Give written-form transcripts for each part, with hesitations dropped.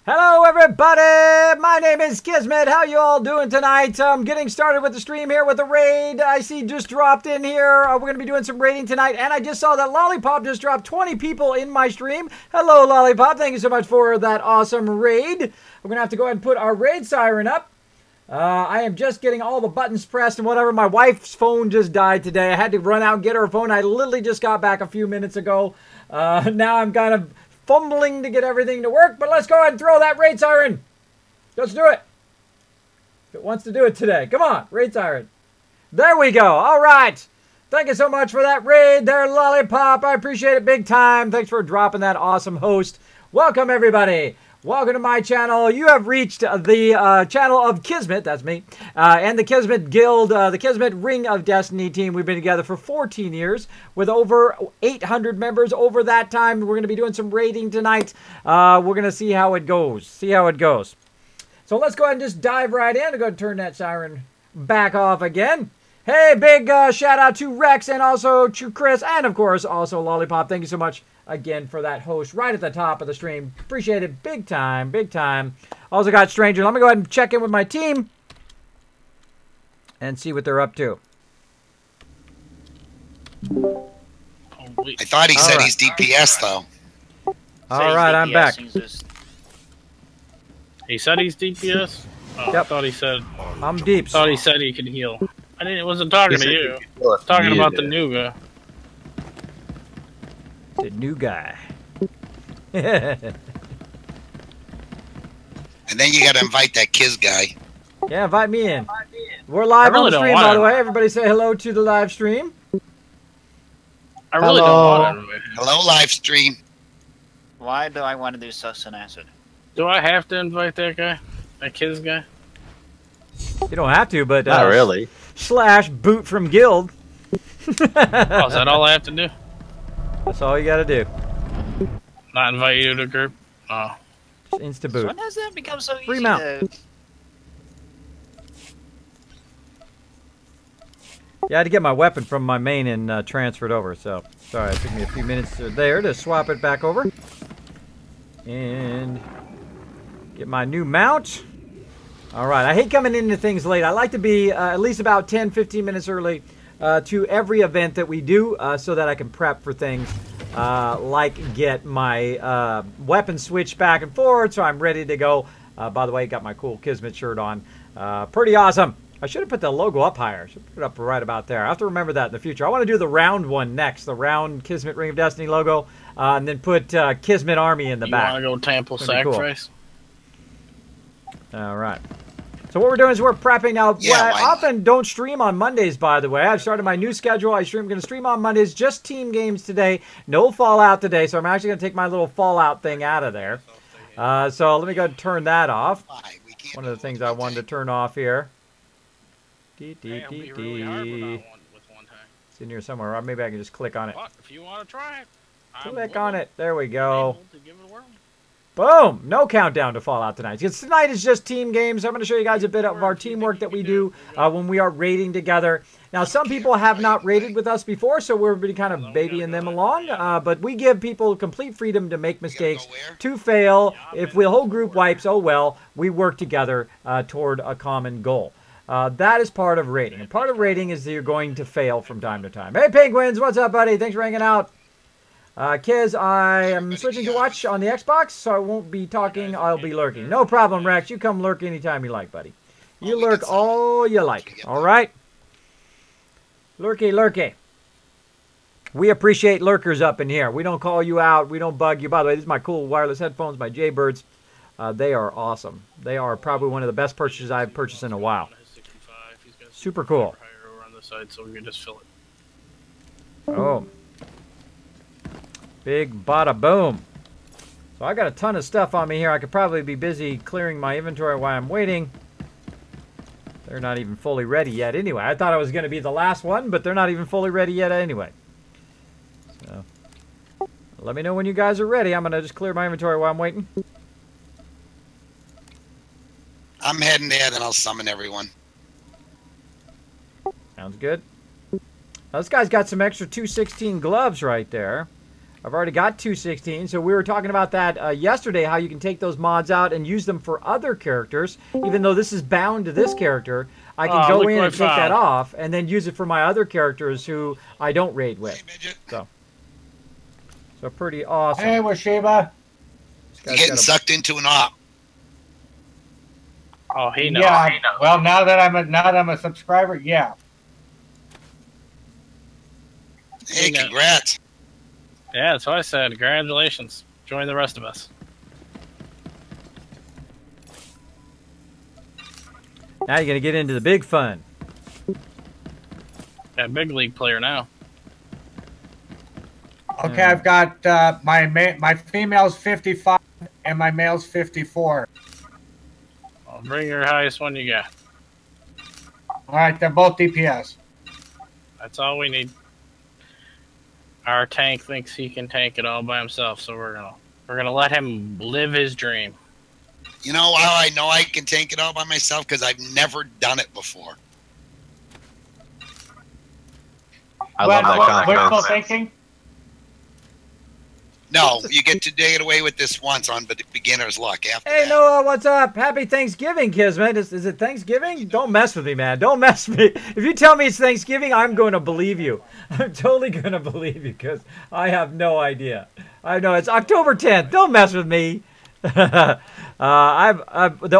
Hello everybody, my name is Kismet. How you all doing tonight? I'm getting started with the stream here with a raid. I see just dropped in here. We're going to be doing some raiding tonight, and I just saw that Lollipop just dropped 20 people in my stream. Hello Lollipop, thank you so much for that awesome raid. We're going to have to go ahead and put our raid siren up. I am just getting all the buttons pressed and whatever. My wife's phone just died today. I had to run out and get her phone. I literally just got back a few minutes ago. Now I'm kind of fumbling to get everything to work, but let's go ahead and throw that raid siren. Let's do it. If it wants to do it today. Come on, raid siren. There we go. All right. Thank you so much for that raid there, Lollipop. I appreciate it big time. Thanks for dropping that awesome host. Welcome, everybody. Welcome to my channel. You have reached the channel of Kismet, that's me, and the Kismet Guild, the Kismet Ring of Destiny team. We've been together for 14 years with over 800 members over that time. We're going to be doing some raiding tonight. We're going to see how it goes. So let's go ahead and just dive right in. I'm going to turn that siren back off again. Hey, big shout out to Rex and also to Chris and, of course, also Lollipop. Thank you so much again for that host right at the top of the stream. Appreciate it big time, big time. Also got Stranger. Let me go ahead and check in with my team and see what they're up to. I thought he said he's DPS, though. All right, I'm back. He said he's DPS? Oh, yep. I thought he said... I'm deep. I thought he said he could heal. I didn't. It wasn't talking to you. I was talking about the new guy. The new guy. And then you got to invite that Kiz guy. Yeah, invite me in. We're live on the stream, by the way. Everybody say hello to the live stream. I really don't want it. Hello, live stream. Why do I want to do sus and acid? Do I have to invite that guy? That Kiz guy? You don't have to, but... Not really. / boot from guild. Oh, is that all I have to do? That's all you gotta do. Not invite you to the group? Oh. Just insta boot. So when has that become so easy? Free mount. Yeah, I had to get my weapon from my main and transfer it over, so sorry, it took me a few minutes there to swap it back over. And get my new mount. Alright, I hate coming into things late. I like to be at least about 10-15 minutes early to every event that we do so that I can prep for things like get my weapon switched back and forth so I'm ready to go. By the way, got my cool Kismet shirt on. Pretty awesome. I should have put the logo up higher. I should put it up right about there. I have to remember that in the future. I want to do the round one next, the round Kismet Ring of Destiny logo, and then put Kismet Army in the back. You want to go Temple Sacrifice? Cool. All right. So what we're doing is we're prepping now. Yeah, I often don't stream on Mondays, by the way. I've started my new schedule. I'm going to stream on Mondays, just team games today. No Fallout today, so I'm actually going to take my little Fallout thing out of there. So let me go ahead and turn that off. One of the things I wanted to turn off here. It's in here somewhere. Or maybe I can just click on it. If you want to try it, click on it. There we go. Boom! No countdown to Fallout tonight. Because tonight is just team games. I'm going to show you guys a bit of our teamwork that we do when we are raiding together. Now, some people have not raided with us before, so we're really kind of babying them along. But we give people complete freedom to make mistakes, to fail. If the whole group wipes, oh well, we work together toward a common goal. That is part of raiding. And part of raiding is that you're going to fail from time to time. Hey, Penguins! What's up, buddy? Thanks for hanging out. Kiz, I am switching to watch on the Xbox, so I won't be talking. I'll be lurking. No problem, Rex. You come lurk anytime you like, buddy. You lurk all you like. All right? Lurky, lurky. We appreciate lurkers up in here. We don't call you out. We don't bug you. By the way, these are my cool wireless headphones, my Jaybirds. They are awesome. They are probably one of the best purchases I've purchased in a while. Super cool. Oh. Big bada boom. So I got a ton of stuff on me here. I could probably be busy clearing my inventory while I'm waiting. They're not even fully ready yet anyway. I thought I was going to be the last one, but they're not even fully ready yet anyway. So let me know when you guys are ready. I'm going to just clear my inventory while I'm waiting. I'm heading there, then I'll summon everyone. Sounds good. Now, this guy's got some extra 216 gloves right there. I've already got 216. So we were talking about that yesterday, how you can take those mods out and use them for other characters. Even though this is bound to this character, I can go in and take that off and then use it for my other characters who I don't raid with. So pretty awesome. Hey, Washiba. You're getting sucked into an op. Oh, he knows. Yeah. He knows. Well, now that I'm a subscriber, yeah. Hey, congrats. Yeah, that's what I said. Congratulations. Join the rest of us. Now you're going to get into the big fun. Yeah, big league player now. Okay, I've got my female's 55 and my male's 54. Well, bring your highest one you got. All right, they're both DPS. That's all we need. Our tank thinks he can tank it all by himself, so we're gonna let him live his dream. You know how I know I can tank it all by myself? Because I've never done it before. I love that confidence. Wishful thinking? No, you get to get away with this once on beginner's luck. After Hey, that. Noah, what's up? Happy Thanksgiving, Kismet. Is it Thanksgiving? Don't mess with me, man. Don't mess with me. If you tell me it's Thanksgiving, I'm going to believe you. I'm totally going to believe you because I have no idea. I know it's October 10th. Don't mess with me. The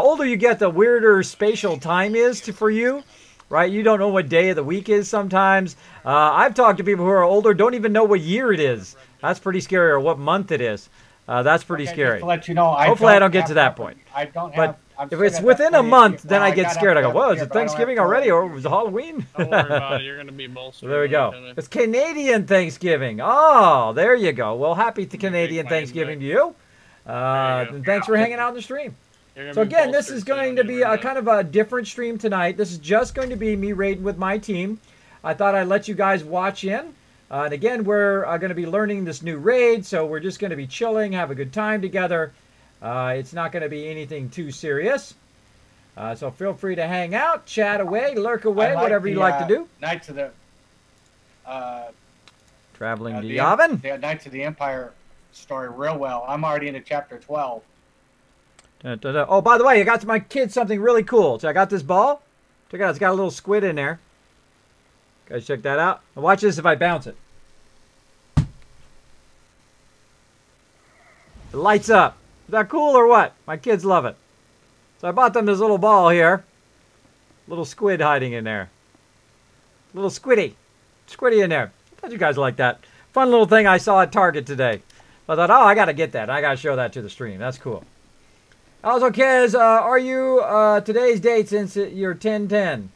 older you get, the weirder spatial time is for you, right? You don't know what day of the week is sometimes. I've talked to people who are older, don't even know what year it is. That's pretty scary, or what month it is. That's pretty scary. Just to let you know, Hopefully I don't get to that point. I don't But have, if it's within a month, then I get scared. I go, whoa, is it Thanksgiving already, or was it Halloween? Don't worry about it. You're gonna be bolstered. There we go. It's Canadian Thanksgiving. Oh, there you go. Well, happy Canadian Thanksgiving to you. And thanks for hanging out on the stream. So again, this is going to be a kind of a different stream tonight. This is just going to be me raiding with my team. I thought I'd let you guys watch in. And again, we're going to be learning this new raid, so we're just going to be chilling, have a good time together. It's not going to be anything too serious. So feel free to hang out, chat away, lurk away, whatever you like to do. Knights of the... Traveling to Yavin? The Knights of the Empire story real well. I'm already into chapter 12. Oh, by the way, I got my kids something really cool. So I got this ball. Check it out. It's got a little squid in there. Guys, check that out. Now watch this if I bounce it. It lights up. Is that cool or what? My kids love it. So I bought them this little ball here. Little squid hiding in there. Little squiddy. Squiddy in there. I thought you guys like that. Fun little thing I saw at Target today. I thought, oh, I got to get that. I got to show that to the stream. That's cool. Also, Kez, are you today's date since you're 1010?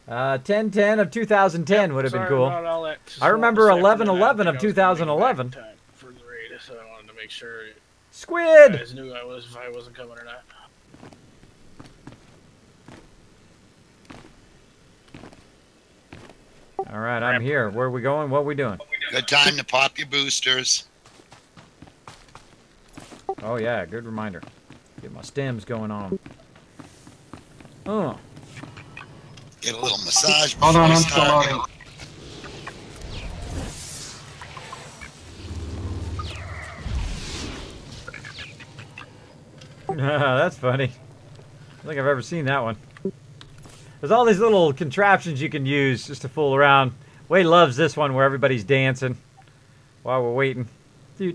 1010 of 2010 would have been cool. I remember 11/11 of 2011. For the raid, so I wanted to make sure Squid! you guys knew if I wasn't coming or not. All right, I'm here. Where are we going? What are we doing? Good time to pop your boosters. Oh, yeah, good reminder. Get my stems going on. Oh. Get a little massage. Hold on, I'm still loading. That's funny. I don't think I've ever seen that one. There's all these little contraptions you can use just to fool around. Wade loves this one where everybody's dancing while we're waiting. Now,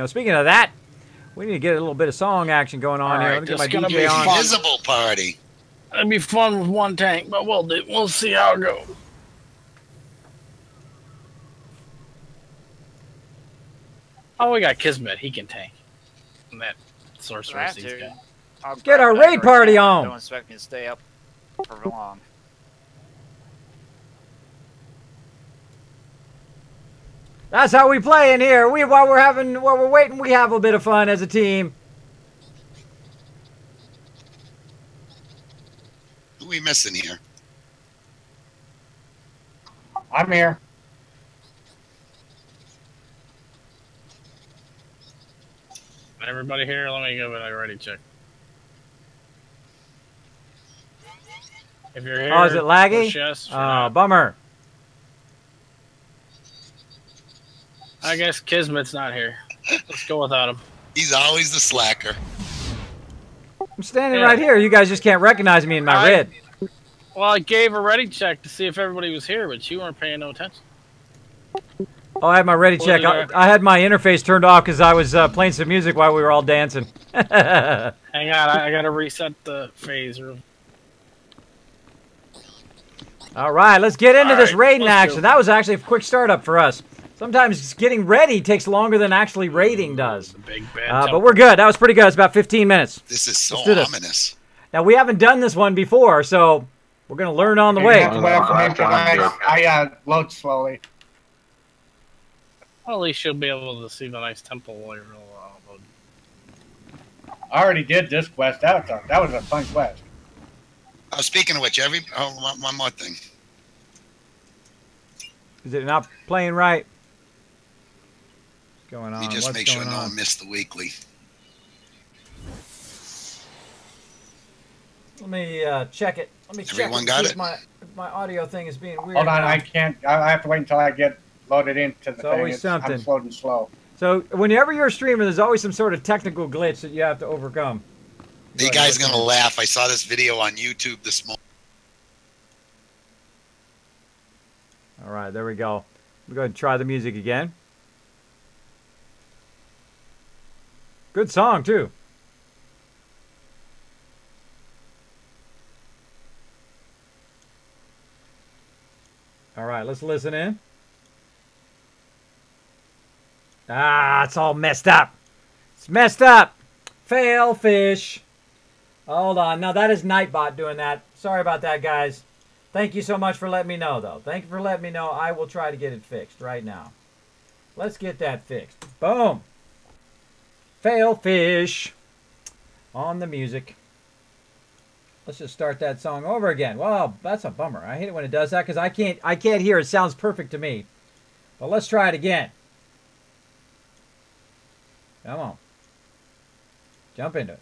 speaking of that, we need to get a little bit of song action going on here. Let me get my DJ on. Invisible party. That'd be fun with one tank, but we'll see how it goes. Oh, we got Kismet. He can tank. And that sorceress he's got. Let's get our raid party on. Don't expect me to stay up for long. That's how we play in here. While we're waiting, we have a bit of fun as a team. Who are we missing here? I'm here. Everybody here? Let me go, but I already checked. If you're here, Oh, is it laggy? push yes. Oh, bummer. I guess Kismet's not here. Let's go without him. He's always the slacker. I'm standing right here. You guys just can't recognize me in my red. Well, I gave a ready check to see if everybody was here, but you weren't paying no attention. Oh, I had my ready check. I had my interface turned off because I was playing some music while we were all dancing. Hang on, I gotta reset the phase room. All right, let's get into this raiding action. That was actually a quick startup for us. Sometimes getting ready takes longer than actually raiding does. But we're good. That was pretty good. It's about 15 minutes. This is so ominous. Now, we haven't done this one before, so we're going to learn on the way. I load slowly. Well, at least you'll be able to see the nice temple while you're loading. I already did this quest. That was a fun quest. Oh, speaking of which, one more thing. Is it not playing right? What's going on? You just make sure no one missed the weekly. Let me check it. Let me check. Everyone got it? My audio thing is being weird. Hold on, I can't. I have to wait until I get loaded into the thing. Always something. I'm loading slow. So whenever you're a streamer, there's always some sort of technical glitch that you have to overcome. You guys are gonna laugh. I saw this video on YouTube this morning. All right, there we go. We'll go ahead and try the music again. Good song, too. All right, let's listen in. Ah, it's all messed up. It's messed up. Fail fish. Hold on. No, that is Nightbot doing that. Sorry about that, guys. Thank you so much for letting me know, though. Thank you for letting me know. I will try to get it fixed right now. Let's get that fixed. Boom. Fail fish. On the music. Let's just start that song over again. Well, that's a bummer. I hate it when it does that because I can't hear. It sounds perfect to me. But let's try it again. Come on. Jump into it.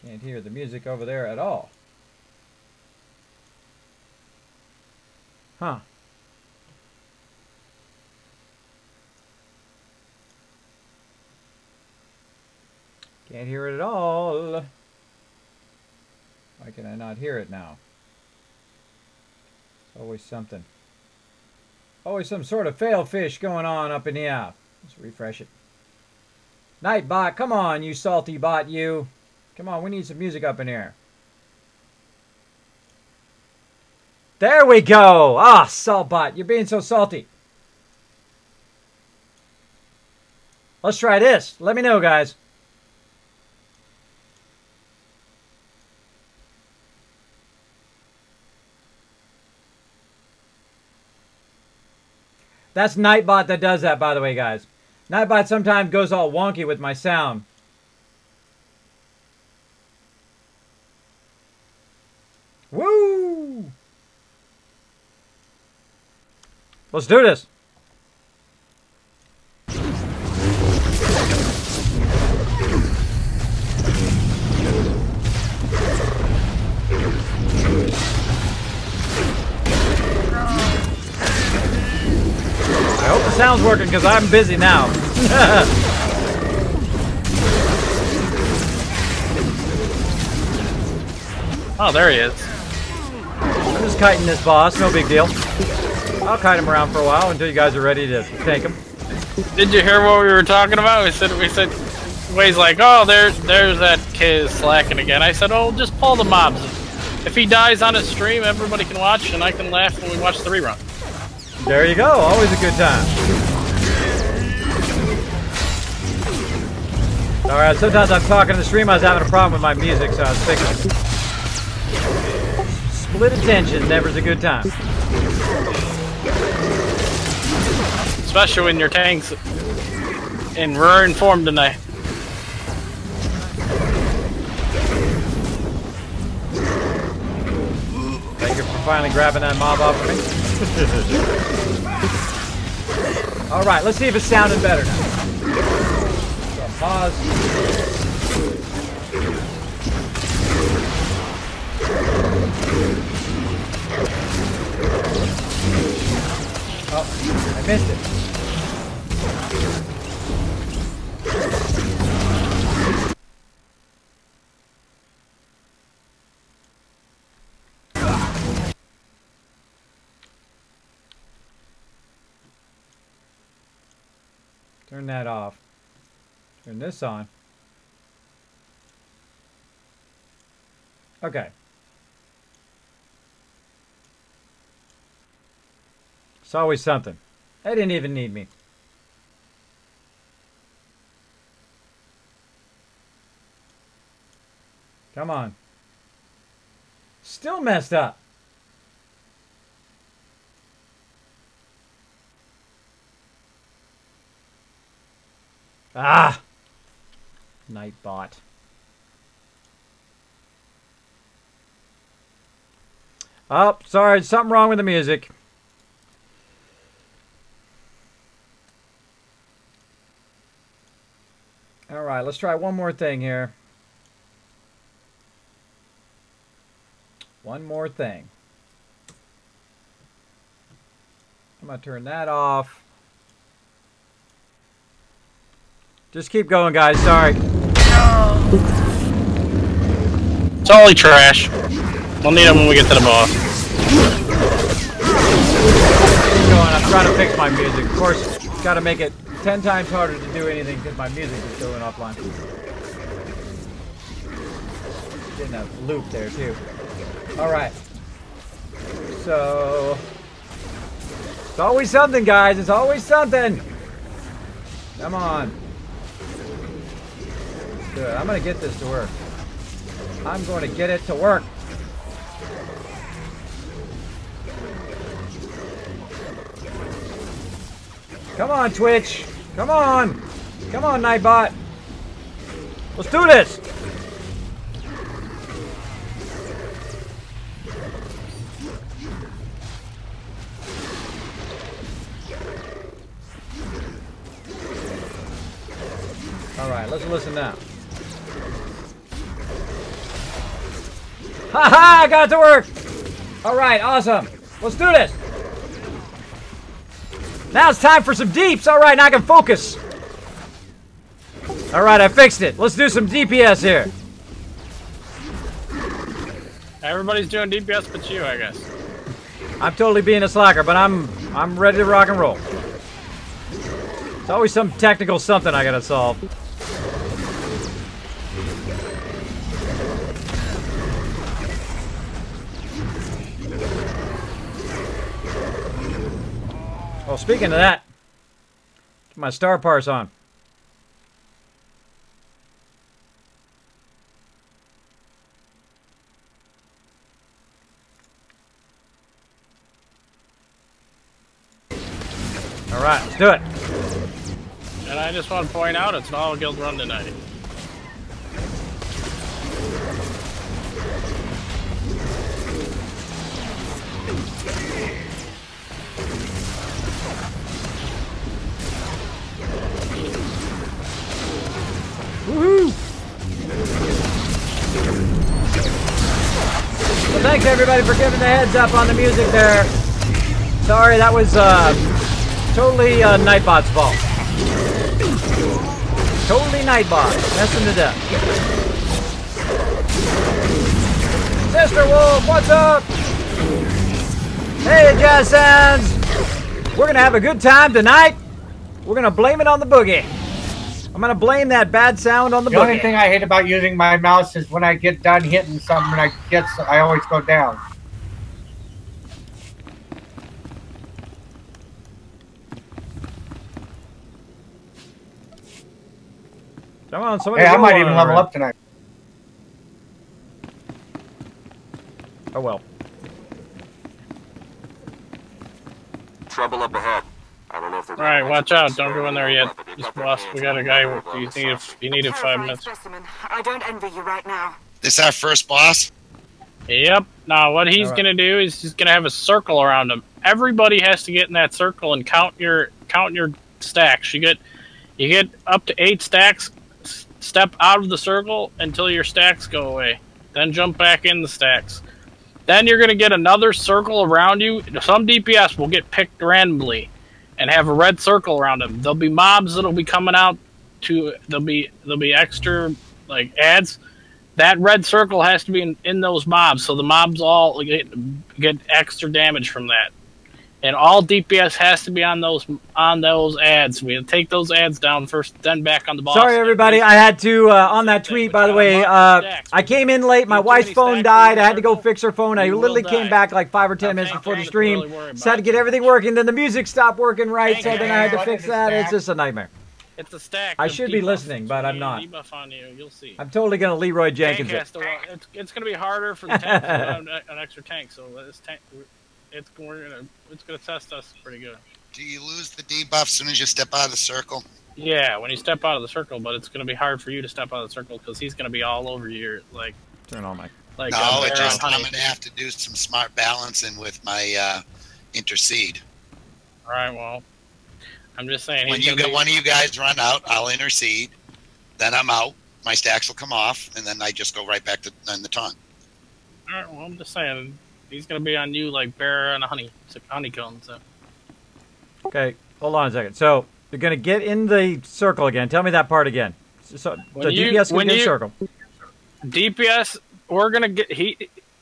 Can't hear the music over there at all. Huh. Can't hear it at all. Why can I not hear it now? It's always something. Always some sort of fail fish going on up in the app. Let's refresh it. Nightbot, come on, you salty bot, you. Come on, we need some music up in here. There we go. Ah, Saltbot, you're being so salty. Let's try this. Let me know, guys. That's Nightbot that does that, by the way, guys. Nightbot sometimes goes all wonky with my sound. Woo! Let's do this. I hope the sound's working because I'm busy now. Oh, there he is. I'm just kiting this boss, no big deal. I'll kite him around for a while until you guys are ready to take him. Did you hear what we were talking about? We said, Way's like, oh, there's that kid slacking again. I said, oh, just pull the mobs. If he dies on his stream, everybody can watch, and I can laugh when we watch the rerun. There you go. Always a good time. Alright, sometimes I'm talking in the stream. I was having a problem with my music, so I was fixing it. Split attention never's a good time. Especially when your tank's in rare form tonight. Thank you for finally grabbing that mob off of me. Alright, let's see if it's sounding better now. So pause. Oh, I missed it. Turn that off. Turn this on. Okay. It's always something. They didn't even need me. Come on. Still messed up. Ah! Nightbot. Oh, sorry. Something wrong with the music. All right, let's try one more thing here. One more thing. I'm going to turn that off. Just keep going, guys. Sorry. It's only trash. We'll need them when we get to the boss. Keep going. I'm trying to fix my music. Of course, got to make it 10 times harder to do anything because my music is going offline. Getting a loop there, too. All right. So, it's always something, guys. It's always something. Come on. Good. I'm going to get this to work. I'm going to get it to work. Come on, Twitch. Come on. Come on, Nightbot. Let's do this. All right, let's listen now. Ha ha! I got it to work. All right, awesome. Let's do this. Now it's time for some deeps. All right, now I can focus. All right, I fixed it. Let's do some DPS here. Everybody's doing DPS but you, I guess. I'm totally being a slacker, but I'm ready to rock and roll. It's always some technical something I gotta solve. Well, speaking of that, my star parse on. All right, let's do it. And I just want to point out, it's an all-guild run tonight. Woohoo! Well, thanks everybody for giving the heads up on the music there. Sorry, that was totally Nightbot's fault. Totally Nightbot, messing to death. Sister Wolf, what's up? Hey, Jazz Sands. We're gonna have a good time tonight. We're gonna blame it on the boogie. I'm gonna blame that bad sound on the boogie. The only thing I hate about using my mouse is when I get done hitting something and I always go down. Come on, somebody. Hey, I might even level up tonight. Oh well. Trouble up ahead. I don't know if they're Alright, watch out, don't go in there yet. Just boss, we got a guy you needed 5 minutes. I don't envy you right now. This our first boss? Yep. Now what he's gonna do is he's gonna have a circle around him. Everybody has to get in that circle and count your stacks. You get up to 8 stacks. Step out of the circle until your stacks go away. Then jump back in the stacks. Then you're gonna get another circle around you. Some DPS will get picked randomly. and have a red circle around them. There'll be mobs that'll be coming out to. There'll be extra like ads. That red circle has to be in those mobs, so the mobs all get extra damage from that. And all DPS has to be on those ads. We take those ads down first, then back on the boss. Sorry, everybody. I had to, on that tweet, by the way, I came in late. My wife's phone died. I had to go fix her phone. I literally came back like 5 or 10 minutes before the stream. So I had to get everything working. Then the music stopped working right, so then I had to fix that. It's just a nightmare. It's a stack. I should be listening, but I'm not. Debuff on you. You'll see. I'm totally going to Leroy Jenkins it. It's going to be harder for the tank to have an extra tank, so this tank... It's gonna test us pretty good. Do you lose the debuff as soon as you step out of the circle? Yeah, when you step out of the circle, but it's gonna be hard for you to step out of the circle because he's gonna be all over you. Like turn on my. Like no, I'm gonna have to do some smart balancing with my intercede. All right, well, I'm just saying. When one of you guys run out, I'll intercede. Then I'm out. My stacks will come off, and then I just go right back to the taunt. All right, well, I'm just saying. He's gonna be on you like bear on a honeycomb. So. Okay, hold on a second. So you're gonna get in the circle again. Tell me that part again. So the DPS will get circle. DPS, we're gonna get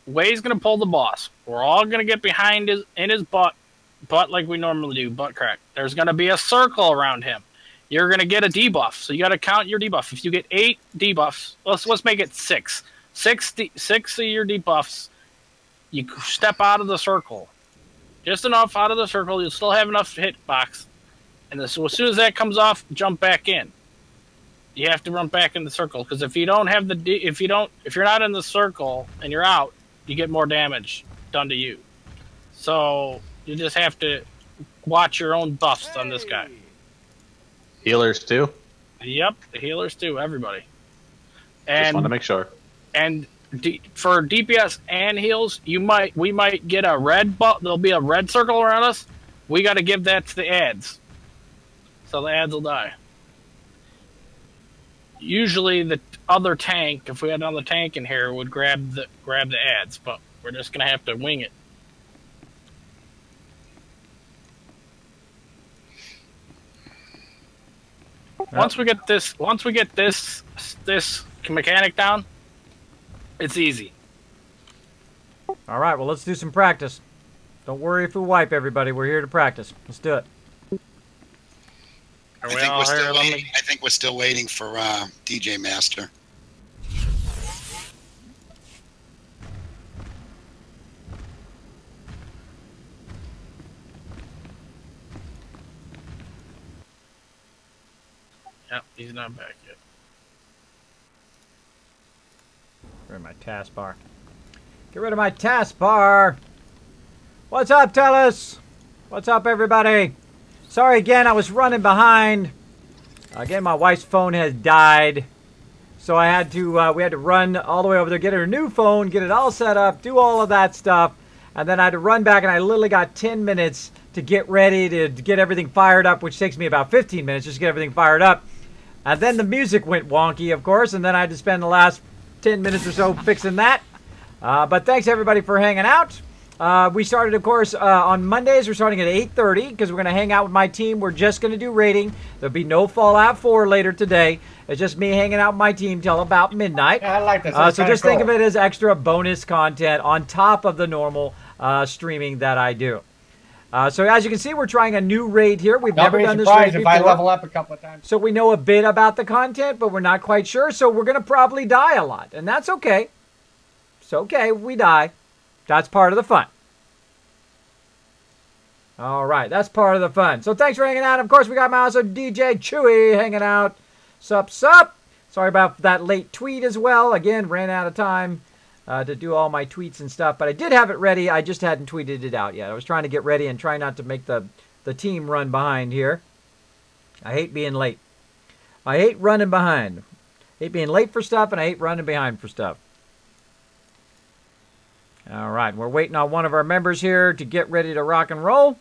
Way's gonna pull the boss. We're all gonna get behind his butt like we normally do, butt crack. There's gonna be a circle around him. You're gonna get a debuff, so you gotta count your debuff. If you get 8 debuffs, let's make it 6. 6 of your debuffs. You step out of the circle. Just enough out of the circle. You'll still have enough hitbox. And so as soon as that comes off, jump back in. You have to run back in the circle because if you don't have if you're not in the circle and you're out, you get more damage done to you. So you just have to watch your own buffs on this guy. Healers too? Yep, the healers too, everybody. And just want to make sure. And for DPS and heals, we might get a red there'll be a red circle around us. We got to give that to the ads, so the ads will die. Usually, the other tank, if we had another tank in here, would grab the ads, but we're just gonna have to wing it. Once we get this mechanic down, it's easy. All right, well, let's do some practice. Don't worry if we wipe everybody. We're here to practice. Let's do it. I think we're still waiting for DJ Master. Yep, he's not back yet. Get rid of my taskbar. Get rid of my taskbar. What's up, Tellus? What's up, everybody? Sorry again, I was running behind. Again, my wife's phone has died. So I had to, we had to run all the way over there, get her a new phone, get it all set up, do all of that stuff. And then I had to run back, and I literally got 10 minutes to get ready, to get everything fired up, which takes me about 15 minutes just to get everything fired up. And then the music went wonky, of course, and then I had to spend the last 10 minutes or so fixing that. But thanks, everybody, for hanging out. We started, of course, on Mondays. We're starting at 8:30 because we're going to hang out with my team. We're just going to do raiding. There'll be no Fallout 4 later today. It's just me hanging out with my team till about midnight. Yeah, I like this. So just think of it as extra bonus content on top of the normal streaming that I do. So as you can see, we're trying a new raid here. We've never done this raid before. If I level up a couple of times. So we know a bit about the content, but we're not quite sure. So we're going to probably die a lot, and that's okay. It's okay if we die. That's part of the fun. All right, that's part of the fun. So thanks for hanging out. Of course, we got my awesome DJ Chewy hanging out. Sup, sup. Sorry about that late tweet as well. Again, ran out of time to do all my tweets and stuff, but I did have it ready. I just hadn't tweeted it out yet. I was trying to get ready and try not to make the team run behind here. I hate being late. I hate running behind. I hate being late for stuff, and I hate running behind for stuff. All right, we're waiting on one of our members here to get ready to rock and roll.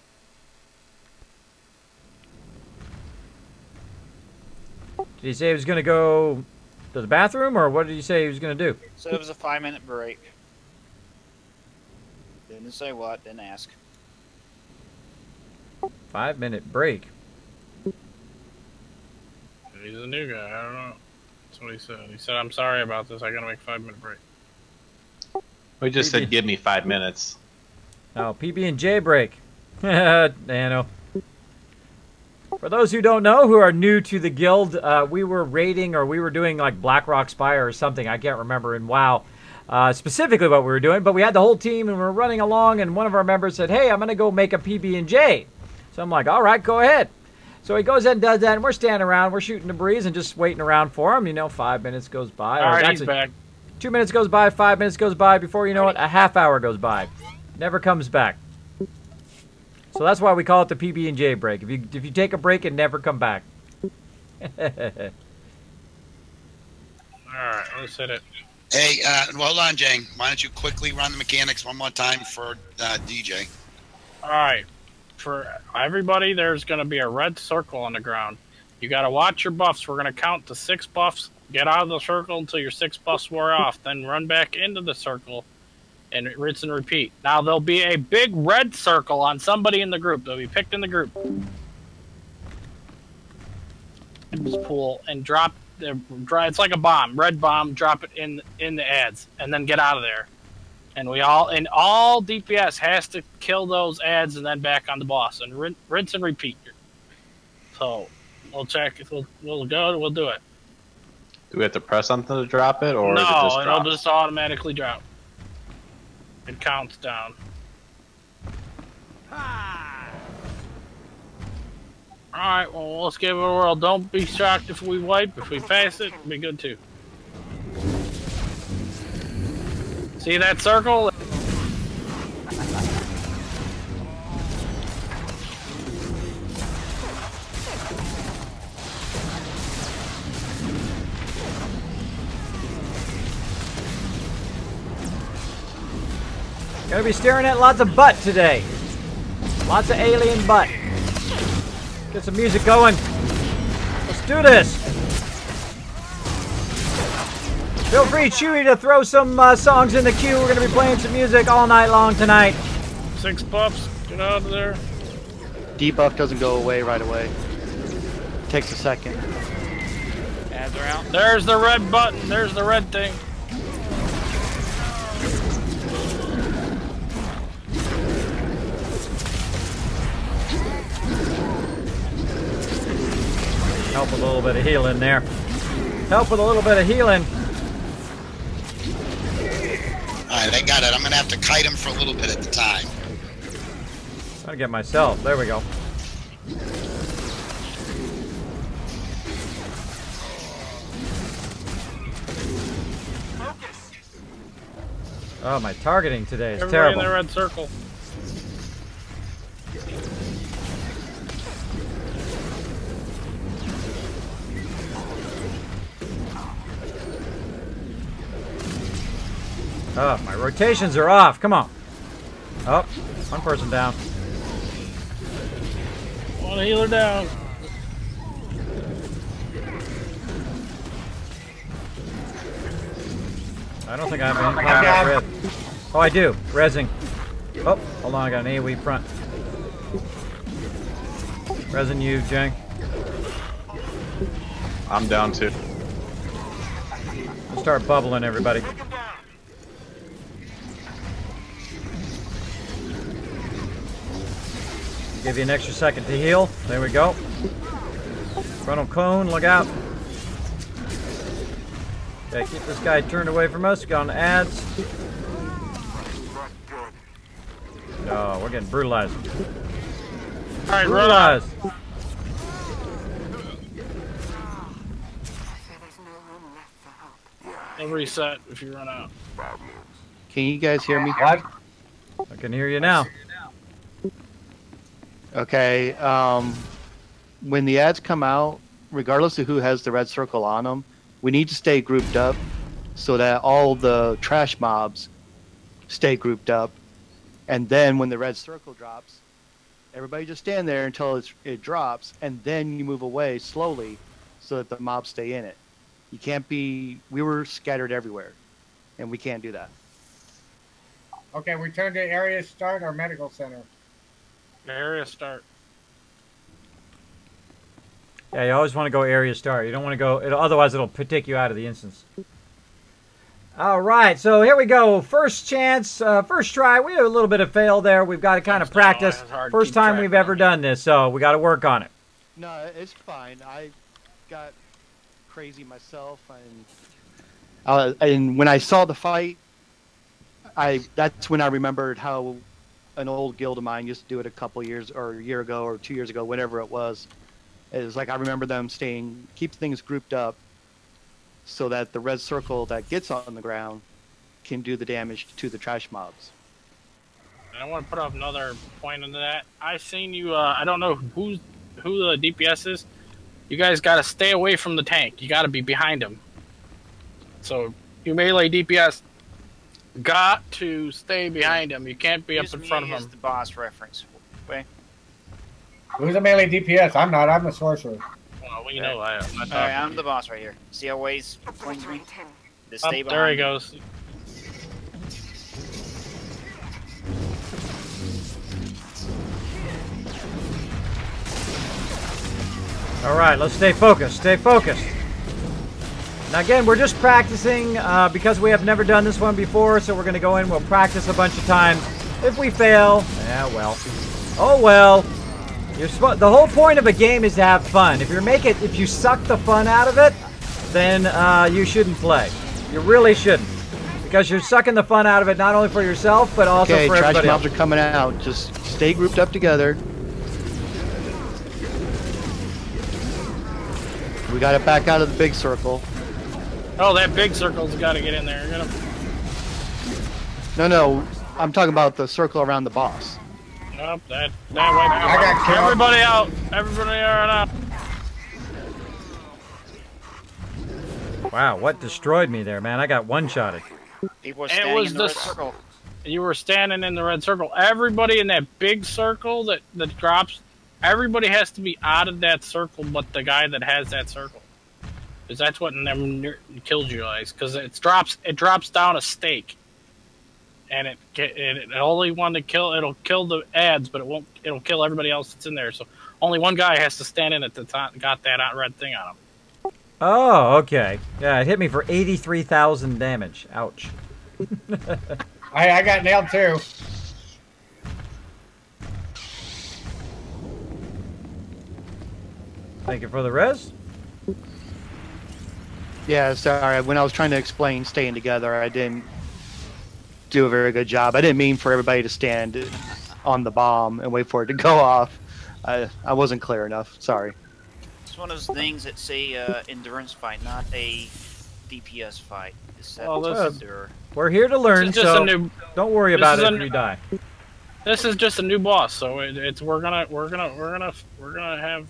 Did he say he was going to go to the bathroom, or what did he say he was going to do? So it was a 5-minute break. Didn't say what, didn't ask. 5-minute break. He's a new guy. I don't know. That's what he said. He said, "I'm sorry about this. I gotta make a 5-minute break." We just said, give me 5 minutes. Oh, PB&J break. Nano. For those who don't know, who are new to the guild, we were raiding, or we were doing like Blackrock Spire or something. I can't remember in WoW specifically what we were doing, but we had the whole team and we were running along, and one of our members said, "Hey, I'm going to go make a PB&J." So I'm like, all right, go ahead. So he goes and does that, and we're standing around, we're shooting the breeze and just waiting around for him. You know, 5 minutes goes by. All right, he's back. 2 minutes goes by, 5 minutes goes by. Before you know it, a half hour goes by. Never comes back. So that's why we call it the PB&J break. If you take a break and never come back. All right, let's hit it. Hey, hold on, Jang. Why don't you quickly run the mechanics one more time for DJ? All right. For everybody, there's going to be a red circle on the ground. You got to watch your buffs. We're going to count to 6 buffs. Get out of the circle until your 6 buffs wore off. Then run back into the circle and rinse and repeat. Now, there'll be a big red circle on somebody in the group. They'll be picked in the group. Pool and drop. It's like a bomb. Red bomb. Drop it in the ads. And then get out of there. And all DPS has to kill those ads and then back on the boss and rinse and repeat. So we'll check if we'll go. We'll do it. Do we have to press something to drop it, or no? is it just It'll drops? just automatically drop. It counts down. All right. Well, let's give it a whirl. Don't be shocked if we wipe. If we pass it, it'll be good too. See that circle? Gonna be staring at lots of butt today. Lots of alien butt. Get some music going. Let's do this. Feel free, Chewy, to throw some songs in the queue. We're going to be playing some music all night long tonight. 6 buffs. Get out of there. Debuff doesn't go away right away. Takes a second. Ads are out. There's the red button. There's the red thing. Help with a little bit of healing there. Help with a little bit of healing. Alright, I got it. I'm going to have to kite him for a little bit at the time. Trying to get myself. There we go. Oh, my targeting today is Everybody terrible. in the red circle. Oh, my rotations are off. Come on. Oh, one person down. One healer down. I don't think I have any combat red. Oh, I do. Rezzing. Oh, hold on. I got an AoE front. Rezzing you, Jang. I'm down too. We'll start bubbling, everybody. Give you an extra second to heal. There we go. Frontal cone, look out. Okay, keep this guy turned away from us. Go on ads. Oh, we're getting brutalized. Alright, Brutalized. They'll reset if you run out. Can you guys hear me? What? I can hear you now. Okay. When the ads come out, regardless of who has the red circle on them, we need to stay grouped up so that all the trash mobs stay grouped up. And then when the red circle drops, everybody just stand there until it drops, and then you move away slowly so that the mobs stay in it. You can't be... We were scattered everywhere, and we can't do that. Okay, we turn to area start or medical center. Area start. Yeah, you always want to go area start. You don't want to go, otherwise it'll take you out of the instance. All right, so here we go. First chance, first try. We have a little bit of fail there. We've got to kind of practice. First time we've ever done this, so we got to work on it. No, it's fine. I got crazy myself, and when I saw the fight, that's when I remembered how an old guild of mine used to do it a couple years, or a year ago, or 2 years ago, whenever it was. It was like I remember them keep things grouped up, so that the red circle that gets on the ground can do the damage to the trash mobs. And I want to put up another point into that. I seen you. I don't know who the DPS is. You guys got to stay away from the tank. You got to be behind him. So you melee DPS got to stay behind him. You can't be up in front of him. The boss reference. Wait. Who's a melee DPS? I'm not. I'm a sorcerer. Well, you know I am. Alright, I'm the boss right here. See how Waze points me? Just stay behind. There he goes. All right, let's stay focused. Stay focused. Now again, we're just practicing because we have never done this one before, so we're going to go in, we'll practice a bunch of times. If we fail, yeah, well. Oh well. The whole point of a game is to have fun. If you suck the fun out of it, then you shouldn't play. You really shouldn't. Because you're sucking the fun out of it not only for yourself, but also for everybody else. Okay, trash mobs are coming out. Just stay grouped up together. We got it back out of the big circle. Oh, that big circle's got to get in there. No, I'm talking about the circle around the boss. Nope, that way. I got killed. Everybody out. Everybody out. Wow, what destroyed me there, man? I got one-shotted. People were standing in the red circle. You were standing in the red circle. Everybody in that big circle that drops, everybody has to be out of that circle but the guy that has that circle. Because that's what killed you guys. Because it drops down a stake. And it only one to kill. It'll kill the ads, but it'll kill everybody else that's in there. So only one guy has to stand in at the top. Got that red thing on him. Oh, okay. Yeah, it hit me for 83,000 damage. Ouch. I got nailed too. Thank you for the res. Yeah, sorry. When I was trying to explain staying together, I didn't do a very good job. I didn't mean for everybody to stand on the bomb and wait for it to go off. I wasn't clear enough. Sorry. It's one of those things that say endurance fight, not a DPS fight. We're here to learn, so don't worry about it if you die. This is just a new boss, so we're gonna have.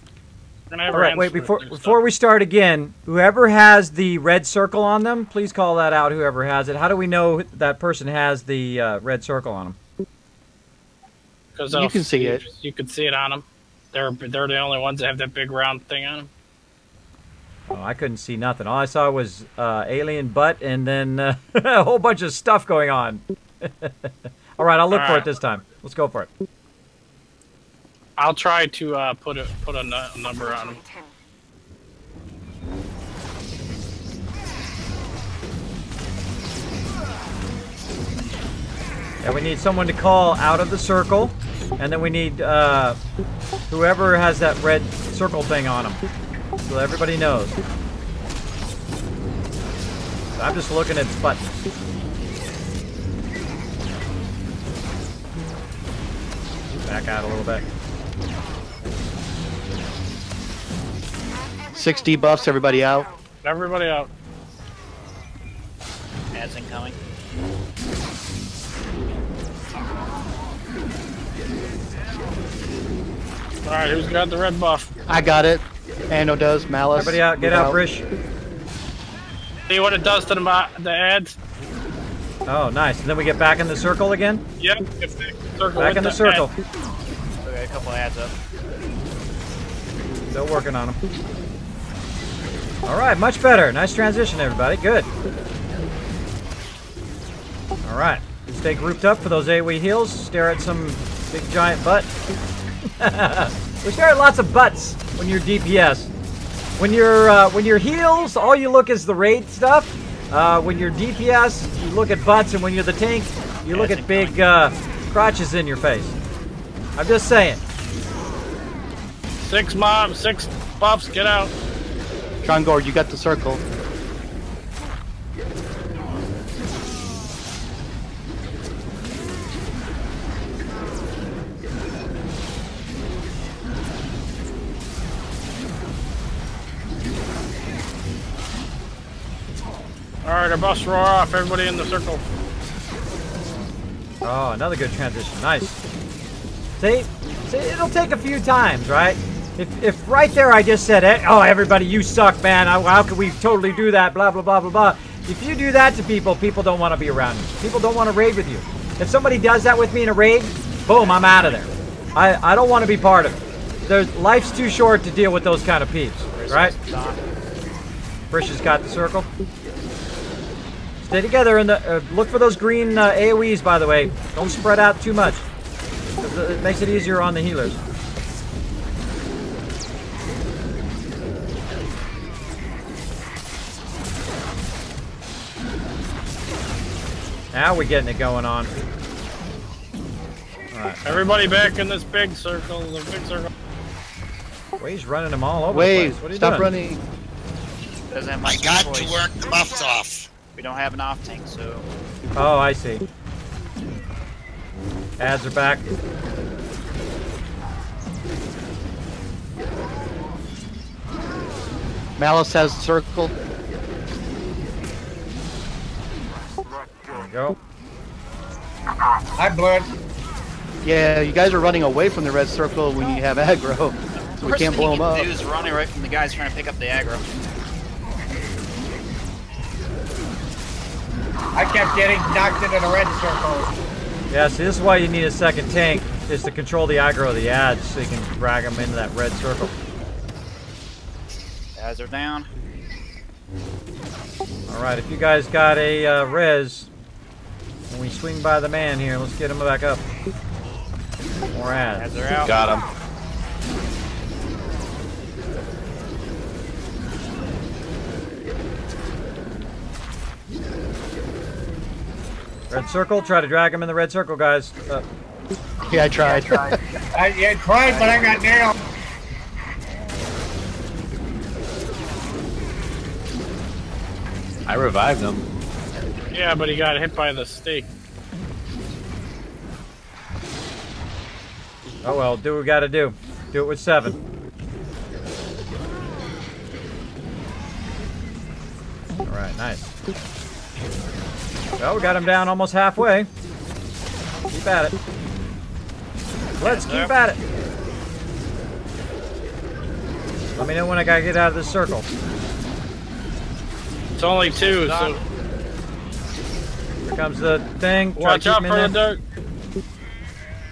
All right, wait, before we start again, whoever has the red circle on them, please call that out, whoever has it. How do we know that person has the red circle on them? Because you can see it. You can see it on them. They're the only ones that have that big round thing on them. Oh, I couldn't see nothing. All I saw was alien butt and then a whole bunch of stuff going on. All right, I'll look for it this time. Let's go for it. I'll try to put a number on them. Yeah, we need someone to call out of the circle, and then we need whoever has that red circle thing on them, so everybody knows. I'm just looking at buttons. Back out a little bit. 60 buffs, everybody out. Everybody out. Ads incoming. Alright, who's got the red buff? I got it. Anno does. Malice. Everybody out. Get out, Brish. See what it does to the ads? Oh, nice. And then we get back in the circle again? Yep. Back in the circle. Okay, a couple ads up. Still working on them. All right, much better. Nice transition, everybody. Good. All right. Stay grouped up for those AoE heals. Stare at some big giant butt. We stare at lots of butts when you're DPS. When you're heals, all you look is the raid stuff. When you're DPS, you look at butts, and when you're the tank, you look at big crotches in your face. I'm just saying. 6 mobs, 6 buffs, get out. Trongor, you got the circle. Alright, our buffs roar off. Everybody in the circle. Oh, another good transition. Nice. See, it'll take a few times, right? If right there I just said, hey, oh, everybody, you suck, man. How could we totally do that? Blah, blah, blah, blah, blah. If you do that to people, people don't want to be around you. People don't want to raid with you. If somebody does that with me in a raid, boom, I'm out of there. I don't want to be part of it. Life's too short to deal with those kind of peeps, right? Frisch has got the circle. Stay together in the. Look for those green AoEs, by the way. Don't spread out too much. It makes it easier on the healers. Now we're getting it going on. All right. Everybody back in this big circle. The big circle. Wave's running them all over Wave, the place. What are you stop doing? running. Doesn't have I much got choice. to work the buffs off. We don't have an off tank, so Oh, I see. Ads are back. Malice has the circle. There we go. I blew it. Yeah, you guys are running away from the red circle when you have aggro, so we first can't thing blow you them up. can do is run away from the guys trying to pick up the aggro. I kept getting knocked into the red circle. Yeah, see, this is why you need a second tank, is to control the aggro of the ads so you can drag them into that red circle. Guys are down. Alright, if you guys got a res, when we swing by the man here, let's get him back up. More ads. Guys are out. Got him. Red circle, try to drag him in the red circle, guys. Yeah, I tried. I tried, but I got nailed. I revived him. Yeah, but he got hit by the stake. Oh well, do what we gotta do. Do it with 7. Alright, nice. Well, we got him down almost halfway. Keep at it. Let's keep at it. Let me know when I gotta get out of this circle. It's only 2, so Here comes the thing. Try to watch keep out him for in the there. dirt.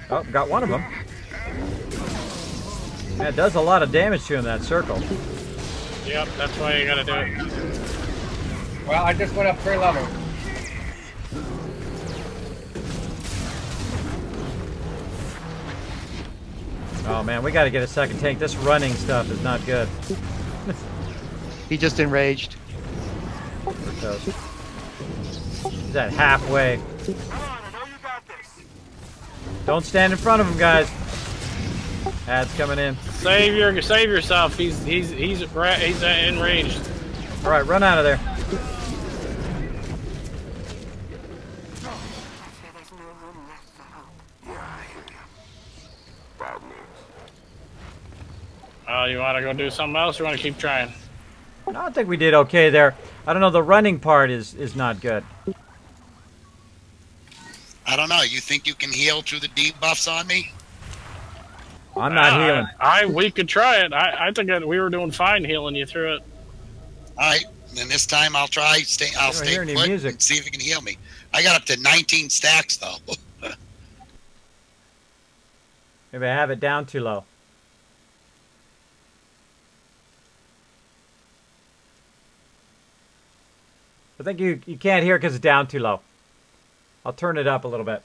Oh, got one of them. Yeah, it does a lot of damage to him, that circle. Yep, that's why you gotta do it. Well, I just went up 3 levels. Oh man, we gotta get a second tank. This running stuff is not good. He just enraged. We're toast. He's at halfway. Don't stand in front of him, guys. Ads coming in. Save yourself. He's enraged. All right, run out of there. There's no room left for hope. Yeah, I hear you. Bad news. Oh, you want to go do something else? Or you want to keep trying? No, I think we did okay there. I don't know, the running part is not good. I don't know. You think you can heal through the debuffs on me? I'm not healing. We could try it. I think that we were doing fine healing you through it. All right. Then this time I'll try. I'll don't stay hear any put music. and see if it can heal me. I got up to 19 stacks though. Maybe I have it down too low. I think you can't hear because it's down too low. I'll turn it up a little bit.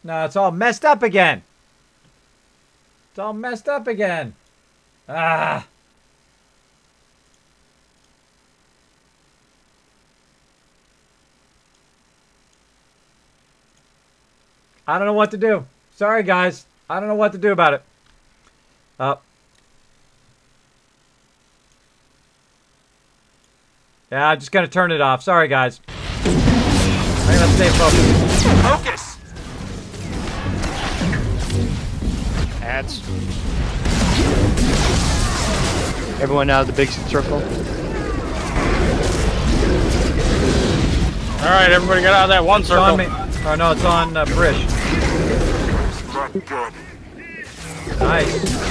No, it's all messed up again. It's all messed up again. Ah. I don't know what to do. Sorry, guys. I don't know what to do about it. Yeah, I'm just going to turn it off. Sorry, guys. I'm going to stay focused. Focus! Ads. Everyone out of the big circle. All right, everybody get out of that one It's circle. on me. Oh, no, it's on Brish. Not good. Nice.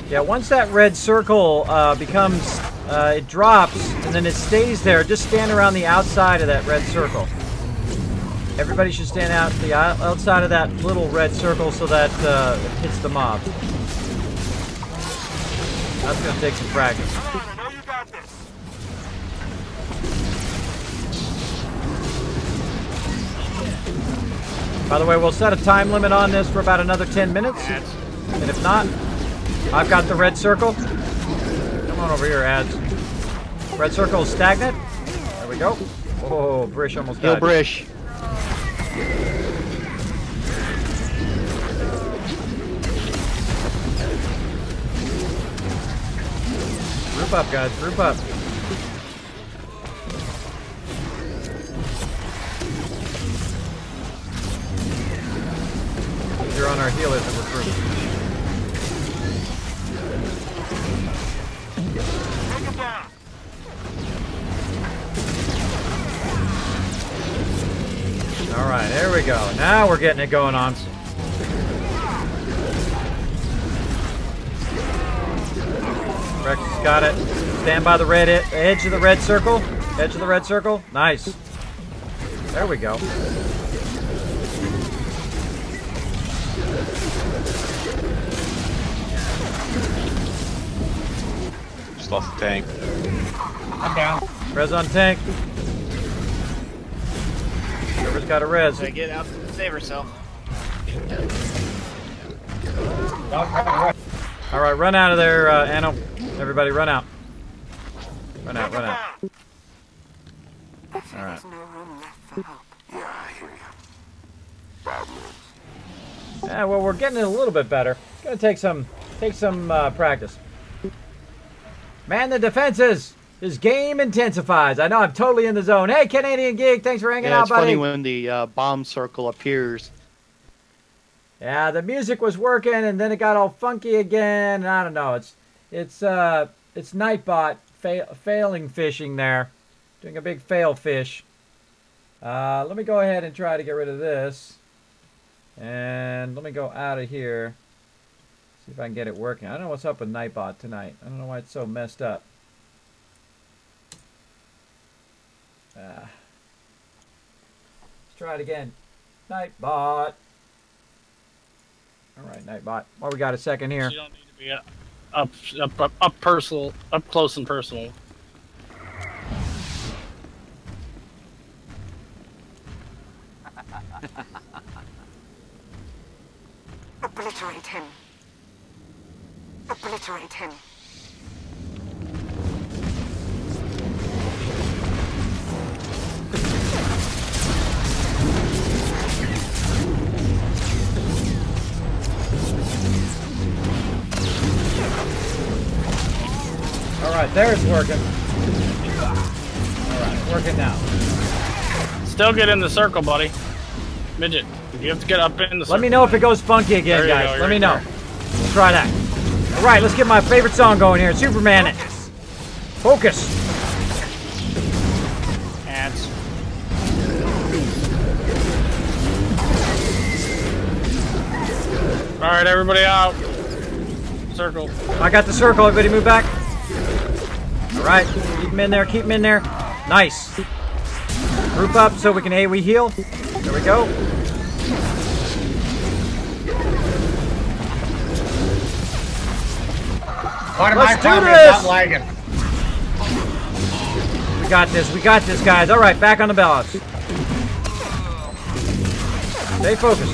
Yeah, once that red circle becomes, it drops, and then it stays there, just stand around the outside of that red circle. Everybody should stand out the outside of that little red circle so that it hits the mob. That's going to take some practice. I know you got this. By the way, we'll set a time limit on this for about another 10 minutes. And if not, I've got the red circle. Come on over here, ads. Red circle is stagnant. There we go. Oh, Brish almost died. Heal Brish. Group up, guys. Group up. You're on our healers and we're grouped. Take him down. All right, there we go. Now we're getting it going on. Rex has got it. Stand by the red edge of the red circle. Edge of the red circle. Nice. There we go. Just lost the tank. I'm down. Res on tank. Whoever's got a res. So get out to save herself. All right, run out of there, Anno. Everybody, run out. Run out, run out. I feel All right. there's no room left for hope. Yeah, I hear you. Bad news. Yeah, well, we're getting it a little bit better. It's gonna take some practice. Man, the defenses. His game intensifies. I know I'm totally in the zone. Hey, Canadian Geek, thanks for hanging Yeah, out, it's buddy. funny when the bomb circle appears. Yeah, the music was working, and then it got all funky again. And I don't know. It's Nightbot failing fishing there, doing a big fail fish. Let me go ahead and try to get rid of this, and let me go out of here. See if I can get it working. I don't know what's up with Nightbot tonight. I don't know why it's so messed up. Let's try it again. Nightbot. All right, Nightbot. Well, we got a second here. You don't need to be up close and personal. Obliterate him. Obliterate him. All right, there it's working. All right, working now. Still get in the circle, buddy. Midget, you have to get up in the circle. Let me know if it goes funky again, There you guys. go, Let me right know. there. We'll try that. All right, let's get my favorite song going here. Superman it. Focus. Ads. All right, everybody out. Circle. I got the circle. Everybody move back. All right, keep them in there. Keep them in there. Nice. Group up so we can AoE heal. There we go. Part of Let's my do problem is this! not lagging. We got this. We got this, guys. All right, back on the balance. Stay focused.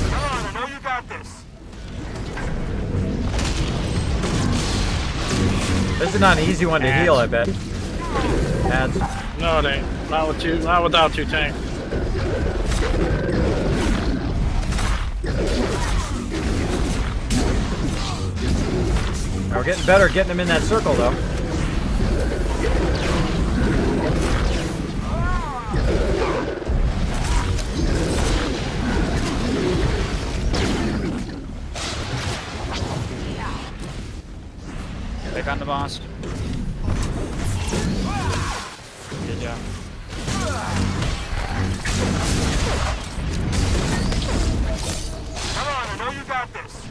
Come on, I know you got this. This is not an easy one to heal, I bet. Ads. No, it ain't. Not without two tanks. Now we're getting better at getting them in that circle, though. Back on the boss. Good job. Come on, I know you got this.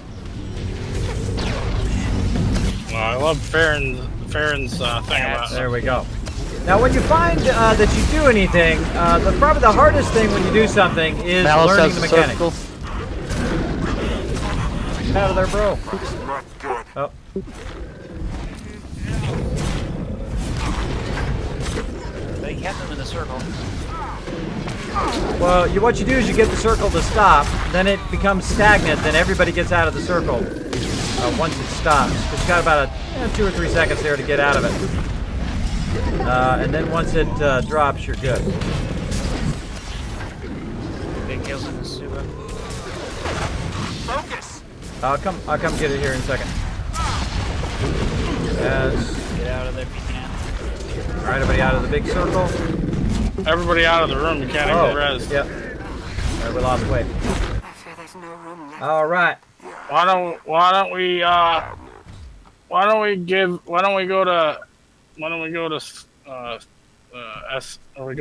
Well, I love Farron's thing about There we go. Now, when you find that you do anything, probably the hardest thing when you do something is Malice learning has the the mechanics. circle. Get out of there, bro. Not good. Oh. They kept them in the circle. Well, what you do is you get the circle to stop, then it becomes stagnant, then everybody gets out of the circle once it stops. It's got about 2 or 3 seconds there to get out of it. And then once it drops, you're good. Big kills in the sewer. Focus. I'll come get it here in a second. Yes. Get out of there if you can. All right, everybody out of the big circle. everybody out of the room. You can't even res. Yep. All right, we lost weight. I fear there's no room left. All right. Why don't we go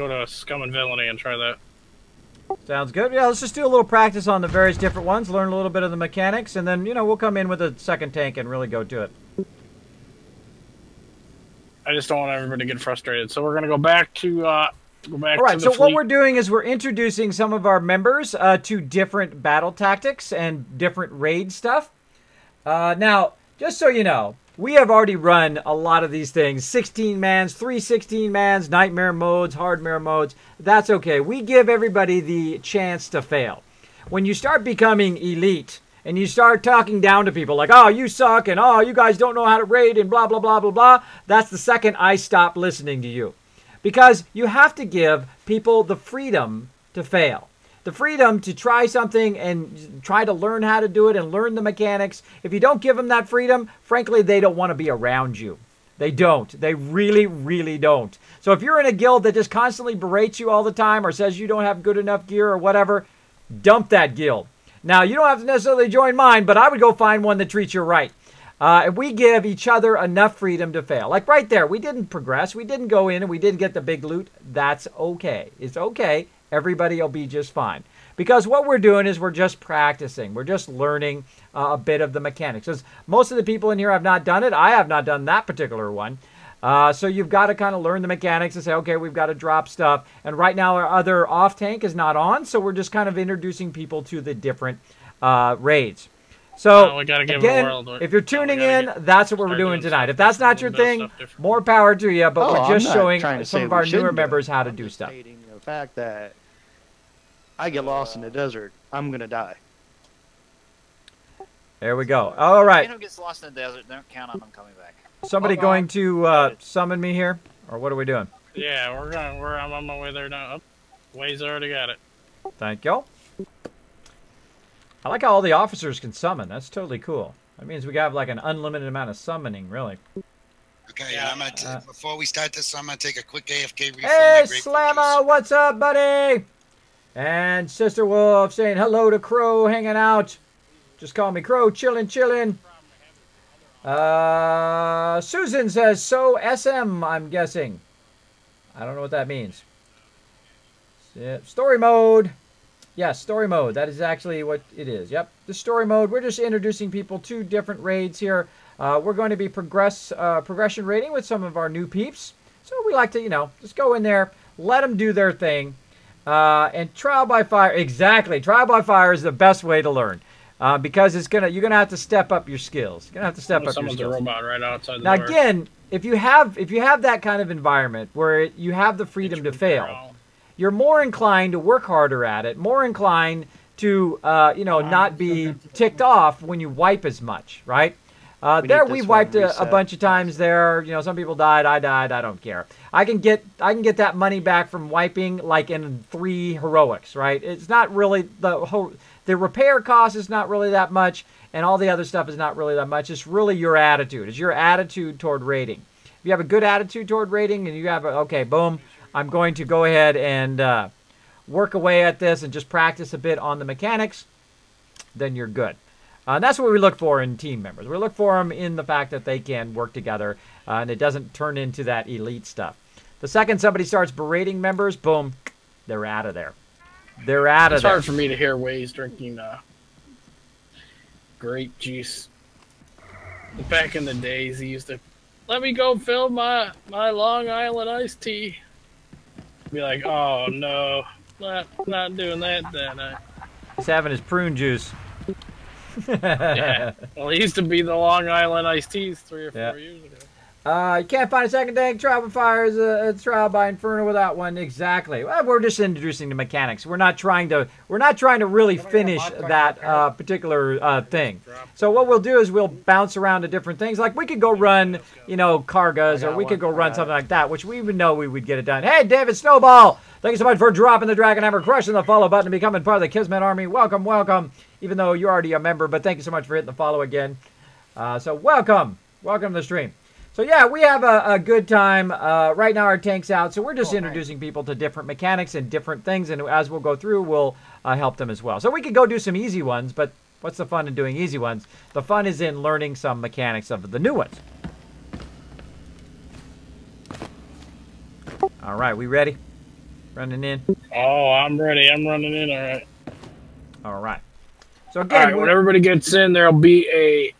to Scum and Villainy and try that. Sounds good. Yeah, let's just do a little practice on the various different ones, learn a little bit of the mechanics, and then, we'll come in with a second tank and really go to it. I just don't want everybody to get frustrated. So we're going to go back to All right, so what we're doing is we're introducing some of our members to different battle tactics and different raid stuff. Now, just so you know, we have already run a lot of these things. 16-mans, 3 16-mans, nightmare modes, hardmare modes. That's okay. We give everybody the chance to fail. When you start becoming elite and you start talking down to people like, oh, you suck, and oh, you guys don't know how to raid, and blah, blah, blah, blah, blah, that's the second I stop listening to you. Because you have to give people the freedom to fail. The freedom to try something and try to learn how to do it and learn the mechanics. If you don't give them that freedom, frankly, they don't want to be around you. They don't. They really, really don't. So if you're in a guild that just constantly berates you all the time or says you don't have good enough gear or whatever, dump that guild. Now, you don't have to necessarily join mine, but I would go find one that treats you right. And we give each other enough freedom to fail. Like right there, we didn't progress. We didn't go in and we didn't get the big loot. That's okay. It's okay. Everybody will be just fine. Because what we're doing is we're just practicing. We're just learning a bit of the mechanics. Because most of the people in here have not done it. I have not done that particular one. So you've got to kind of learn the mechanics and say, okay, we've got to drop stuff. And right now our other off tank is not on. So we're just kind of introducing people to the different raids. So, we gotta give again, it a whirl, if you're tuning in, that's what we're doing tonight. If that's not your thing, more power to you, but we're just showing some of our newer members how to do stuff. The fact that I get lost in the desert, I'm going to die. There we go. All right. Anyone who gets lost in the desert, don't count on them coming back. Somebody going to summon me here? Or what are we doing? Yeah, I'm on my way there now. Oh, Waze already got it. Thank you. I like how all the officers can summon. That's totally cool. That means we got like an unlimited amount of summoning, really. Okay, yeah, I'm gonna before we start this, I'm gonna take a quick AFK refill. Hey, Slamma, what's up, buddy? And Sister Wolf saying hello to Crow, hanging out. Just call me Crow, chillin', chillin'. Susan says, so SM, I'm guessing. I don't know what that means. Story mode. Yes, story mode. That is actually what it is. Yep, the story mode. We're just introducing people to different raids here. We're going to be progression rating with some of our new peeps. So we like to, just go in there, let them do their thing. And trial by fire, exactly. Trial by fire is the best way to learn. because you're gonna have to step up your skills. You're gonna have to step up your Someone's skills. a robot right outside the Now door. again, if you have that kind of environment where you have the freedom to fail, you're more inclined to work harder at it, more inclined to not be ticked off when you wipe as much, right? We've wiped a bunch of times there. You know, some people died. I died. I don't care. I can get that money back from wiping like in 3 heroics, right? It's not really the repair cost is not really that much, and all the other stuff is not really that much. It's really your attitude. It's your attitude toward raiding. If you have a good attitude toward raiding, and you have okay, boom, I'm going to go ahead and work away at this and just practice a bit on the mechanics, then you're good. And that's what we look for in team members. We look for them in the fact that they can work together and it doesn't turn into that elite stuff. The second somebody starts berating members, boom, they're out of there. They're out of there. It's hard for me to hear Waze drinking grape juice. Back in the days, he used to let me go fill my Long Island iced tea. Be like, oh no, not doing that then. He's having his prune juice. Yeah. Well, it used to be the Long Island iced teas 3 or 4 years ago. You can't find a second tank. Trial by fire is a trial by inferno without one. Exactly. Well, we're just introducing the mechanics. We're not trying to really finish that particular thing. So what we'll do is we'll bounce around to different things. Like we could go run, Kargas, or we could go run something like that, which we would know we would get it done. Hey, David Snowball, thank you so much for dropping the Dragon Hammer, crushing the follow button, and becoming part of the Kismet Army. Welcome, welcome. Even though you're already a member, but thank you so much for hitting the follow again. So welcome to the stream. So yeah, we have a good time. Right now our tank's out, so we're just introducing people to different mechanics and different things, and as we'll go through, we'll help them as well. So we could go do some easy ones, but what's the fun in doing easy ones? The fun is in learning some mechanics of the new ones. All right, we ready? Running in? Oh, I'm ready. I'm running in, all right. All right. So again, all right, when everybody gets in, there'll be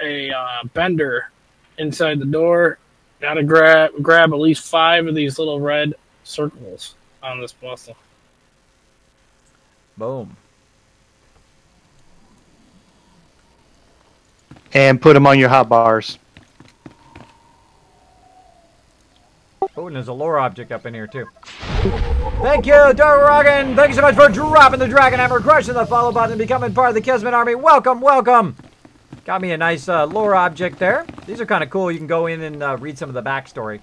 a bender inside the door. Gotta grab at least 5 of these little red circles on this puzzle. Boom. And put them on your hot bars. Oh, and there's a lore object up in here, too. Thank you, Dorogan. Thank you so much for dropping the Dragon Hammer, crushing the follow button, and becoming part of the Kismet Army. Welcome, welcome. Got me a nice lore object there. These are kind of cool. You can go in and read some of the backstory.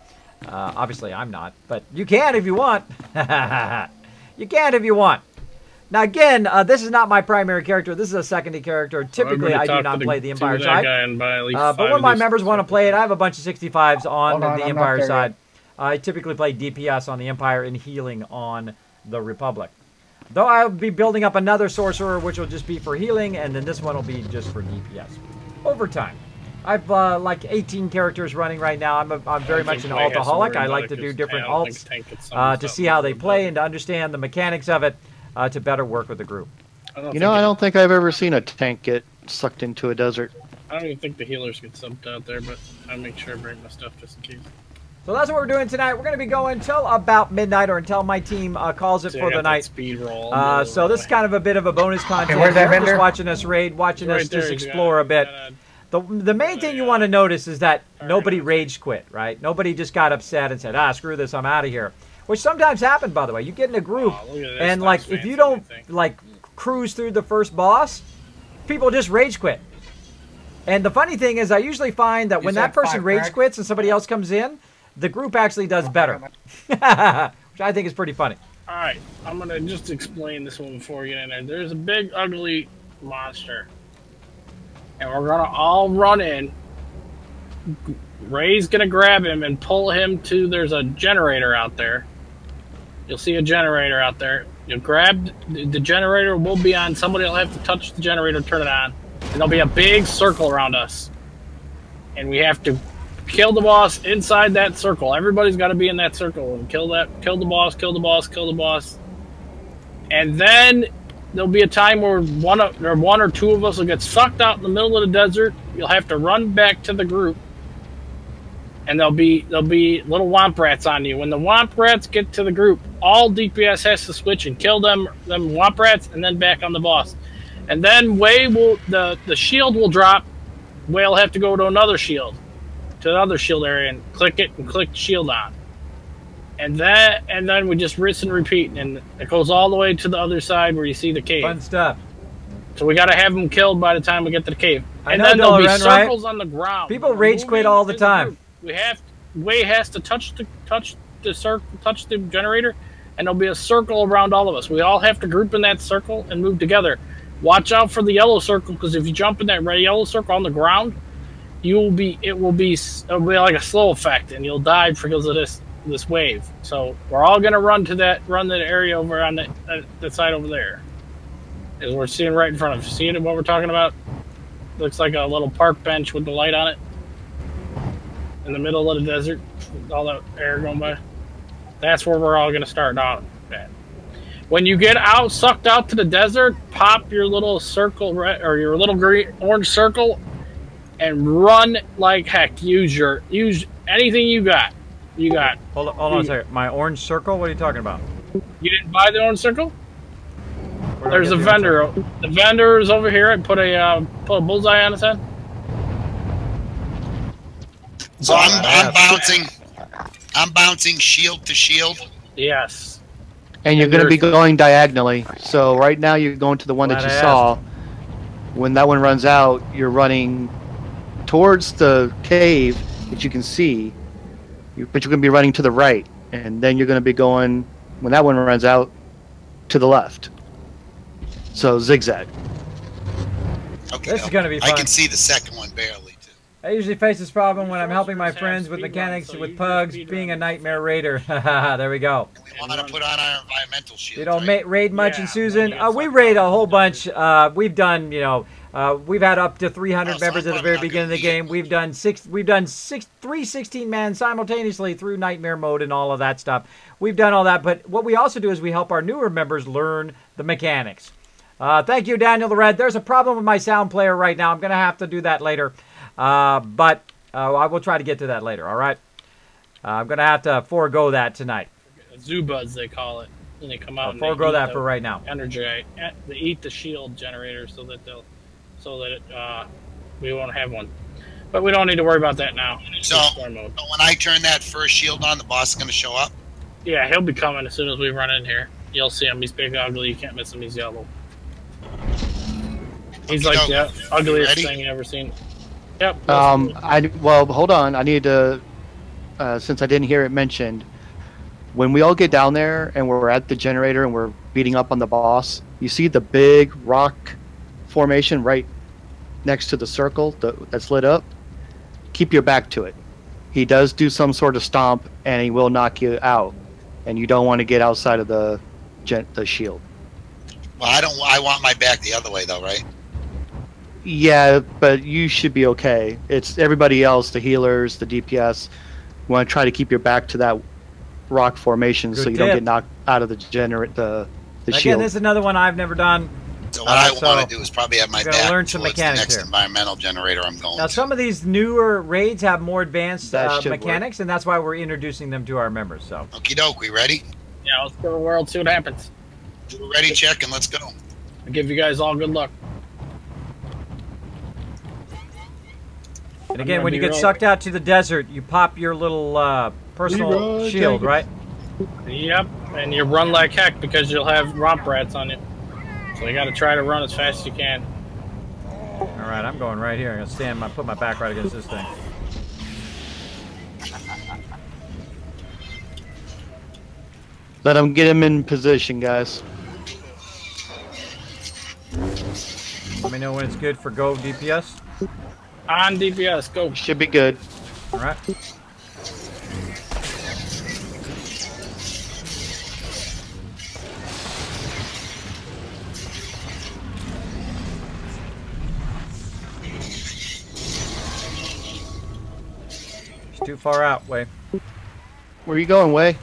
Obviously, I'm not, but you can if you want. You can if you want. Now, again, this is not my primary character. This is a secondary character. Typically, I do not play the Empire side. But when my members want to play it, I have a bunch of 65s on the Empire side. I typically play DPS on the Empire and healing on the Republic. Though I'll be building up another sorcerer, which will just be for healing, and then this one will be just for DPS. Over time. I've like 18 characters running right now. I'm very much an altaholic. I like to do different alts to see how they play and to understand the mechanics of it to better work with the group. I don't think I've ever seen a tank get sucked into a desert. I don't even think the healers get subbed out there, but I'll make sure I bring my stuff just in case. So that's what we're doing tonight. We're going to be going until about midnight or until my team calls it for the night. Speed roll. So this is kind of a bit of a bonus content. Where's that vendor? Just watching us raid, watching us just explore a bit. The main thing you want to notice is that nobody rage quit, right? Nobody just got upset and said, screw this, I'm out of here. Which sometimes happens, by the way. You get in a group, and like if you don't like cruise through the first boss, people just rage quit. And the funny thing is, I usually find that when that person rage quits and somebody else comes in, the group actually does better, which I think is pretty funny. All right, I'm going to just explain this one before we get in there. There's a big, ugly monster, and we're going to all run in. Ray's going to grab him and pull him to, there's a generator out there. You'll see a generator out there. You'll grab the generator, will be on. Somebody will have to touch the generator, turn it on, and there'll be a big circle around us. And we have to kill the boss inside that circle. Everybody's got to be in that circle and kill the boss, kill the boss, kill the boss. And then there'll be a time where one or two of us will get sucked out in the middle of the desert. You'll have to run back to the group, and there'll be little womp rats on you. When the womp rats get to the group, all DPS has to switch and kill them womp rats, and then back on the boss. And then Way will the shield will drop. Way will have to go to another shield area and click it and click shield on. And then we just rinse and repeat, and it goes all the way to the other side where you see the cave. Fun stuff. So we got to have them killed by the time we get to the cave. I And know, then there'll be Dylan, circles on the ground. People rage quit all the time. Way has to touch the generator, and there'll be a circle around all of us. We all have to group in that circle and move together. Watch out for the yellow circle, because if you jump in that red yellow circle on the ground, it'll be like a slow effect, and you'll die because of this wave. So we're all gonna run that area over on that side over there, as we're seeing right in front of us. See what we're talking about? Looks like a little park bench with the light on it in the middle of the desert, with all that air going by. That's where we're all gonna start out at. When you get sucked out to the desert, pop your little circle or your little orange circle and run like heck. Use anything you got. Hold on a second. My orange circle? What are you talking about? You didn't buy the orange circle? There's a vendor. The vendor is over here. I put a bullseye on his head. So I'm bouncing shield to shield. Yes. And you're going to be going diagonally. So right now you're going to the one that you saw. When that one runs out, you're running towards the cave that you can see, but you're going to be running to the right. And then you're going to be going, when that one runs out, to the left. So zigzag. Okay, This is going to be fun. I can see the second one barely, too. I usually face this problem when I'm helping my friends with mechanics with pugs, being a nightmare raider. There we go. We want to put on our environmental shield. You don't raid much in Susan? We raid a whole bunch. We've done, we've had up to 300 members at the very beginning of the game. We've done 3 16-man simultaneously through nightmare mode and all of that stuff. We've done all that, but what we also do is we help our newer members learn the mechanics. Thank you, Daniel the Red. There's a problem with my sound player right now. I'm going to have to do that later. But I will try to get to that later, all right? I'm going to have to forego that tonight. Zubas, they call it. And they come out and forego that for right now. They eat the shield generator so that we won't have one. But we don't need to worry about that now. So when I turn that first shield on, the boss is going to show up? Yeah, he'll be coming as soon as we run in here. You'll see him. He's big, ugly. You can't miss him. He's yellow. He's like the ugliest thing you've ever seen. Yep. Well, hold on. I need to, since I didn't hear it mentioned, when we all get down there and we're at the generator and we're beating up on the boss, you see the big rock formation right next to the circle that's lit up? Keep your back to it. He does do some sort of stomp, and he will knock you out, and you don't want to get outside of the shield. Well, I want my back the other way, though, right? Yeah, but you should be okay. It's everybody else, the healers, the DPS. You want to try to keep your back to that rock formation so you don't get knocked out of the shield. Again, this is another one I've never done. So what I want to do is probably have my back learn some towards the mechanics next here. environmental generator I'm going Now, to. some of these newer raids have more advanced mechanics, work. and that's why we're introducing them to our members. So, Okie doke, we ready? Yeah, let's go to the world, see what happens. We're ready, check, and let's go. I'll give you guys all good luck. and again, when you get sucked out to the desert, you pop your little personal shield, right? Yep, and you run like heck because you'll have romp rats on you. So you got to try to run as fast as you can. All right, I'm going right here. I'm gonna put my back right against this thing. Let him in position, guys. Let me know when it's good for go DPS. On DPS, go. Should be good. All right. Too far out, Way. Where are you going, Way?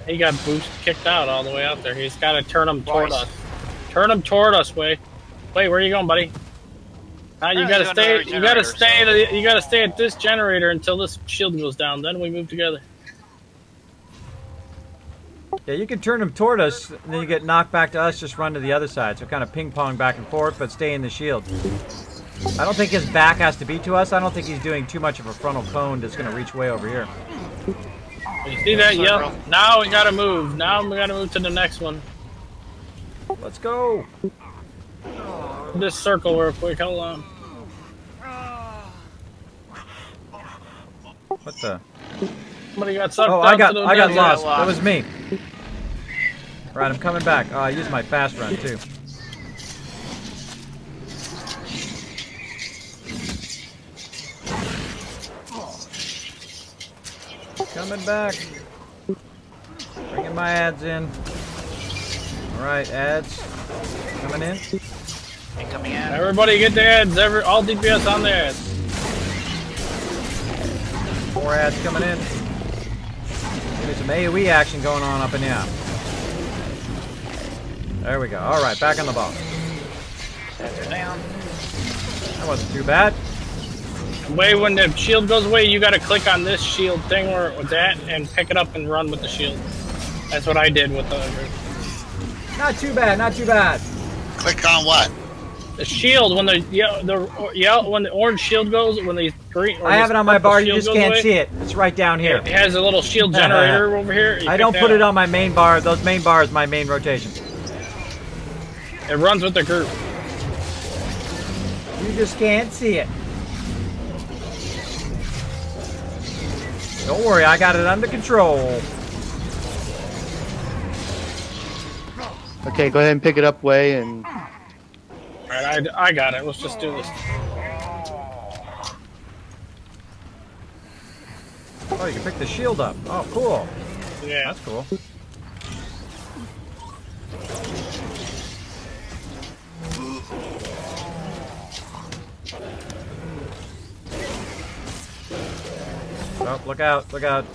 He got kicked out all the way out there. He's got to turn him toward us. Turn him toward us, Way. Wait, where are you going, buddy? You gotta stay. You gotta stay. You gotta stay at this generator until this shield goes down. Then we move together. Yeah, you can turn them toward us, and then you get knocked back to us, just run to the other side. So kind of ping-pong back and forth, but stay in the shield. I don't think his back has to be to us. I don't think he's doing too much of a frontal cone that's going to reach way over here. You see that? Yep. Now we gotta move. Now we gotta move to the next one. Let's go. This circle real quick. Hold on. What the? Somebody got sucked. Oh, out I got to the lost. desert. That was me. Right, I'm coming back. Oh, I used my fast run too. Coming back. Bringing my ads in. All right, ads coming in. Coming in. Everybody get the ads. All DPS on the ads. More ads coming in. There's some AoE action going on up in here. There we go. All right, back on the ball. Ads are down. That wasn't too bad. Way when the shield goes away, you gotta click on this shield thing where it was at and pick it up and run with the shield. That's what I did with the Not too bad, not too bad. Click on what? the shield. When when the orange shield goes, when the green. I have it on my bar. You just can't see it. It's right down here. It has a little shield generator over here. I don't put it on my main bar. Those main bars, my main rotation. It runs with the group. You just can't see it. Don't worry, I got it under control. Okay, go ahead and pick it up, Way, and... Alright, I got it. Let's just do this. Oh, you can pick the shield up. Oh, cool. Yeah. That's cool. Oh, look out, look out.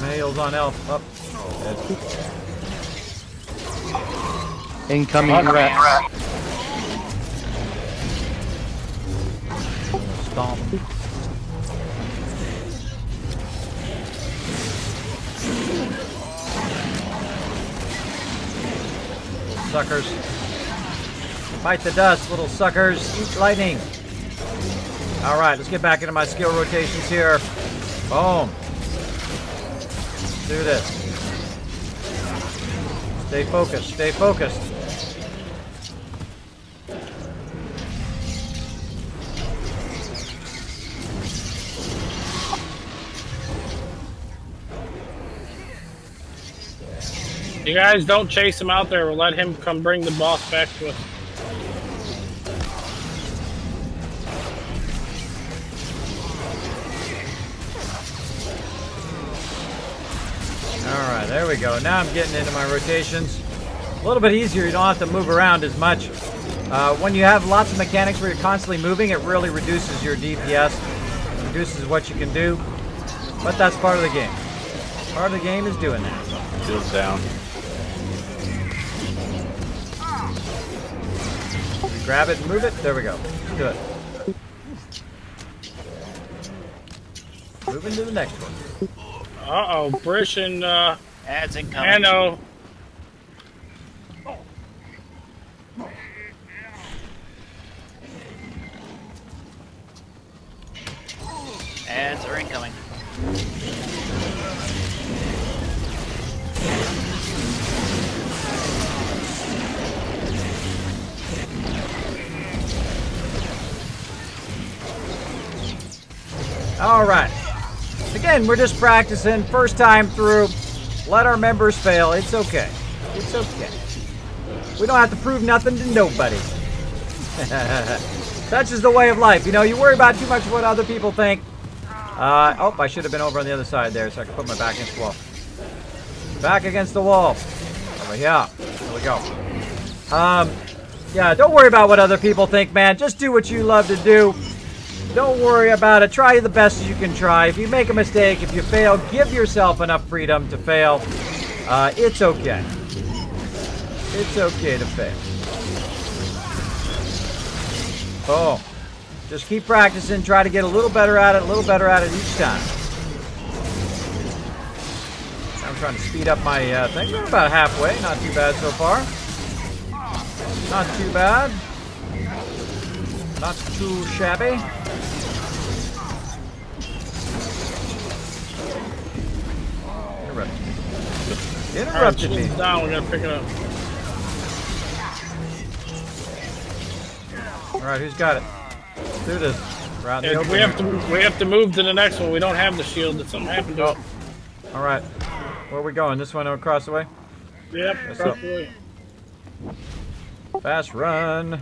Males on elf. Up. Incoming rat. Stomp. Suckers. Bite the dust, little suckers. Eat lightning. Alright, let's get back into my skill rotations here. Boom. Let's do this. Stay focused, stay focused. You guys don't chase him out there. We'll let him come bring the boss back to us. Alright, there we go. Now I'm getting into my rotations. A little bit easier. You don't have to move around as much. When you have lots of mechanics where you're constantly moving, it really reduces your DPS. Reduces what you can do. But that's part of the game. Part of the game is doing that. Shield's down. Grab it and move it. There we go. Let's do it. Moving to the next one. Uh-oh, Brish and Ads incoming. Anno. Ads are incoming. All right. Again, we're just practicing. First time through. Let our members fail. It's okay. It's okay. We don't have to prove nothing to nobody. Such is the way of life. You know, you worry about too much what other people think. Oh, I should have been over on the other side there so I could put my back against the wall. Back against the wall. Over here. There we go. Yeah, don't worry about what other people think, man. Just do what you love to do. Don't worry about it. Try the best you can try. If you make a mistake, if you fail, give yourself enough freedom to fail. It's okay. It's okay to fail. Oh. Just keep practicing. Try to get a little better at it, each time. Sounds trying to speed up my thing. We're about halfway. Not too bad so far. Not too bad. Not too shabby. Interrupted me. Down, we gotta pick it up. Alright, who's got it? Let's do this. Around the open. We have to move to the next one. We don't have the shield. That something happened to it. Alright. Where are we going? This one across the way? Yep, across the way. Fast run.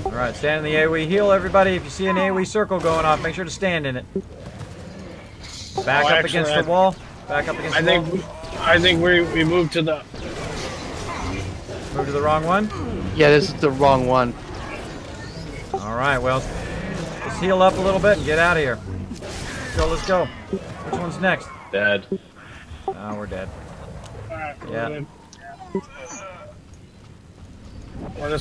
Alright, stand in the AoE heal, everybody. If you see an AoE circle going off, make sure to stand in it. Back up against the wall. Back up against the wall. I think we moved to the... Moved to the wrong one? Yeah, this is the wrong one. Alright, well, let's heal up a little bit and get out of here. Let's go. Which one's next? Dead. Oh, we're dead. Yeah.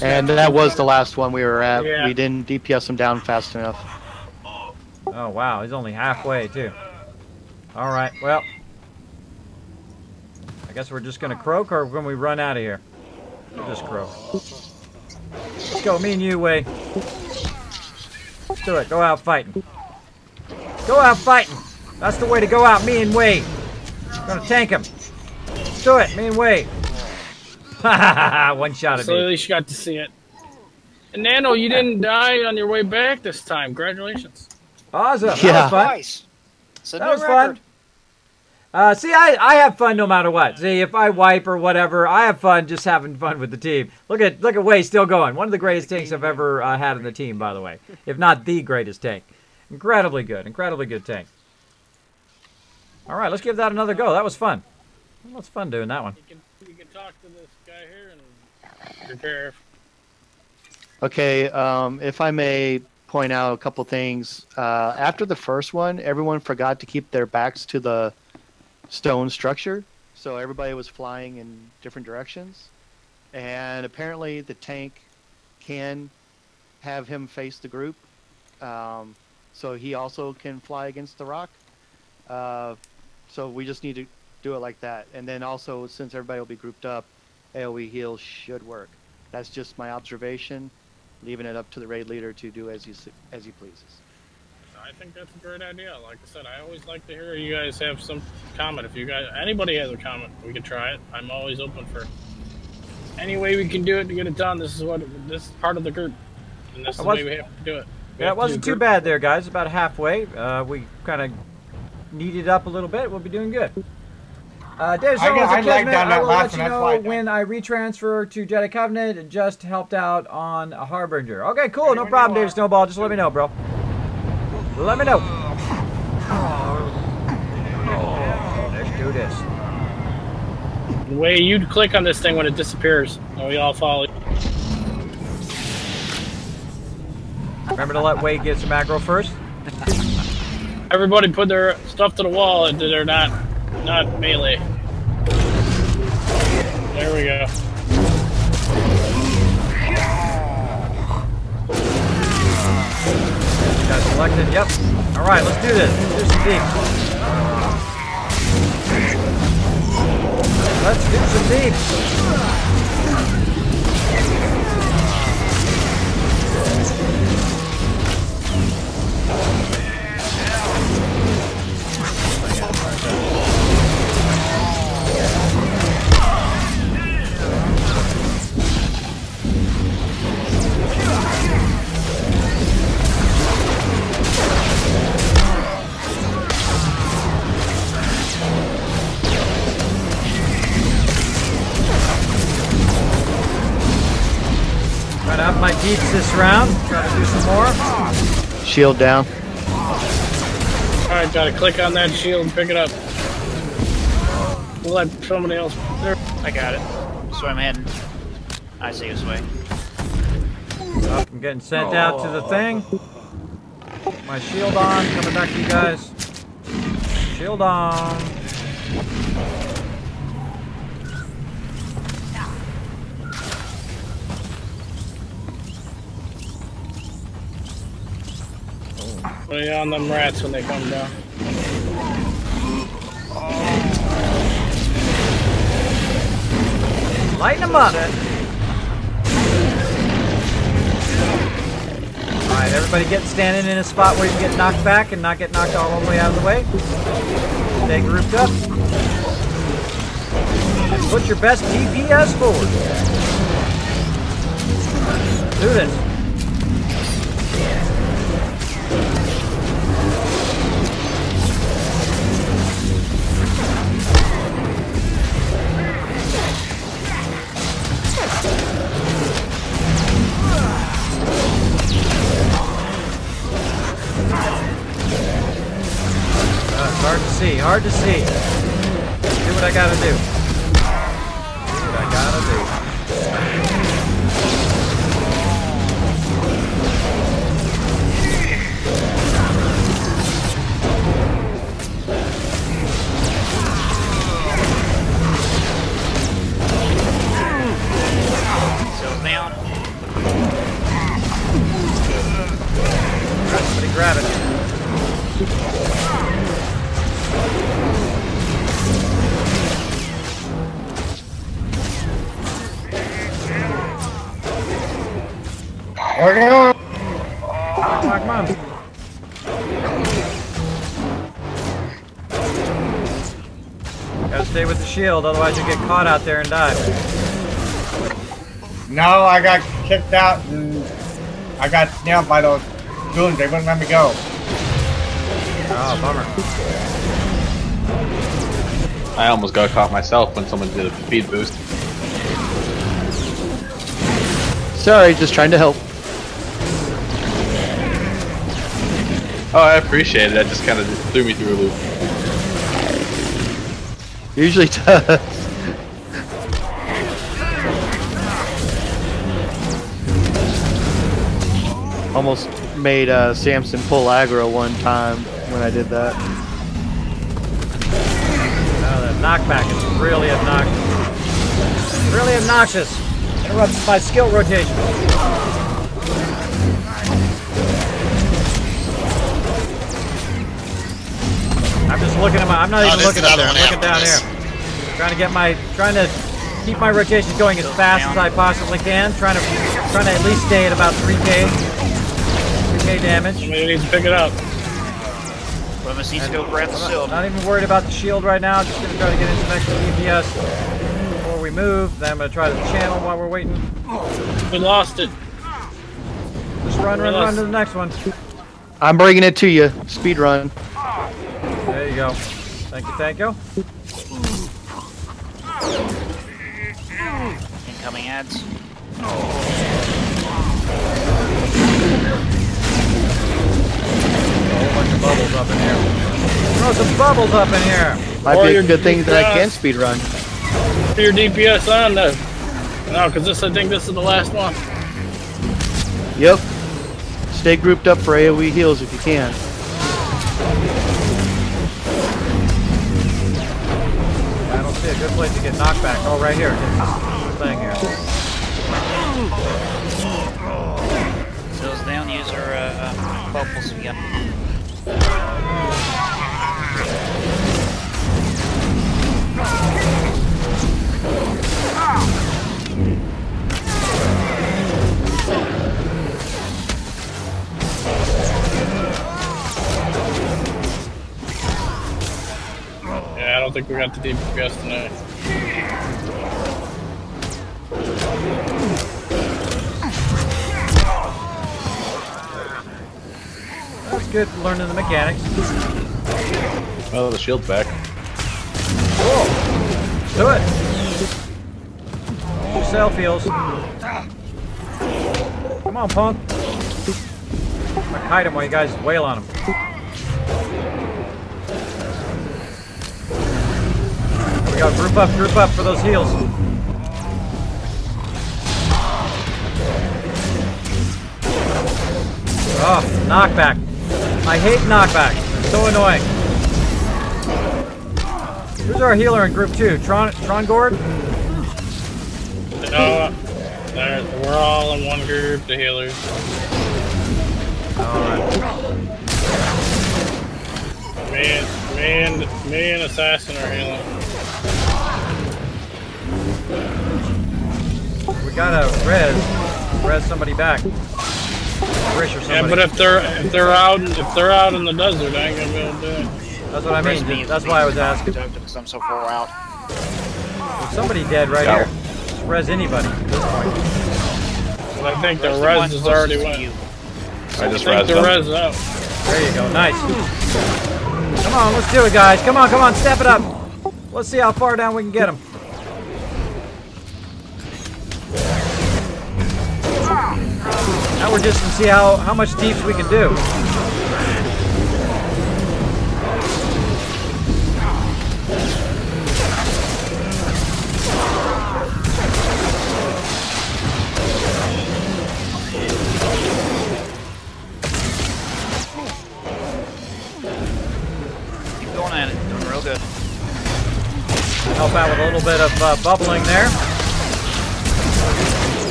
And that was the last one we were at. Yeah. We didn't DPS him down fast enough. Oh, wow. He's only halfway, too. Alright, well. I guess we're just going to croak, or when we run out of here? We'll just croak. Let's go, me and you, Wei. Let's do it. Go out fighting. Go out fighting. That's the way to go out, me and Wei. Gonna tank him. Let's do it, me and Wei. One shot at So me. at least you got to see it. And Nano, you didn't die on your way back this time. Congratulations. Awesome. Yeah. That was fun. Nice. It's a That new was record. fun. See, I have fun no matter what. See, if I wipe or whatever, I have fun just having fun with the team. Look at Wei still going. One of the greatest tanks I've ever had in the team, by the way. If not the greatest tank. Incredibly good tank. All right, let's give that another go. That was fun. That was fun doing that one. You can talk to this guy here and prepare. Okay, if I may point out a couple things. After the first one, everyone forgot to keep their backs to the stone structure, so everybody was flying in different directions. And apparently the tank can have him face the group, so he also can fly against the rock. So we just need to do it like that. And then also, since everybody will be grouped up, AoE heal should work. That's just my observation, leaving it up to the raid leader to do as he pleases. I think that's a great idea. Like I said, I always like to hear you guys have some comment. If you guys, anybody has a comment, we can try it. I'm always open for any way we can do it to get it done. This is part of the group, and this is the way we have to do it. Yeah, it wasn't too bad there, guys. About halfway. We kind of kneaded up a little bit. We'll be doing good. Dave Snowball, I will let you know when I retransfer to Jedi Covenant. It just helped out on a Harbinger. Okay, cool. No problem, Dave Snowball. Just let me know, bro. Let me know. Let's do this. The way you click on this thing when it disappears, and we all follow. Remember to let Wade get some aggro first. Everybody put their stuff to the wall and they're not melee. There we go. Got selected. Yep. All right, let's do this. Do some deep. Let's do some deep. Try to up my deeps this round. Try to do some more. Shield down. Alright, gotta click on that shield and pick it up. We'll let somebody else. There. I got it. So I'm heading. I see this way. Up, I'm getting sent out to the thing. Put my shield on. Coming back to you guys. Shield on. Put on them rats when they come down. Lighten them up. Alright, everybody get standing in a spot where you can get knocked back and not get knocked all the way out of the way. Stay grouped up. And put your best DPS forward. Do this. Hard to see, hard to see. Do what I gotta do. Do what I gotta do. Seals down. Alright, somebody grab it. There we go. Come on. Gotta stay with the shield, otherwise you get caught out there and die. No, I got kicked out and I got nailed by those goons. They wouldn't let me go. Oh, bummer. I almost got caught myself when someone did a speed boost. Sorry, just trying to help. Oh, I appreciate it. That just kind of threw me through a loop. Usually does. Almost made Samson pull aggro one time when I did that. Oh, that knockback is really obnoxious. Really obnoxious. Interrupts my skill rotation. I'm just looking at my. I'm not even looking up there. I'm looking down here. Trying to keep my rotations going as fast as I possibly can. Trying to at least stay at about 3K damage. Somebody needs to pick it up. Whoever needs to go grab the shield. Not even worried about the shield right now. Just gonna try to get into some extra DPS before we move. Then I'm gonna try the channel while we're waiting. We lost it. Just run to the next one. I'm bringing it to you. Speed run. There you go. Thank you. Incoming ads. A whole bunch of bubbles up in here. Throw some bubbles up in here. Might be a good thing that I can speed run. Put your DPS on though. No, because I think this is the last one. Yep. Stay grouped up for AoE heals if you can. I don't see a good place to get knocked back. Oh, right here. This thing here. Seals down. Use our bubbles. Yep. Yeah, I don't think we got the DPS tonight. That's good. Learning the mechanics. Oh, the shield's back. Cool. Do it. Your self heals. Come on, punk. I'm gonna kite him while you guys wail on him. We got group up for those heals. Oh, knockback. I hate knockback. It's so annoying. Who's our healer in group 2? Tron Gord? No, we're all in one group, the healers. Alright. Me and Assassin are healing. We gotta res somebody back. Rish or somebody. Yeah, but if they're out in the desert, I ain't gonna be able to do it. That's what I mean. That's why I was asking. Because I'm so far out. There's somebody dead right here. Just res anybody at this point. But I think the res is already went. I just think the them. res out. There you go. Nice. Come on, let's do it, guys. Come on, step it up. Let's see how far down we can get them. Now we're just gonna see how much deeps we can do. Keep going at it. Doing real good. Help out with a little bit of bubbling there.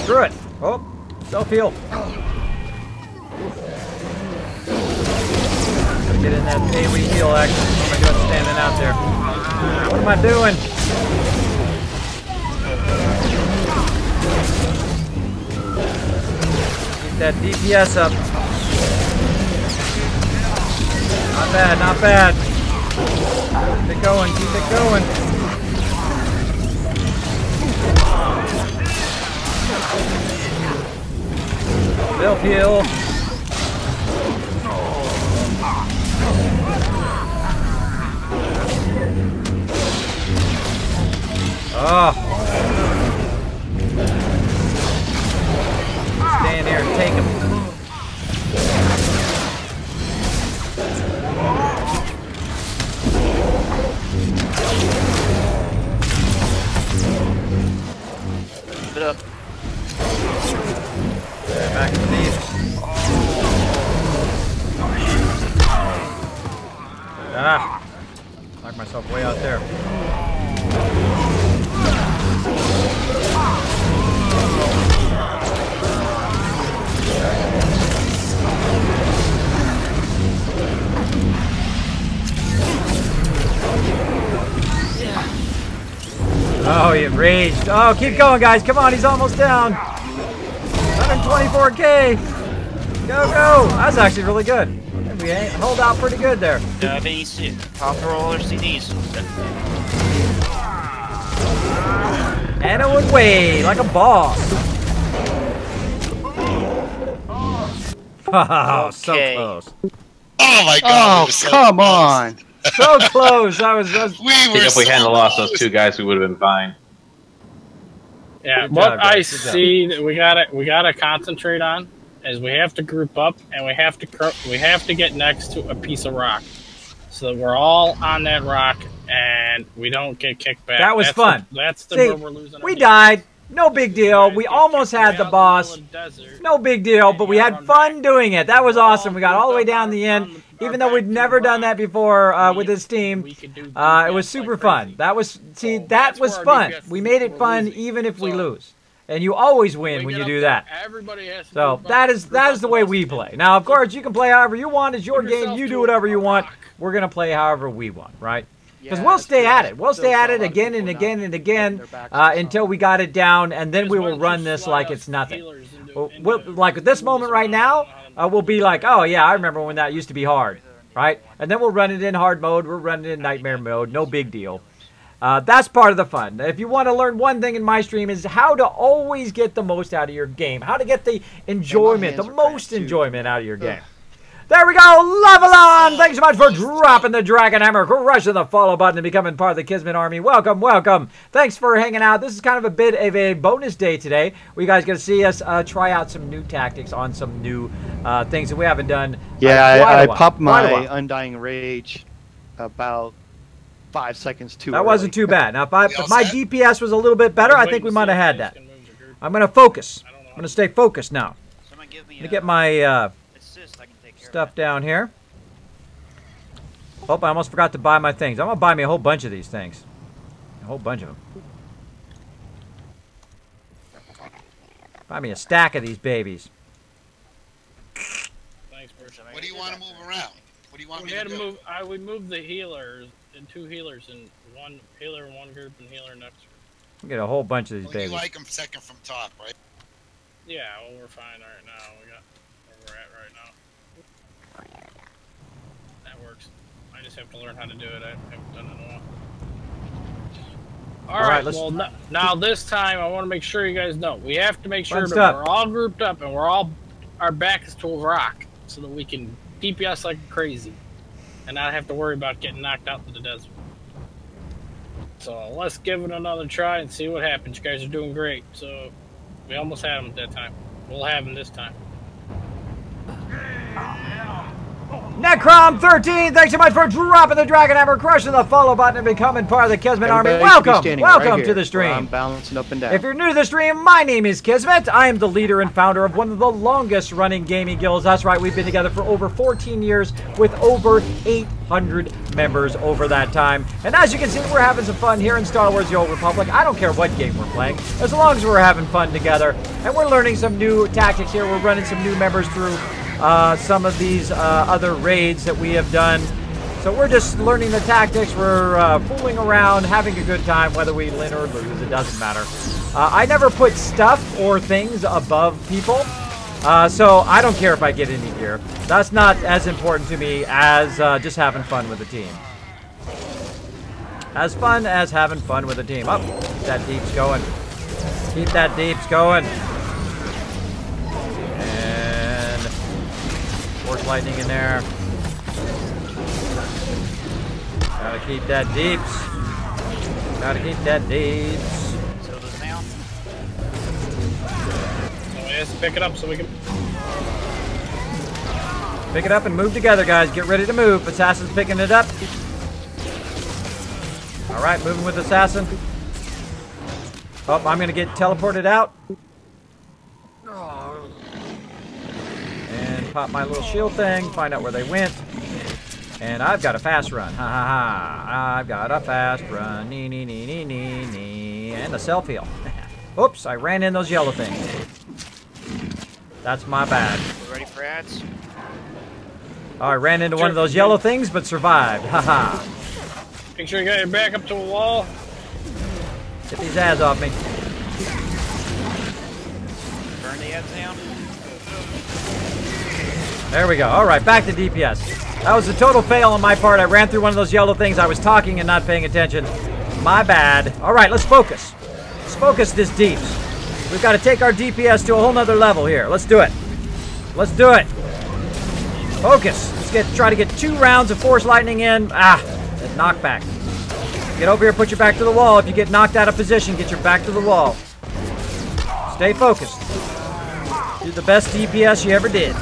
Screw it. Oh, self-heal. Gotta get in that AoE heal action. What am I doing standing out there? What am I doing? Keep that DPS up. Not bad, not bad. Keep it going, keep it going. Self-heal. Oh. Stay in here and take him. Keep it up. Back to the beast. Ah. Knocked myself way out there. Oh, he enraged. Oh, keep going, guys. Come on, he's almost down. 124k. Go, go. That's actually really good. We hold out pretty good there. Pop roller CDs. And it went way like a boss. Oh, so close. Oh my God! Oh, come on! So close. I was. I think if we hadn't lost those two guys, we would have been fine. Yeah, Good what job, I guys. Good job. see that we gotta concentrate on is we have to group up and we have to get next to a piece of rock, so that we're all on that rock and we don't get kicked back. That was fun. That's the See, where we're losing. we died. No big deal. We almost had the boss. No big deal, but we had fun doing it. That was awesome. We got all the way down the end, even though we'd never done that before with this team. It was super fun. That was fun. We made it fun even if we lose. And you always win when you do that. So that is the way we play. Now, of course, you can play however you want. It's your game. You do whatever you want. We're going to play however we want, right? Because we'll stay at it. We'll stay at it again and again and again until we got it down, and then we will run this like it's nothing. Like at this moment right now, we'll be like, oh yeah, I remember when that used to be hard, right? And then we'll run it in hard mode. We'll run it in nightmare mode. No big deal. That's part of the fun. If you want to learn one thing in my stream is how to always get the most out of your game. How to get the enjoyment, the most enjoyment out of your game. There we go, level on! Thanks so much for dropping the Dragon Hammer, crushing the follow button, and becoming part of the Kismet Army. Welcome, welcome. Thanks for hanging out. This is kind of a bit of a bonus day today. We guys going to see us try out some new tactics on some new things that we haven't done. Yeah, I popped my Undying Rage about 5 seconds too early. That wasn't too bad. Now, if my DPS was a little bit better, I think we might have had that. I'm going to focus. I'm going to stay focused now. I'm going to get my... stuff down here. Oh, I almost forgot to buy my things. I'm gonna buy me a whole bunch of these things. A whole bunch of them. Buy me a stack of these babies. What do you want to move around? What do you want We me had to to do? move. I would move the healers and 2 healers in one healer in one group and healer next group. Get a whole bunch of these Well, babies. you like them second from top, right? Yeah, well, we're fine right now. We got where we're at right now. That works. I just have to learn how to do it. I haven't done it in a while. All right. Well, now this time I want to make sure you guys know we have to make sure that we're all grouped up and we're all our back is to a rock so that we can DPS like crazy and not have to worry about getting knocked out to the desert. So let's give it another try and see what happens. You guys are doing great. So we almost had them at that time. We'll have them this time. Necrom 13, thanks so much for dropping the Dragon Hammer, crushing the follow button, and becoming part of the Kismet Army. Welcome to the stream. I'm balancing up and down. If you're new to the stream, my name is Kismet. I am the leader and founder of one of the longest running gaming guilds. That's right, we've been together for over 14 years with over 800 members over that time. And as you can see, we're having some fun here in Star Wars The Old Republic. I don't care what game we're playing, as long as we're having fun together. And we're learning some new tactics here. We're running some new members through some of these other raids that we have done. So we're just learning the tactics. We're fooling around, having a good time, whether we win or lose. It doesn't matter. I never put stuff or things above people. So I don't care if I get any gear. That's not as important to me as just having fun with the team. As fun as having fun with the team. Oh, keep that deeps going. Keep that deeps going. Force lightning in there. Gotta keep that deeps. Gotta keep that deeps. So this now. Somebody has to pick it up so we can pick it up and move together, guys. Get ready to move. Assassin's picking it up. All right, moving with Assassin. Oh, I'm gonna get teleported out. Pop my little shield thing, find out where they went. And I've got a fast run. Ha ha ha. I've got a fast run. Nee, nee, nee, nee, nee, nee. And a self heal. Oops, I ran in those yellow things. That's my bad. We're ready for ads? Oh, I ran into one of those yellow things, but survived. Ha ha. make sure you got your back up to a wall. Get these ads off me. Burn the ads down. There we go. All right, back to DPS. That was a total fail on my part. I ran through one of those yellow things. I was talking and not paying attention. My bad. All right, let's focus. Let's focus this deeps. We've got to take our DPS to a whole nother level here. Let's do it. Let's do it. Focus. Let's try to get 2 rounds of Force Lightning in. Ah, that knockback. Get over here, put your back to the wall. If you get knocked out of position, get your back to the wall. Stay focused. Do the best DPS you ever did.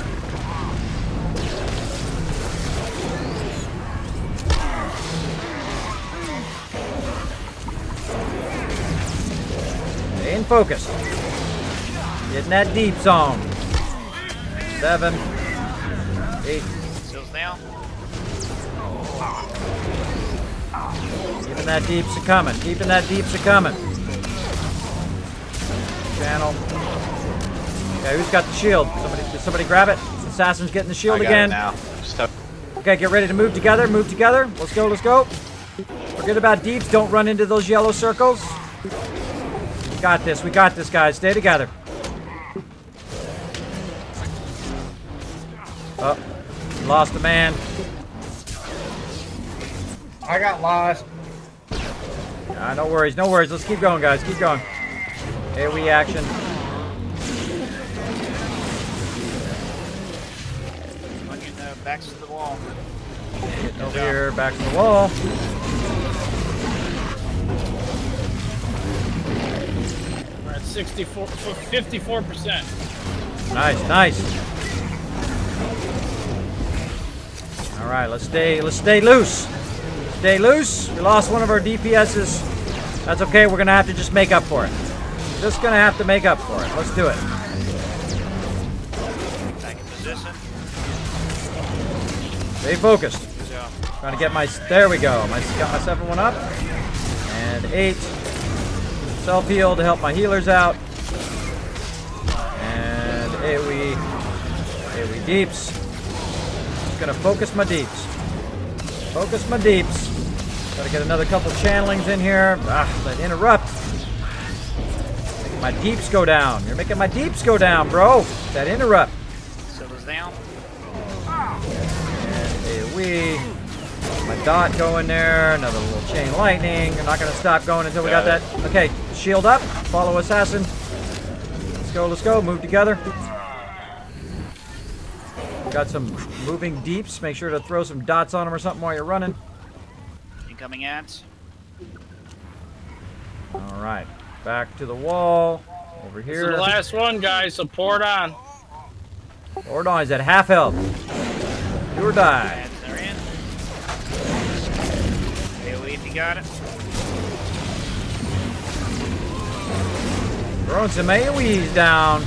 Staying focused. Getting that deep zone. 7, 8. Seals down. Keeping that deeps a coming. Keeping that deeps a coming. Channel. Okay, who's got the shield? Did somebody grab it? Assassin's getting the shield again. Now. Okay, get ready to move together. Move together. Let's go. Let's go. Forget about deeps. Don't run into those yellow circles. We got this. We got this, guys. Stay together. Oh, lost a man. I got lost. No worries, no worries. Let's keep going, guys. Keep going. AoE action. Punching the backs to the wall. Getting over here, back to the wall. We're at 54%. Nice, nice. All right, let's stay loose. Stay loose. We lost one of our DPSs. That's okay. We're gonna have to just make up for it. Just gonna have to make up for it. Let's do it. Back in position. Stay focused. Good job. Trying to get my. There we go. Got my 7-1 up. And 8. Self heal to help my healers out. And AoE deeps. just gonna focus my deeps. Focus my deeps. Gotta get another couple channelings in here. That interrupt. Making my deeps go down. You're making my deeps go down, bro. That interrupt. Silver's down. And AoE. My dot going there. Another little chain lightning. I'm not gonna stop going until we got that. Okay, shield up. Follow assassin. Let's go, let's go. Move together. Got some moving deeps. Make sure to throw some dots on them or something while you're running. Incoming ads. All right, back to the wall. Over here. This is the last one, guys, so pour it on. Pour it on. He's at half health. Do or die. Ads are in. AoE if you got it. Throwing some AoEs down.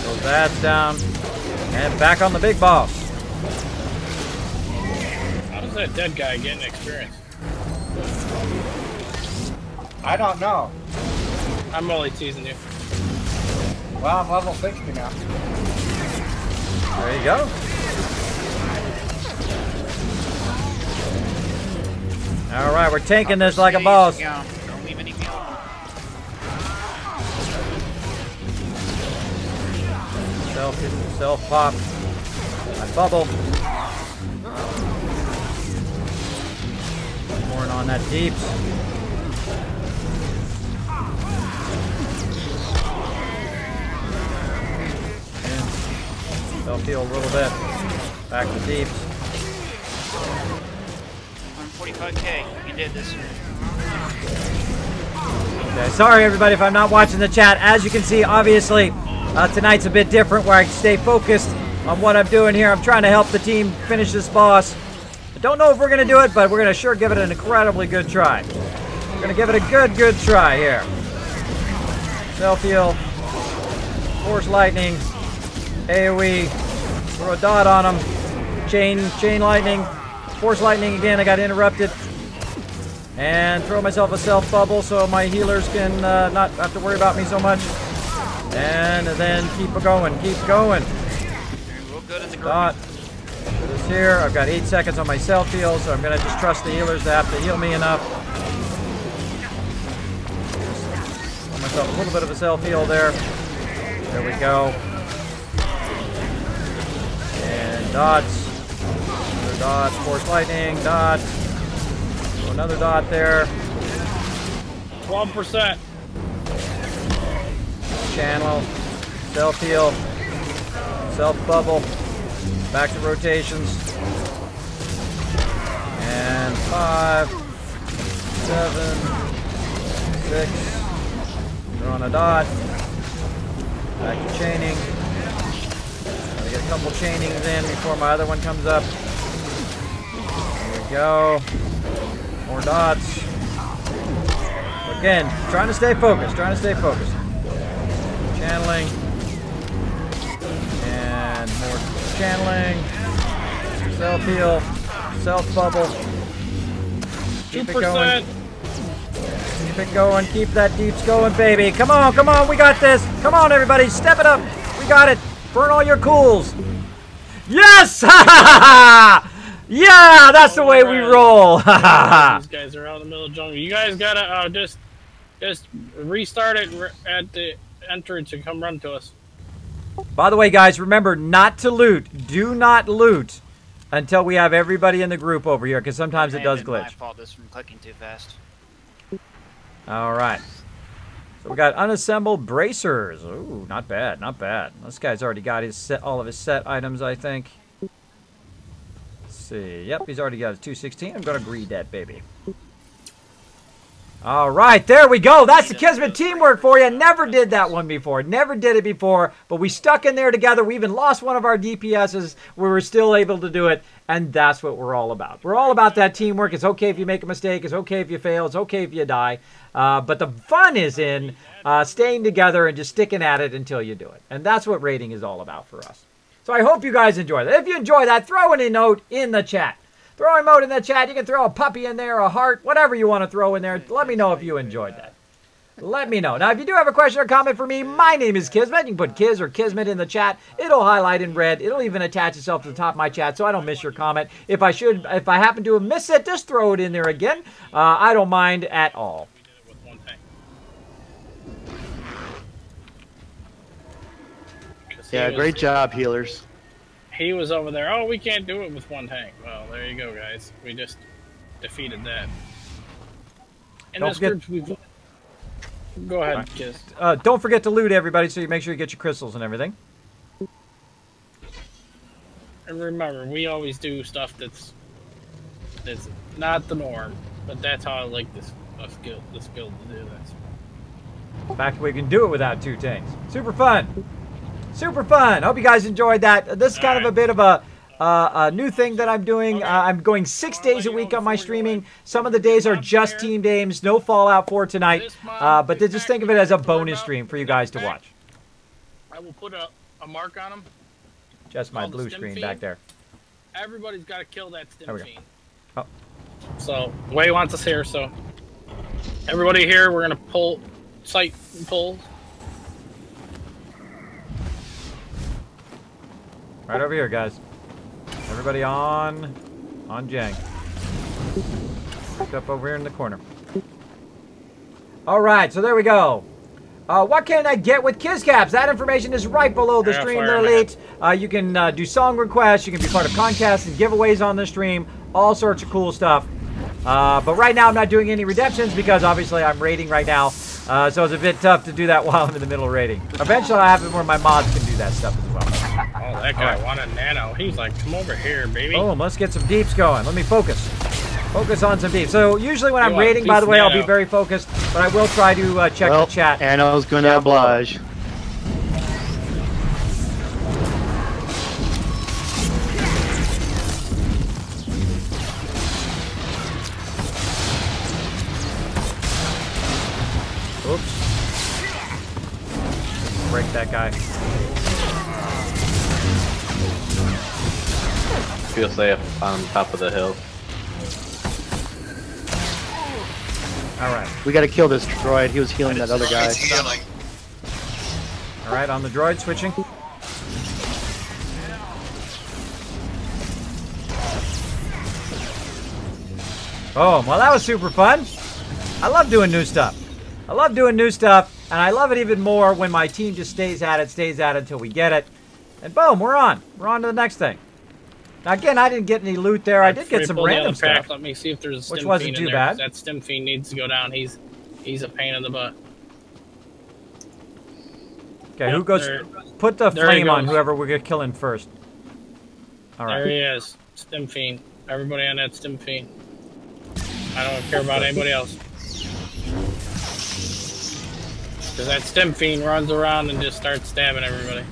Goes that's down. And back on the big boss. How does that dead guy get an experience? I don't know. I'm only teasing you. Well, I'm level 60 now. There you go. All right, we're taking this like a boss. Don't leave any meal. Self pop. My bubble. Pouring on that deeps. Self heal a little bit. Back to deeps. 145k. You did this. Okay, sorry everybody if I'm not watching the chat. As you can see, obviously, tonight's a bit different where I stay focused on what I'm doing here. I'm trying to help the team finish this boss. I don't know if we're going to do it, but we're going to sure give it an incredibly good try. We're going to give it a good try here. Self-heal. Force lightning. AoE. Throw a dot on him. Chain lightning. Force lightning again. I got interrupted. And throw myself a self bubble so my healers can not have to worry about me so much. And then keep going. Keep going. Real good in the Dot. Put this here. I've got 8 seconds on my self heal, so I'm going to just trust the healers to have to heal me enough. Put myself a little bit of a self heal there. There we go. And dots. Another dot. Force lightning. Dot. So another dot there. 12%. Channel. Self heal. Self bubble. Back to rotations. And 5, 7, 6. Throw on a dot. Back to chaining. Gotta get a couple chainings in before my other one comes up. There we go. More dots. Again, trying to stay focused. Channeling. And more channeling. Self heal. Self bubble. Keep it going. Keep it going. Keep that deeps going, baby. Come on, come on. We got this. Come on, everybody. Step it up. We got it. Burn all your cools. Yes! Yeah, that's the way we roll. These guys are out in the middle of the jungle. You guys gotta just restart it at the entrance and come run to us. By the way, guys, remember not to loot. Do not loot until we have everybody in the group over here, because sometimes it does glitch. My fault. This from clicking too fast. All right. So we got unassembled bracers. Ooh, not bad, not bad. This guy's already got his set, all of his set items, I think. Let's see. Yep, he's already got his 216. I'm gonna greed that baby. All right, there we go. That's the Kismet teamwork for you. Never did that one before. Never did it before, but we stuck in there together. We even lost one of our DPSs. We were still able to do it, and that's what we're all about. We're all about that teamwork. It's okay if you make a mistake. It's okay if you fail. It's okay if you die. But the fun is in staying together and just sticking at it until you do it. And that's what raiding is all about for us. So I hope you guys enjoy that. If you enjoy that, throw an emote in the chat. Throw an emote in the chat. You can throw a puppy in there, a heart, whatever you want to throw in there. Let me know if you enjoyed that. let me know. Now, if you do have a question or comment for me, my name is Kismet. You can put Kiz or Kismet in the chat. It'll highlight in red. It'll even attach itself to the top of my chat so I don't miss your comment. If I happen to have missed it, just throw it in there again. I don't mind at all. Yeah, great job, healers. He was over there. Oh, we can't do it with one tank. Well, there you go, guys. We just defeated that. And this group, we've... Go ahead, Kiss. Don't forget to loot, everybody, so you make sure you get your crystals and everything. And remember, we always do stuff that's not the norm, but that's how I like this guild to do this. In fact, we can do it without 2 tanks. Super fun. Super fun. Hope you guys enjoyed that. This is kind of a bit of a new thing that I'm doing. I'm going 6 days a week on my streaming. Some of the days are just teamed aims. No Fallout 4 tonight. But just think of it as a bonus stream for you guys to watch. I will put a mark on them. Just my blue screen back there. Everybody's got to kill that stim fiend. Oh. So, Way wants us here, so... Everybody here, we're going to pull... Sight pull. Right over here, guys. Everybody on Jang. Up over here in the corner. All right, so there we go. What can I get with Kizcaps? That information is right below the stream there, Elite. You can do song requests. You can be part of contests and giveaways on the stream. All sorts of cool stuff. But right now, I'm not doing any redemptions because obviously I'm raiding right now. So it's a bit tough to do that while I'm in the middle of raiding. Eventually, I have it where my mods can do that stuff as well. Oh, that guy wanted nano. He's like, come over here, baby. Oh, let's get some deeps going. Let me focus. Focus on some deeps. So usually when I'm raiding, by the way, I'll be very focused, but I will try to check the chat. Nano's gonna oblige. Oops. Break that guy. Feel safe on top of the hill. Alright. We gotta kill this droid. He was healing that other guy. Alright, on the droid, switching. Oh, well that was super fun. I love doing new stuff. I love doing new stuff, and I love it even more when my team just stays at it until we get it. And boom, we're on. We're on to the next thing. Now again, I didn't get any loot there. I did get some random stuff, Let me see if there's a which stim wasn't fiend too in there. bad. That stim fiend needs to go down. He's a pain in the butt. Okay, who goes? Put the flame on whoever we're killing first. All right. There he is, stim fiend. Everybody on that stim fiend. I don't care about anybody else. Because that stim fiend runs around and just starts stabbing everybody.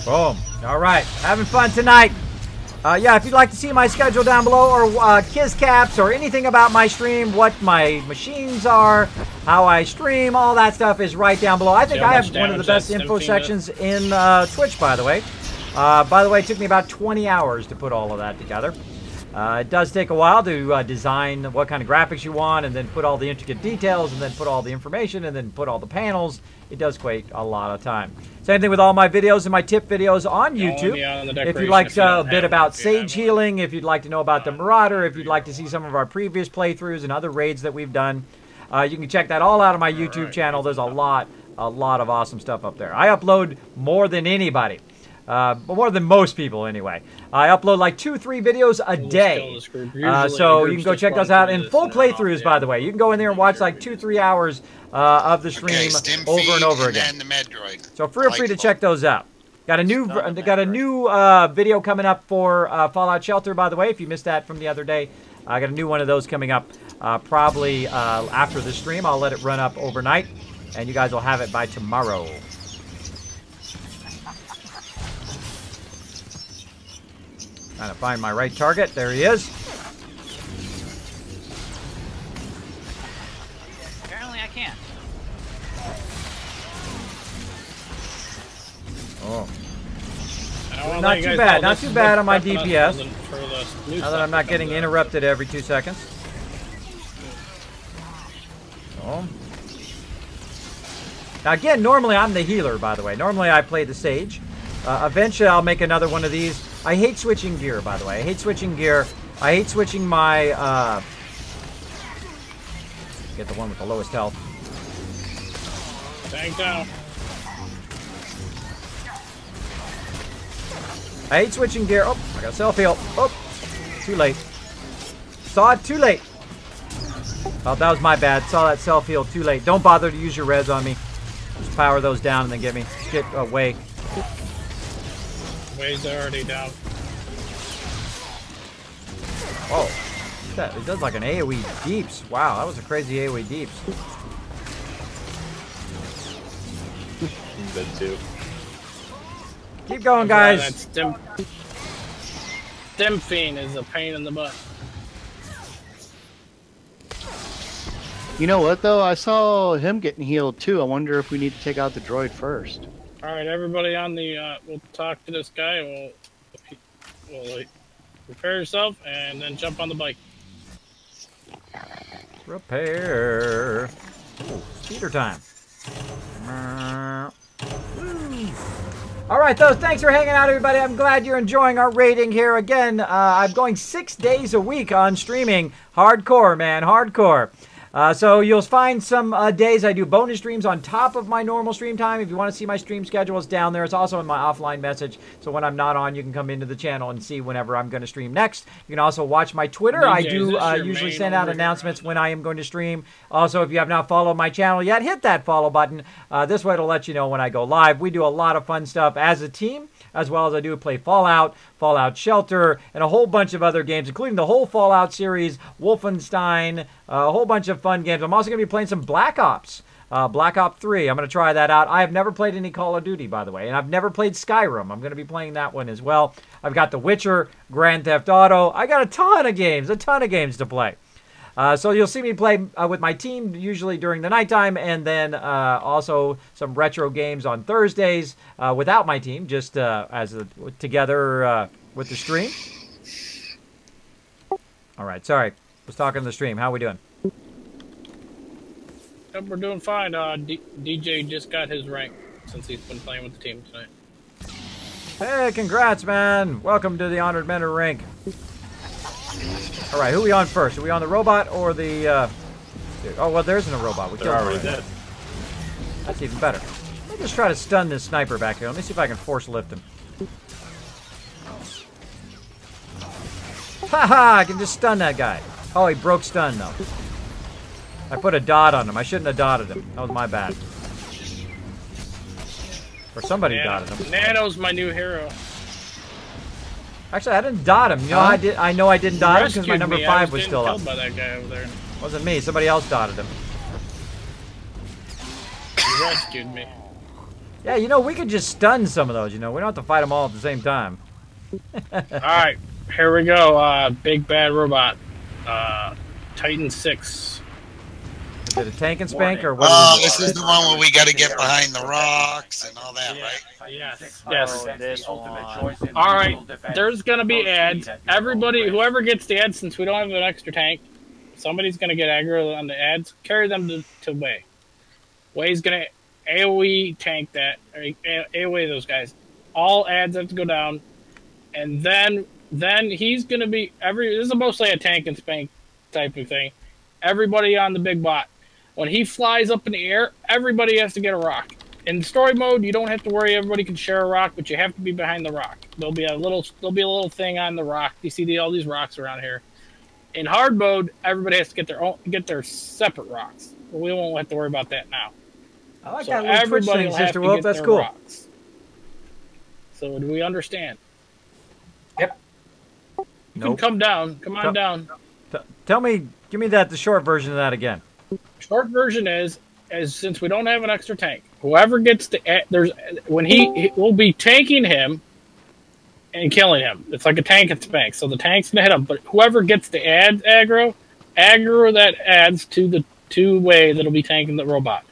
Boom. All right. Having fun tonight. Yeah, if you'd like to see my schedule down below or Kizcaps or anything about my stream, what my machines are, how I stream, all that stuff is right down below. I think I have one of the best info sections in Twitch, by the way. By the way, it took me about 20 hours to put all of that together. It does take a while to design what kind of graphics you want and then put all the intricate details and then put all the information and then put all the panels. It does take a lot of time. Same thing with all my videos and my tip videos on YouTube. If you'd like a bit about Sage healing, if you'd like to know about the Marauder, if you'd like to see some of our previous playthroughs and other raids that we've done, you can check that all out on my YouTube channel. There's a lot of awesome stuff up there. I upload more than anybody. More than most people, anyway. I upload like 2-3 videos a day. So you can go check those out. And full playthroughs, by the way. You can go in there and watch like 2-3 hours of the stream over and over again. So feel free to check those out. Got a new video coming up for Fallout Shelter, by the way. If you missed that from the other day, I got a new one of those coming up probably after the stream. I'll let it run up overnight, and you guys will have it by tomorrow. Trying to find my right target. There he is. Not too bad. Not too bad on my DPS. Now that I'm not getting interrupted every 2 seconds. So. Now again, normally I'm the healer, by the way. Normally I play the Sage. Eventually I'll make another one of these. I hate switching gear, by the way. I hate switching gear. I hate switching my... get the one with the lowest health. Tank down. I hate switching gear. Oh, I got self-heal. Oh, too late. Saw it too late. Oh, that was my bad. Saw that self-heal too late. Don't bother to use your res on me. Just power those down and then get me. Get away. Way's already down. Oh, that it does like an AoE deeps. Wow, that was a crazy AoE deeps. Good too. Keep going, guys. That stim fiend is a pain in the butt. You know what though? I saw him getting healed too. I wonder if we need to take out the droid first. All right, everybody on the we'll talk to this guy. We'll prepare yourself and then jump on the bike. Repair. Ooh, speeder time. All right, though. Thanks for hanging out, everybody. I'm glad you're enjoying our rating here. Again, I'm going 6 days a week on streaming. Hardcore, man. Hardcore. So you'll find some days I do bonus streams on top of my normal stream time. If you want to see my stream schedule, it's down there. It's also in my offline message. So when I'm not on, you can come into the channel and see whenever I'm going to stream next. You can also watch my Twitter. DJ, I do usually send out announcements when I am going to stream. Also, if you have not followed my channel yet, hit that follow button. This way it'll let you know when I go live. We do a lot of fun stuff as a team, as well as I do play Fallout, Fallout Shelter, and a whole bunch of other games, including the whole Fallout series, Wolfenstein, a whole bunch of fun games. I'm also going to be playing some Black Ops, Black Ops 3. I'm going to try that out. I have never played any Call of Duty, by the way, and I've never played Skyrim. I'm going to be playing that one as well. I've got The Witcher, Grand Theft Auto. I got a ton of games to play. So you'll see me play with my team usually during the nighttime, and then also some retro games on Thursdays without my team, just together with the stream. All right, sorry. Was talking to the stream. How are we doing? Yep, we're doing fine. DJ just got his rank since he's been playing with the team tonight. Hey, congrats, man. Welcome to the Honored Mentor rank. All right, who are we on first? Are we on the robot or the... Oh, well, there isn't a robot. We killed already dead. That's even better. Let me just try to stun this sniper back here. Let me see if I can force lift him. Haha, I can just stun that guy. Oh, he broke stun, though. I put a dot on him. I shouldn't have dotted him. That was my bad. Or somebody dotted him. Nano's my new hero. Actually, I didn't dot him. You know, I know I didn't dot him because my number 5 was still up. By that guy over there. Wasn't me. Somebody else dotted him. You rescued me. Yeah, you know, we could just stun some of those, you know. We don't have to fight them all at the same time. Alright, here we go. Big bad robot. Titan 6. Is it a tank and spank or what? Oh, this is the one where we got to get behind the rocks and all that, right? Yes. Yes. Alright, there's going to be ads. Everybody, whoever gets the ads, since we don't have an extra tank, somebody's going to get aggro on the ads. Carry them to Way. Way's going to AoE tank that, or AoE those guys. All ads have to go down. And then he's going to be, this is mostly a tank and spank type of thing. Everybody on the big bot. When he flies up in the air, everybody has to get a rock. In story mode, you don't have to worry. Everybody can share a rock, but you have to be behind the rock. There'll be a little thing on the rock. You see all these rocks around here. In hard mode, everybody has to get their separate rocks. But we won't have to worry about that now. I like that little Twitch thing, Sister Wolf. That's cool. Rocks. So do we understand? Yep. You can come down. Come on down. Tell me, give me the short version of that again. Short version is since we don't have an extra tank, whoever gets he will be tanking him and killing him. It's like a tank and spank. So the tank's gonna hit him, but whoever gets the aggro that adds to the two-way that'll be tanking the robot.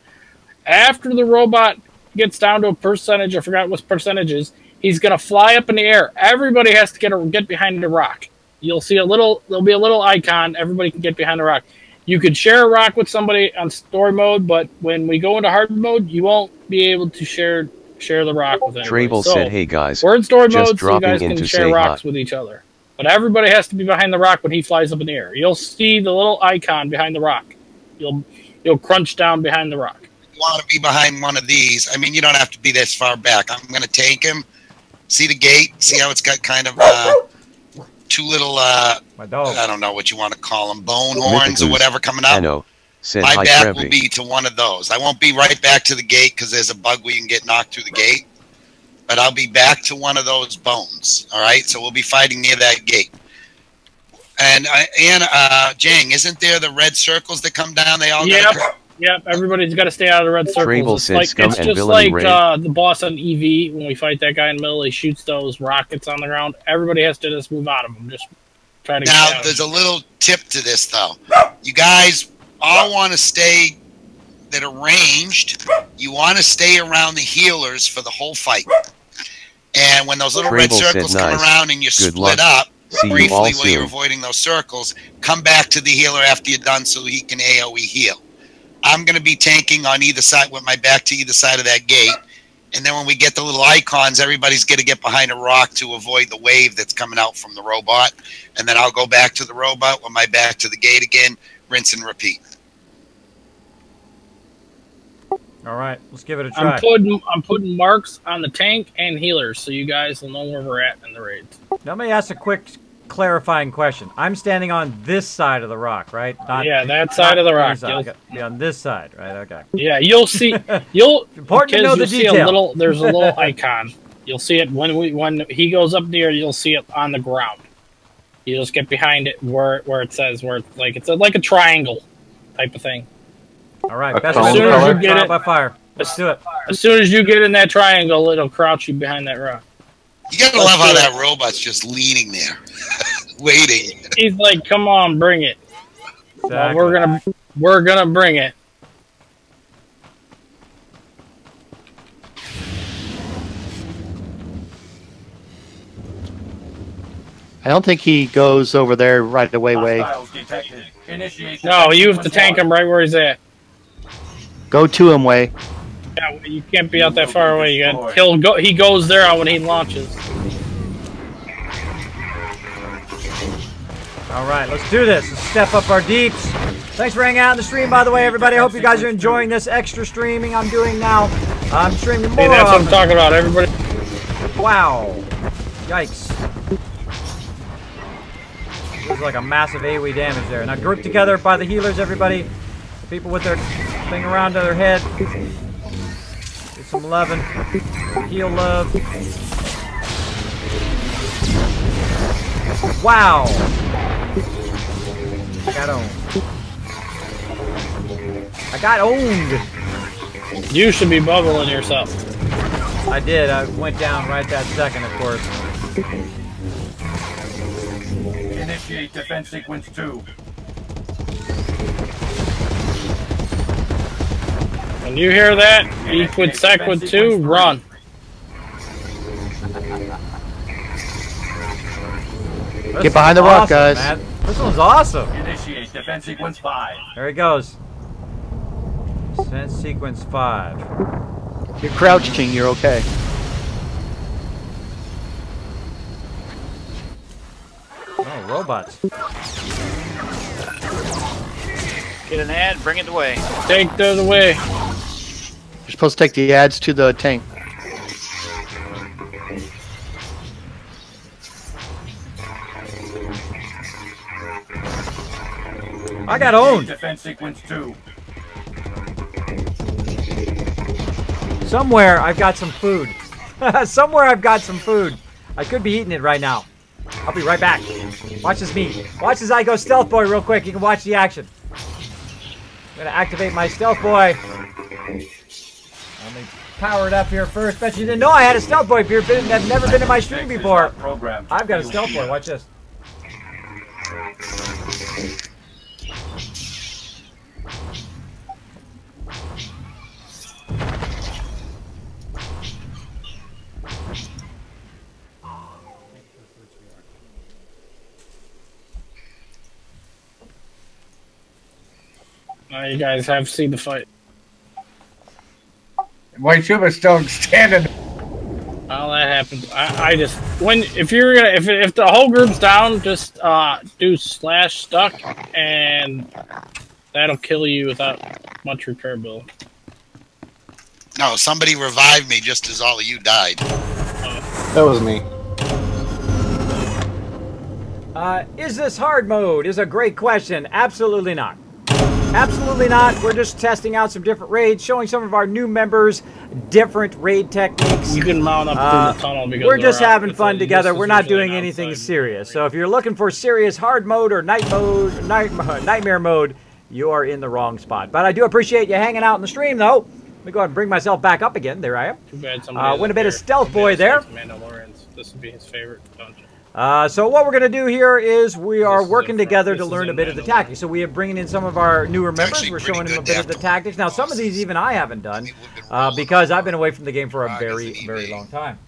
After the robot gets down to a percentage, I forgot what percentage is, He's gonna fly up in the air. Everybody has to get behind the rock. You'll see there'll be a little icon. Everybody can get behind the rock. You could share a rock with somebody on story mode, but when we go into hard mode, you won't be able to share the rock with anybody. Trable said, "Hey guys, we're in story just mode, so you guys dropping in can to share say rocks hi." with each other. But everybody has to be behind the rock when he flies up in the air. You'll see the little icon behind the rock. You'll crunch down behind the rock. You want to be behind one of these. I mean, you don't have to be this far back. I'm going to take him. See the gate? See how it's got kind of two little, I don't know what you want to call them, bone horns or whatever coming out? My back will be to one of those. I won't be right back to the gate because there's a bug where you can get knocked through the gate. But I'll be back to one of those bones. All right? So we'll be fighting near that gate. And Jang, isn't there the red circles that come down? They all Yep, everybody's got to stay out of the red circles. It's just like the boss on EV, when we fight that guy in the middle, he shoots those rockets on the ground. Everybody has to just move out of them. Just try to get out. There's a little tip to this, though. You guys all want to stay that are ranged. You want to stay around the healers for the whole fight. And when those little red circles come around and you split up, briefly while you're avoiding those circles, come back to the healer after you're done so he can AoE heal. I'm going to be tanking on either side with my back to either side of that gate. And then when we get the little icons, everybody's going to get behind a rock to avoid the wave that's coming out from the robot. And then I'll go back to the robot with my back to the gate again, rinse and repeat. All right, let's give it a try. I'm putting marks on the tank and healers so you guys will know where we're at in the raids. Now, let me ask a quick clarifying question. I'm standing on this side of the rock, right? Yeah, that side of the rock. Yeah, on this side, right? Okay. Yeah, you'll see. Important to know the detail. There's a little icon. You'll see it when he goes up there. You'll see it on the ground. You just get behind it where it says it's like a triangle type of thing. All right, best as soon as you get it by fire. Let's do it. As soon as you get in that triangle, it'll crouch you behind that rock. You gotta love how that robot's just leaning there, waiting. He's like, "Come on, bring it." Exactly. Well, we're gonna bring it. I don't think he goes over there right away. No, you have to tank him right where he's at. Go to him, Way. Yeah, you can't be out that far away. He goes there when he launches. All right, let's do this. Let's step up our deeps. Thanks for hanging out in the stream, by the way, everybody. I hope you guys are enjoying this extra streaming I'm doing now. I'm streaming more. Hey, that's what I'm talking about, everybody. Wow. Yikes. There's like a massive AoE damage there. Now group together by the healers, everybody. The people with their thing around their head. Get some loving. Heal love. Wow. I got owned. You should be bubbling yourself. I did. I went down right that second, of course. Initiate defense sequence 2. When you hear that, Equid Sequid 2, run. Get behind the rock, guys. Man. This one's awesome. Initiate defense sequence 5. There he goes. Defense sequence 5. You're crouching, you're okay. Oh, robots. Get an ad, bring it away. Take those away. You're supposed to take the ads to the tank. I got owned. Defense sequence 2. Somewhere I've got some food. Somewhere I've got some food. I could be eating it right now. I'll be right back. Watch as me. Watch as I go stealth boy real quick. You can watch the action. I'm gonna activate my stealth boy. Let me power it up here first. Bet you didn't know I had a stealth boy. If you've never been in my stream before, I've got a stealth boy. Watch this. Now you guys have seen the fight. White Schuber's still standing. Well, that happens. I just if the whole group's down, just do slash stuck, and that'll kill you without much repair bill. No, somebody revived me just as all of you died. That was me. Is this hard mode? Is a great question. Absolutely not. Absolutely not. We're just testing out some different raids, showing some of our new members different raid techniques. You can mount up through the tunnel because we're just having fun together. We're not doing anything serious. So if you're looking for serious hard mode or nightmare mode, you are in the wrong spot. But I do appreciate you hanging out in the stream, though. Let me go ahead and bring myself back up again. There I am. Too bad went a bit of stealth boy there. This would be his favorite dungeon. So what we're going to do here is we are working together to learn a bit of the tactics. So we are bringing in some of our newer members. We're showing them a bit of the tactics. Now, some of these even I haven't done because I've been away from the game for a very, very long time.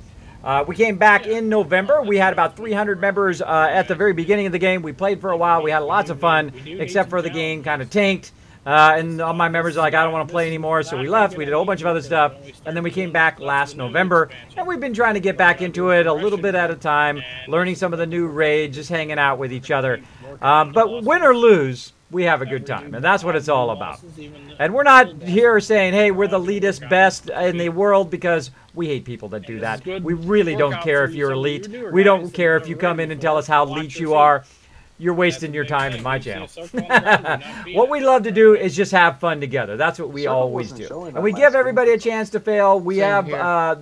We came back in November. We had about 300 members at the very beginning of the game. We played for a while. We had lots of fun, except for the game kind of tanked. And all my members are like, I don't want to play anymore, so we left. We did a whole bunch of other stuff, and then we came back last November, and we've been trying to get back into it a little bit at a time, learning some of the new raids, just hanging out with each other. But win or lose, we have a good time, and that's what it's all about. And we're not here saying, hey, we're the leadest, best in the world, because we hate people that do that. We really don't care if you're elite. We don't care if you come in and tell us how elite you are. You're wasting your time in my channel. What we love to do is just have fun together. That's what we always do. And we give everybody a chance to fail. We have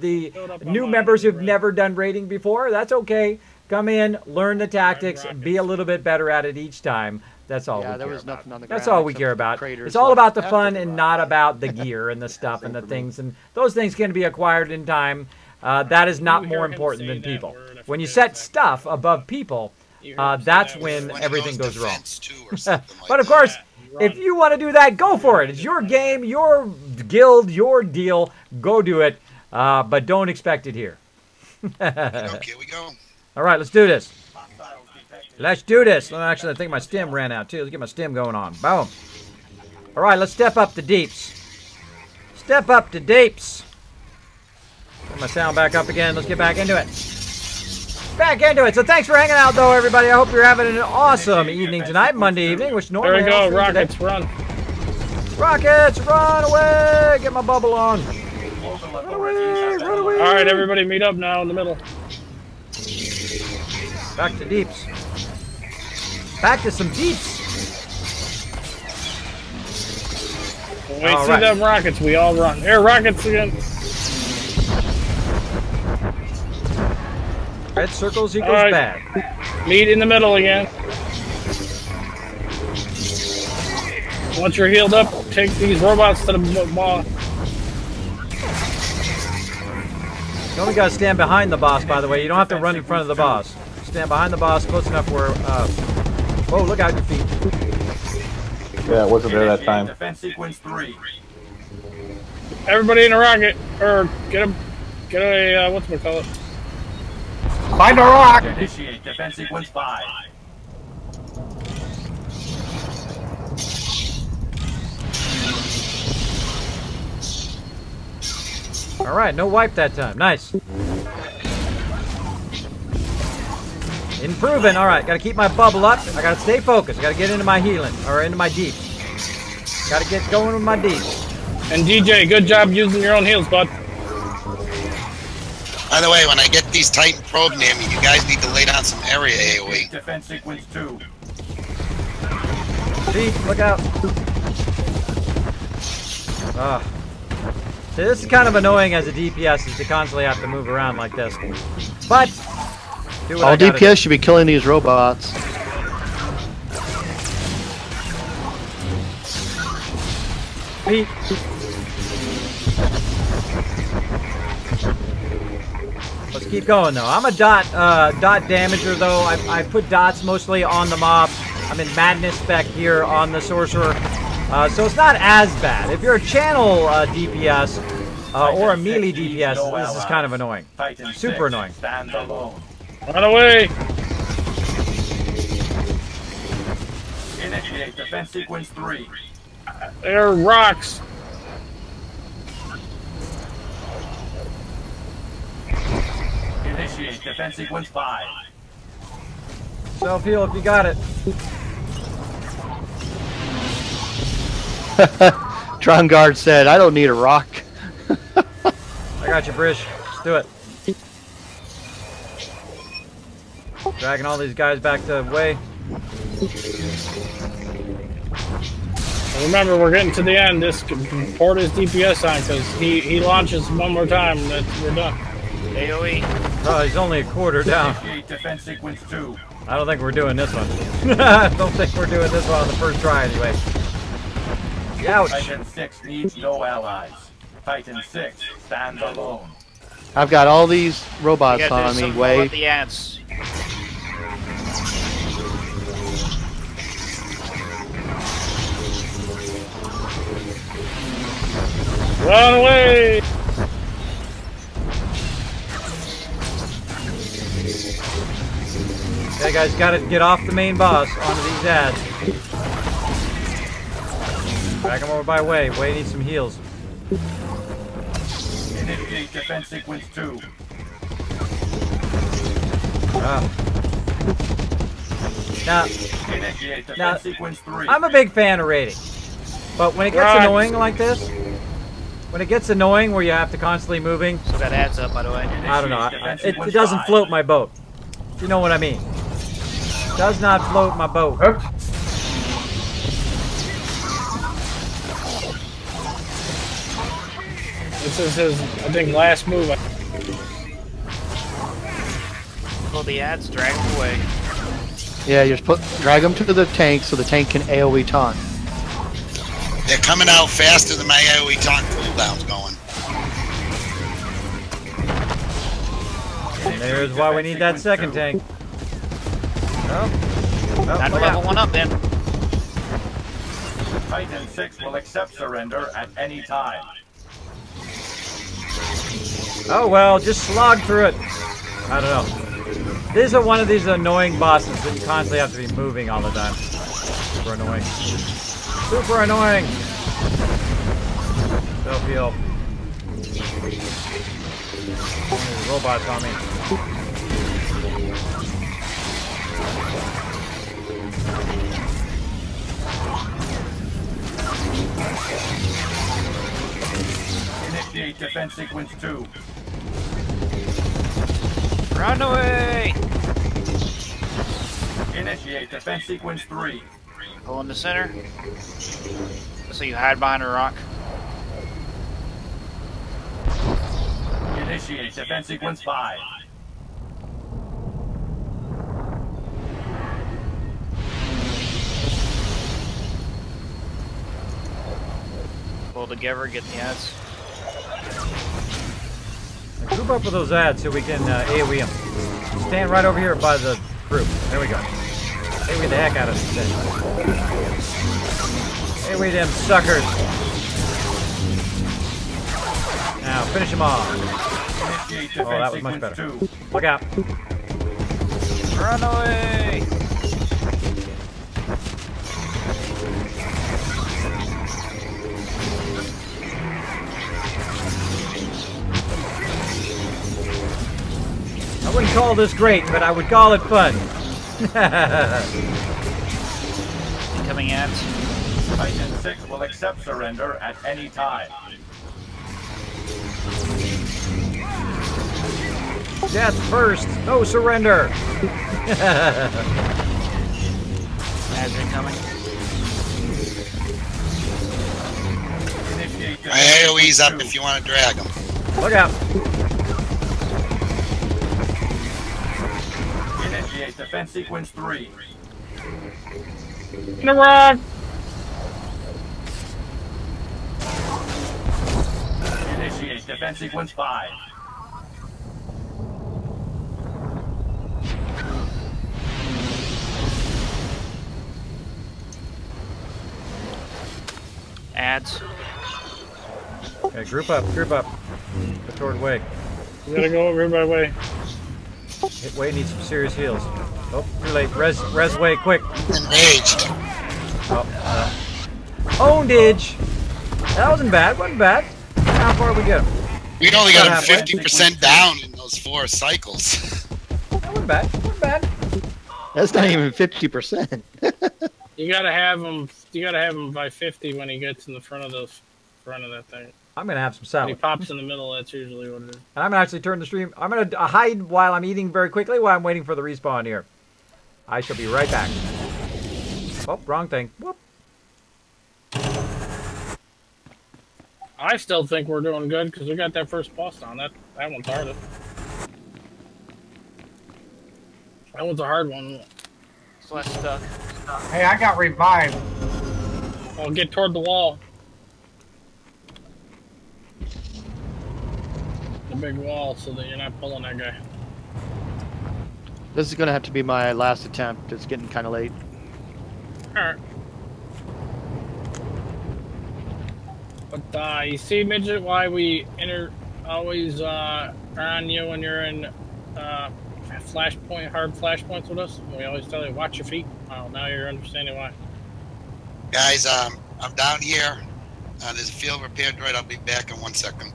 the new members who've never done raiding before. That's okay. Come in, learn the tactics, be a little bit better at it each time. That's all we care about. That's all we care about. It's all about the fun and not about the gear and the stuff and the things. And those things can be acquired in time. That is not more important than people. When you set stuff above people, that's when everything goes wrong. But of course, if you want to do that, go for it. It's your game, your guild, your deal. Go do it. But don't expect it here. Okay, we go. All right, let's do this. Let's do this. Actually, I think my stim ran out, too. Let's get my stim going on. Boom. All right, let's step up the deeps. Step up the deeps. Put my sound back up again. Let's get back into it. Back into it. So thanks for hanging out, though, everybody. I hope you're having an awesome evening tonight, Monday evening, which normally there we go. Rockets, run. Rockets, run away. Get my bubble on. Run away, run away. All right, everybody meet up now in the middle. Back to deeps. Back to some deeps. When we see them rockets, we all run. Here, rockets again. Red circles equals bad. Meet in the middle again. Once you're healed up, take these robots to the boss. You only gotta stand behind the boss, by the way. You don't have to run in front of the boss. Stand behind the boss, close enough where. Whoa! Look out your feet. Yeah, it wasn't there that time. Defense sequence 3. Everybody in a rocket, or get a whatchamacallit. Find a rock! Initiate defense sequence 5. Alright, no wipe that time. Nice. Improving. Alright, gotta keep my bubble up. I gotta stay focused. I gotta get into my healing, or into my deep. Gotta get going with my deep. And DJ, good job using your own heals, bud. By the way, when I get these Titan probe near me, you guys need to lay down some area AoE. Defense sequence 2. Deep, look out. See, this is kind of annoying as a DPS, is to constantly have to move around like this. But do what all I gotta DPS do. should be killing these robots. Beat. Let's keep going though. I'm a dot damager though. I put dots mostly on the mob. I'm in madness spec here on the sorcerer. So it's not as bad. If you're a channel DPS or a melee DPS, this is kind of annoying. Super annoying. Run away! Initiate defense sequence 3. There are rocks. Initiate defense sequence 5. Self-heal if you got it. Drongard said, I don't need a rock. I got you, Brish. Let's do it. Dragging all these guys back the way. Remember, we're getting to the end. This port his DPS on because he launches one more time. We're done. AOE. Oh, he's only a quarter down. Initiate defense sequence 2. I don't think we're doing this one. I don't think we're doing this one on the first try anyway. Ouch. Titan 6 needs no allies. Titan 6 stands alone. I've got all these You robots gotta do on me. something Way. about the ads. Run away! Okay, guys, gotta get off the main boss onto these ads. Drag him over by Way. Way needs some heals. Initiate defense sequence 2. Now, Initiate defense Now, sequence 3. I'm a big fan of raiding, but when it gets Right. annoying like this, when it gets annoying where you have to constantly moving, So that adds up, by the way. I don't know. Initiate defense It sequence doesn't 5. float my boat. You know what I mean? Does not float my boat. Oops. This is his, I think, last move. Pull the ads, drag them away. Yeah, you just drag them to the tank so the tank can AoE taunt. They're coming out faster than my AoE taunt cooldown's going. And there's why we need that second tank. Oh, Time to look level out. one up then. Titan 6 will accept surrender at any time. Oh well, just slog through it. I don't know. This is one of these annoying bosses that you constantly have to be moving all the time. Super annoying. Super annoying. Self-heal. There's robots on me. Initiate defense sequence 2. Run away! Initiate defense sequence 3. Pull in the center. So you hide behind a rock. Initiate defense sequence 5. Pull together, get the ads. Group up with those ads so we can AoE them. Stand right over here by the group. There we go. AoE the heck out of these things. AoE them suckers. Now finish them off. Initiate Oh, that defense was much sequence better. 2. Look out. Run away! I wouldn't call this great, but I would call it fun. Incoming ads. Titan 6 will accept surrender at any time. Death first, no surrender. Ads incoming. Initiate My defense AoE's sequence up 2. if you want to drag them. Look out. Initiate defense sequence 3. In a rock! Initiate defense sequence 5. Ads. Okay, group up, group up. Go toward Way. We gotta go over here by way. Hit Way needs some serious heals. Oh, too late. Res Way, quick. Enraged. Oh, Ownage. That wasn't bad. Wasn't bad. How far did we get him? We only got him 50% down in those 4 cycles. That wasn't bad. Wasn't bad. That's not even 50%. You gotta have him. You gotta have him by 50 when he gets in the front of that thing. I'm gonna have some When salad. he pops in the middle, that's usually what it is. And I'm gonna actually turn the stream. I'm gonna hide while I'm eating very quickly while I'm waiting for the respawn here. I shall be right back. Oh, wrong thing. Whoop. I still think we're doing good because we got that first boss down. That one's hardest. That one's a hard one. It's less stuck. Hey, I got revived. I'll get toward the wall. The big wall, so that you're not pulling that guy. This is gonna have to be my last attempt. It's getting kind of late. Alright. But you see, Midget, why we always are on you when you're in hard flashpoints with us? We always tell you, watch your feet. Well, now you're understanding why. Guys, I'm down here. There's a field repair droid. I'll be back in 1 second.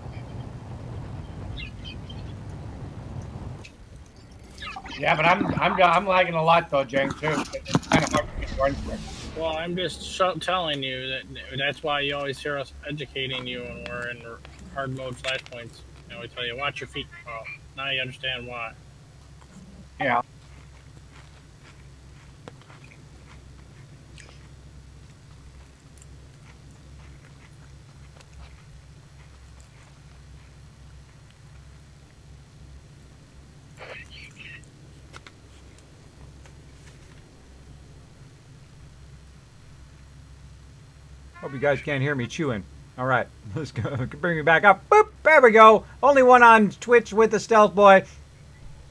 Yeah, but I'm lagging a lot though, Jang, too. It's kind of hard to get going quick. Well, I'm just telling you that's why you always hear us educating you when we're in hard mode flashpoints. You know, we tell you, watch your feet. Well, now you understand why. Yeah. Hope you guys can't hear me chewing. All right, let's go. Bring me back up. Boop, there we go. Only one on Twitch with the Stealth Boy.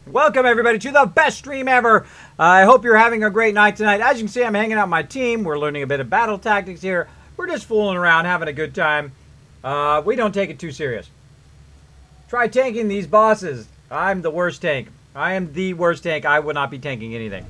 Welcome, everybody, to the best stream ever. I hope you're having a great night tonight. As you can see, I'm hanging out with my team. We're learning a bit of battle tactics here. We're just fooling around, having a good time. We don't take it too serious. Try tanking these bosses. I'm the worst tank. I am the worst tank. I would not be tanking anything.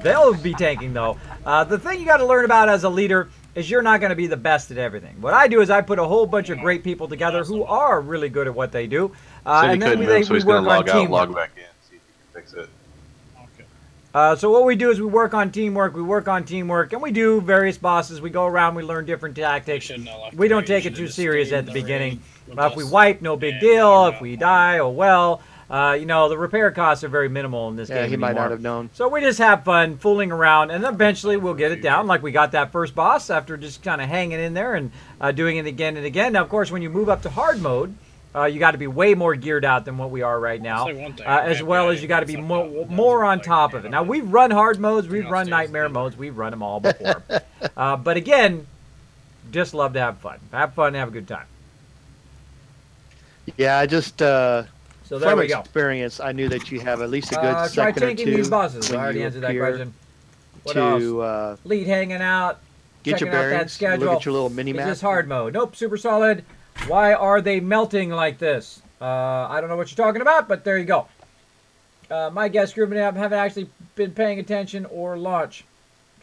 They'll be tanking, though. The thing you got to learn about as a leader is you're not going to be the best at everything. What I do is I put a whole bunch of great people together who are really good at what they do. And then we work on teamwork. Log back in, see if you can fix it. So what we do is we work on teamwork, and we do various bosses. We go around, we learn different tactics. We don't take it too serious at the beginning. If we wipe, no big deal. If we die, oh well. You know, the repair costs are very minimal in this game he anymore. might not have known. So we just have fun fooling around, and eventually we'll get it down like we got that first boss after just kind of hanging in there and doing it again and again. Now, of course, when you move up to hard mode, you got to be way more geared out than what we are right now, as well as you got to be more on top of it. Now, we've run hard modes, we've run nightmare modes, we've run them all before. But again, just love to have fun. Have fun, have a good time. Yeah, I just... So there we go. Experience, I knew that you have at least a good second try or tanking two. these bosses. I already answered that question. What else? Lead hanging out. Get your bearings. That schedule. Look at your little mini map. Is this hard mode? Nope. Super solid. Why are they melting like this? I don't know what you're talking about, but there you go. My guest group haven't actually been paying attention or launch.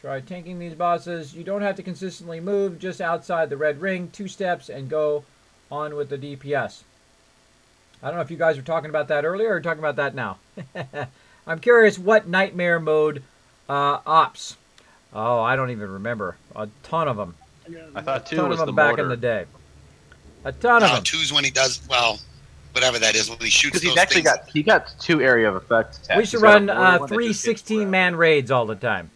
Try tanking these bosses. You don't have to consistently move. Just outside the red ring. 2 steps and go on with the DPS. I don't know if you guys were talking about that earlier or talking about that now. I'm curious what nightmare mode ops. Oh, I don't even remember. A ton of them. I thought 2 was the back mortar. in the day. A ton of them. 2's when he does, well, whatever that is, when he shoots those Because he's actually things. he got 2 area of effect attacks. We should run 3 16-man raids all the time.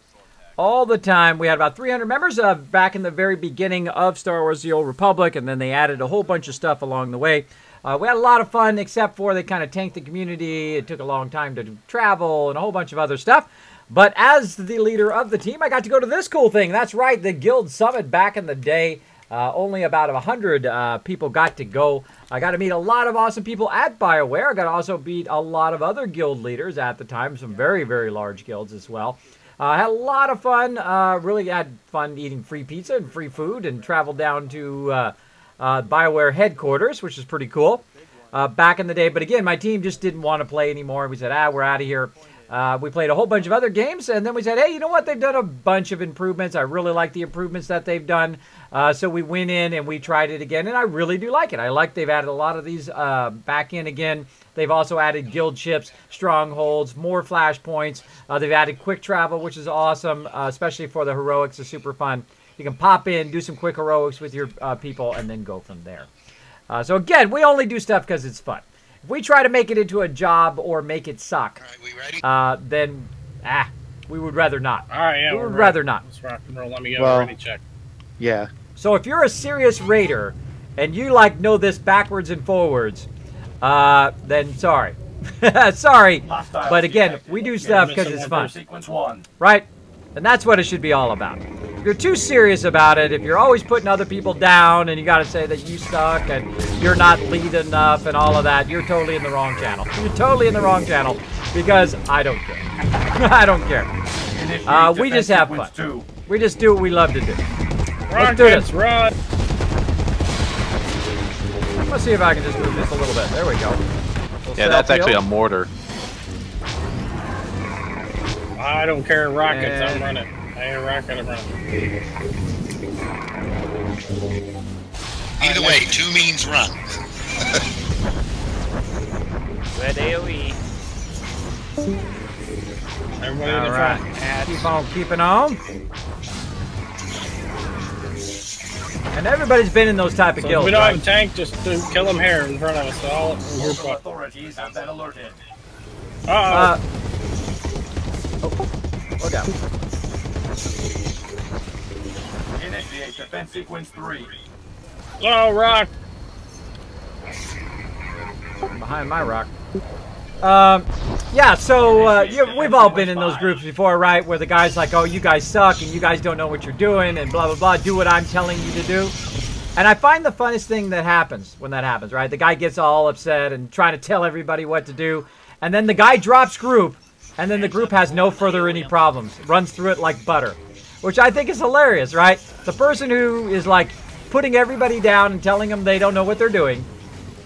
All the time. We had about 300 members back in the very beginning of Star Wars The Old Republic, and then they added a whole bunch of stuff along the way. We had a lot of fun, except for they kind of tanked the community. It took a long time to travel and a whole bunch of other stuff. But as the leader of the team, I got to go to this cool thing. That's right, the Guild Summit back in the day. Only about 100 people got to go. I got to meet a lot of awesome people at BioWare. I got to also meet a lot of other guild leaders at the time, some very, very large guilds as well. Had a lot of fun. Really had fun eating free pizza and free food and traveled down to BioWare headquarters, which is pretty cool. Back in the day. But again, my team just didn't want to play anymore. We said, we're out of here. We played a whole bunch of other games, and then we said, hey, you know what? They've done a bunch of improvements. I really like the improvements that they've done. So we went in and we tried it again, and I really do like it. I like they've added a lot of these back in again. They've also added guild ships, strongholds, more flashpoints. They've added quick travel, which is awesome, especially for the heroics. Are super fun. You can pop in, do some quick heroics with your people, and then go from there. So again, we only do stuff because it's fun. If we try to make it into a job or make it suck, All right, we ready? then we would rather not. All right, yeah, we would rather not. Let's rock and roll. Let me get a ready check. Yeah. So if you're a serious raider and you like know this backwards and forwards, then sorry. Sorry. But again, we do stuff because it's fun. Sequence 1. Right? And that's what it should be all about. If you're too serious about it, if you're always putting other people down and you got to say that you suck and you're not lead enough and all of that, you're totally in the wrong channel. You're totally in the wrong channel because I don't care. I don't care. We just have fun. 2. We just do what we love to do. Let's do Rockets, this. run! Let's see if I can just move this a little bit. There we go. Yeah, that's actually a mortar. I don't care, rockets, I'm running. I ain't a rocket, I'm running. Either way, 2 means run. Red AoE. Everybody in All the right. front. Keep on keeping on. And everybody's been in those type of So if guilds, we don't right? have a tank, just kill them here in front of us. So all group Local up. authorities have been alerted. Look out. Initiate defense sequence 3. Oh, rock! Behind my rock. Yeah, so we've all been in those groups before, right? Where the guy's like, oh, you guys suck and you guys don't know what you're doing and blah, blah, blah. Do what I'm telling you to do. And I find the funnest thing that happens when that happens, right? The guy gets all upset and trying to tell everybody what to do. And then the guy drops group. And then the group has no further any problems. Runs through it like butter. Which I think is hilarious, right? The person who is like putting everybody down and telling them they don't know what they're doing.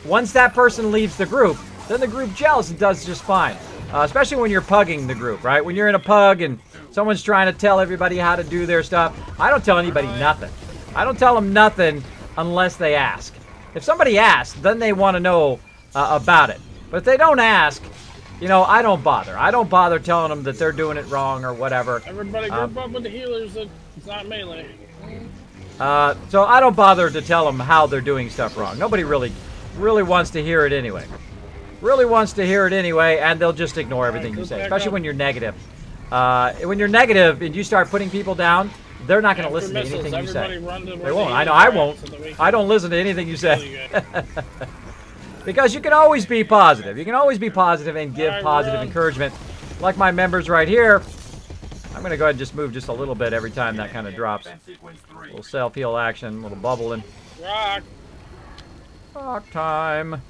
Once that person leaves the group, then the group gels and does just fine. Especially when you're pugging the group, right? When you're in a pug and someone's trying to tell everybody how to do their stuff, I don't tell anybody nothing. I don't tell them nothing unless they ask. If somebody asks, then they want to know about it. But if they don't ask, you know, I don't bother. I don't bother telling them that they're doing it wrong or whatever. Everybody group up with the healers. It's not melee. So I don't bother to tell them how they're doing stuff wrong. Nobody really wants to hear it anyway. Really wants to hear it anyway, and they'll just ignore everything you say, especially when you're negative. When you're negative and you start putting people down, they're not going to listen to anything you say. They won't. I know I won't. I don't listen to anything you say. Because you can always be positive. You can always be positive and give positive encouragement. Like my members right here. I'm going to go ahead and just move just a little bit every time that kind of drops. A little self-heal action, a little bubbling. Rock! Rock time.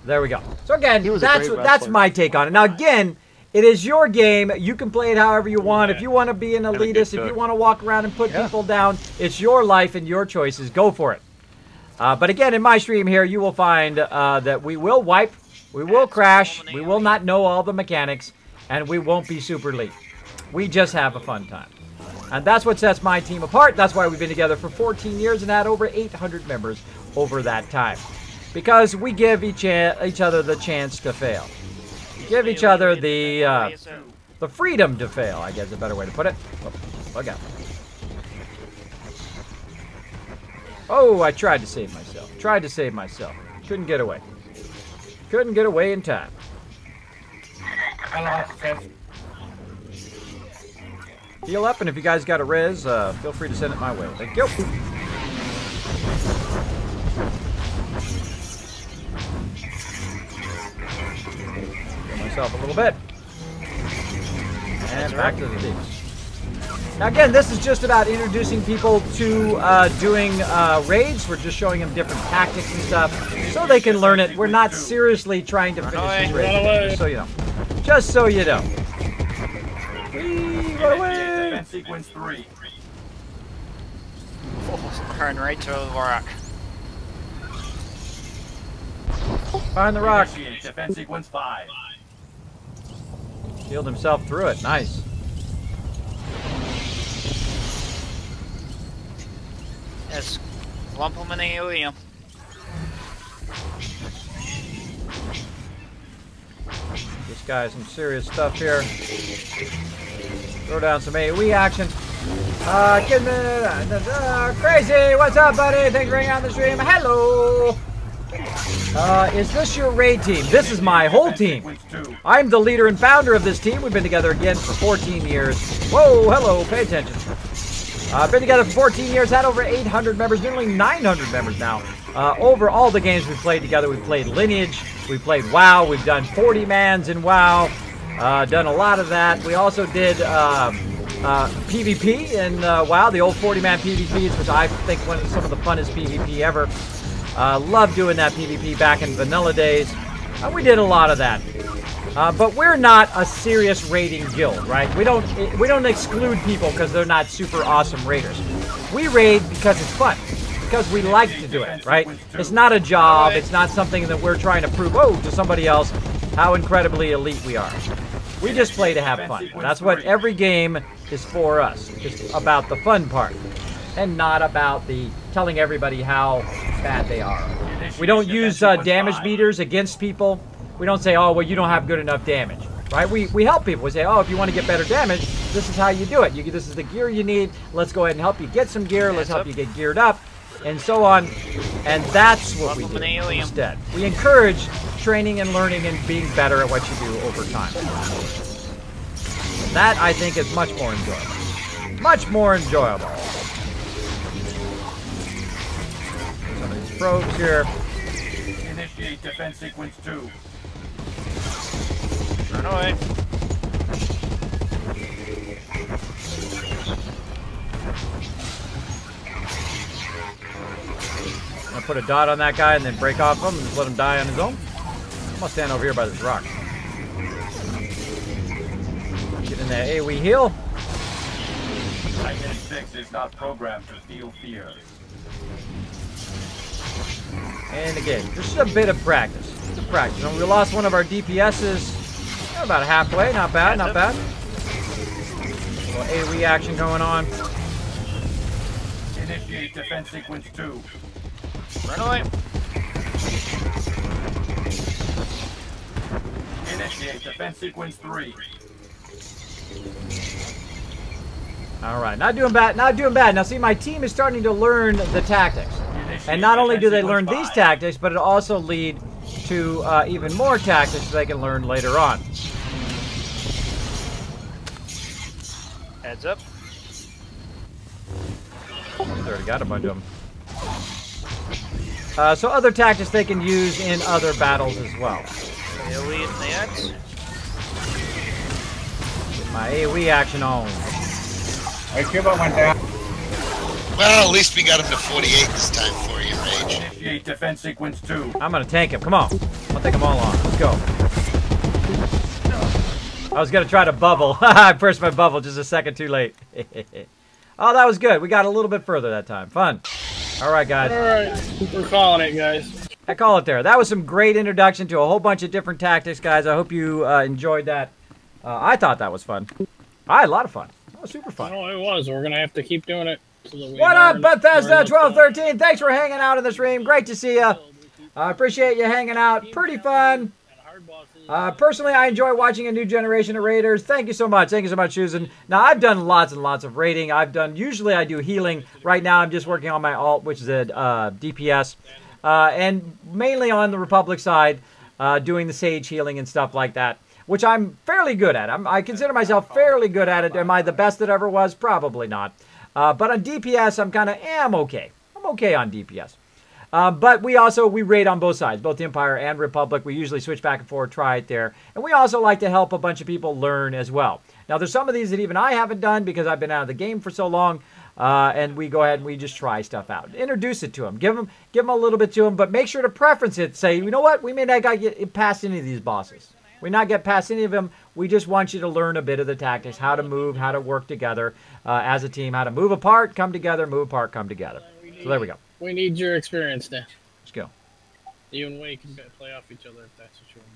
There we go. So again, He was a great that's wrestler. my take on it. Now again, it is your game. You can play it however you want. If you want to be an a good elitist, if you cook. want to walk around and put people down, it's your life and your choices. Go for it. But again, in my stream here, you will find that we will wipe, we will crash, we will not know all the mechanics, and we won't be super elite. We just have a fun time. And that's what sets my team apart. That's why we've been together for 14 years and had over 800 members over that time. Because we give each other the chance to fail. We give each other the freedom to fail, I guess is a better way to put it. Oh, look out. Oh, I tried to save myself. Tried to save myself. Couldn't get away. Couldn't get away in time. Heal up, and if you guys got a res, feel free to send it my way. Thank you. Get myself a little bit. And back to the team. Now again, this is just about introducing people to doing raids. We're just showing them different tactics and stuff so they can learn it. We're not seriously trying to finish these raids, just so you know. Just so you know. Run away! Sequence 3. Turn right to the rock. Behind the rock. Initiate defense sequence 5. Healed himself through it. Nice. Yes. Lump him in AoE. This guy has some serious stuff here. Throw down some AoE action. Kismet, Crazy, what's up, buddy? Thanks for hanging out on the stream. Hello. Is this your raid team? This is my whole team. I'm the leader and founder of this team. We've been together again for 14 years. Whoa, hello, pay attention. Been together for 14 years, had over 800 members, nearly 900 members now. Over all the games we've played together, we've played Lineage, we've played WoW, we've done 40-mans in WoW, done a lot of that. We also did PvP in WoW, the old 40-man PvPs, which I think was some of the funnest PvP ever. Loved doing that PvP back in vanilla days. We did a lot of that. But we're not a serious raiding guild, right? We don't exclude people because they're not super awesome raiders. We raid because it's fun, because we like to do it, right? It's not a job. It's not something that we're trying to prove, to somebody else how incredibly elite we are. We just play to have fun. That's what every game is for us. It's about the fun part, and not about the telling everybody how bad they are. We don't use damage meters against people. We don't say, oh, well, you don't have good enough damage, right? We help people. We say, oh, if you want to get better damage, this is how you do it. This is the gear you need. Let's go ahead and help you get some gear. Let's help you get geared up, and so on. And that's what we do instead. We encourage training and learning and being better at what you do over time. And that, I think, is much more enjoyable. Much more enjoyable. Some of these probes here. Initiate defense sequence 2. Run away. I'm gonna put a dot on that guy and then break off him and just let him die on his own. I'm gonna stand over here by this rock. Get in there, AoE heal. Titan 6 is not programmed to feel fear. And again, just a bit of practice. Just a practice. We lost one of our DPSs. About halfway, not bad, not bad. A little AoE action going on. Initiate defense sequence 2. Run away. Initiate defense sequence 3. Alright, not doing bad, not doing bad. Now see, my team is starting to learn the tactics. And not only do they learn these tactics, but it also lead to even more tactics they can learn later on. Heads up. He's already got a bunch of them. So other tactics they can use in other battles as well. AoE in the X. Get my AoE action on. Hey, Kismet went down. Well, at least we got him to 48 this time for you, Rage. Initiate defense sequence 2. I'm gonna tank him. Come on. I'll take them all on. Let's go. I was gonna try to bubble. I pressed my bubble just a second too late. Oh, that was good. We got a little bit further that time. Fun. All right, guys. All right, we're calling it, guys. I call it there. That was some great introduction to a whole bunch of different tactics, guys. I hope you enjoyed that. I thought that was fun. I had a lot of fun. That was super fun. Oh, it was. We're gonna have to keep doing it. So that we What up, learn Bethesda stuff. 1213? Thanks for hanging out in the stream. Great to see you. I appreciate you hanging out. Pretty fun. Personally, I enjoy watching a new generation of raiders. Thank you so much. Thank you so much, Susan. Now, I've done lots and lots of raiding. Usually I do healing. Right now, I'm just working on my alt, which is a DPS. And mainly on the Republic side, doing the Sage healing and stuff like that, which I'm fairly good at. I consider myself fairly good at it. Am I the best that ever was? Probably not. But on DPS, I'm okay. I'm okay on DPS. But we raid on both sides, both the Empire and Republic. We usually switch back and forth, try it there. And we also like to help a bunch of people learn as well. Now, there's some of these that even I haven't done because I've been out of the game for so long. And we go ahead and we just try stuff out. Introduce it to them. Give them a little bit to them, but make sure to preference it. Say, you know what? We may not get past any of these bosses. We not get past any of them. We just want you to learn a bit of the tactics, how to move, how to work together as a team, how to move apart, come together, move apart, come together. So there we go. We need your experience now. Let's go. You and Wade can play off each other if that's what you want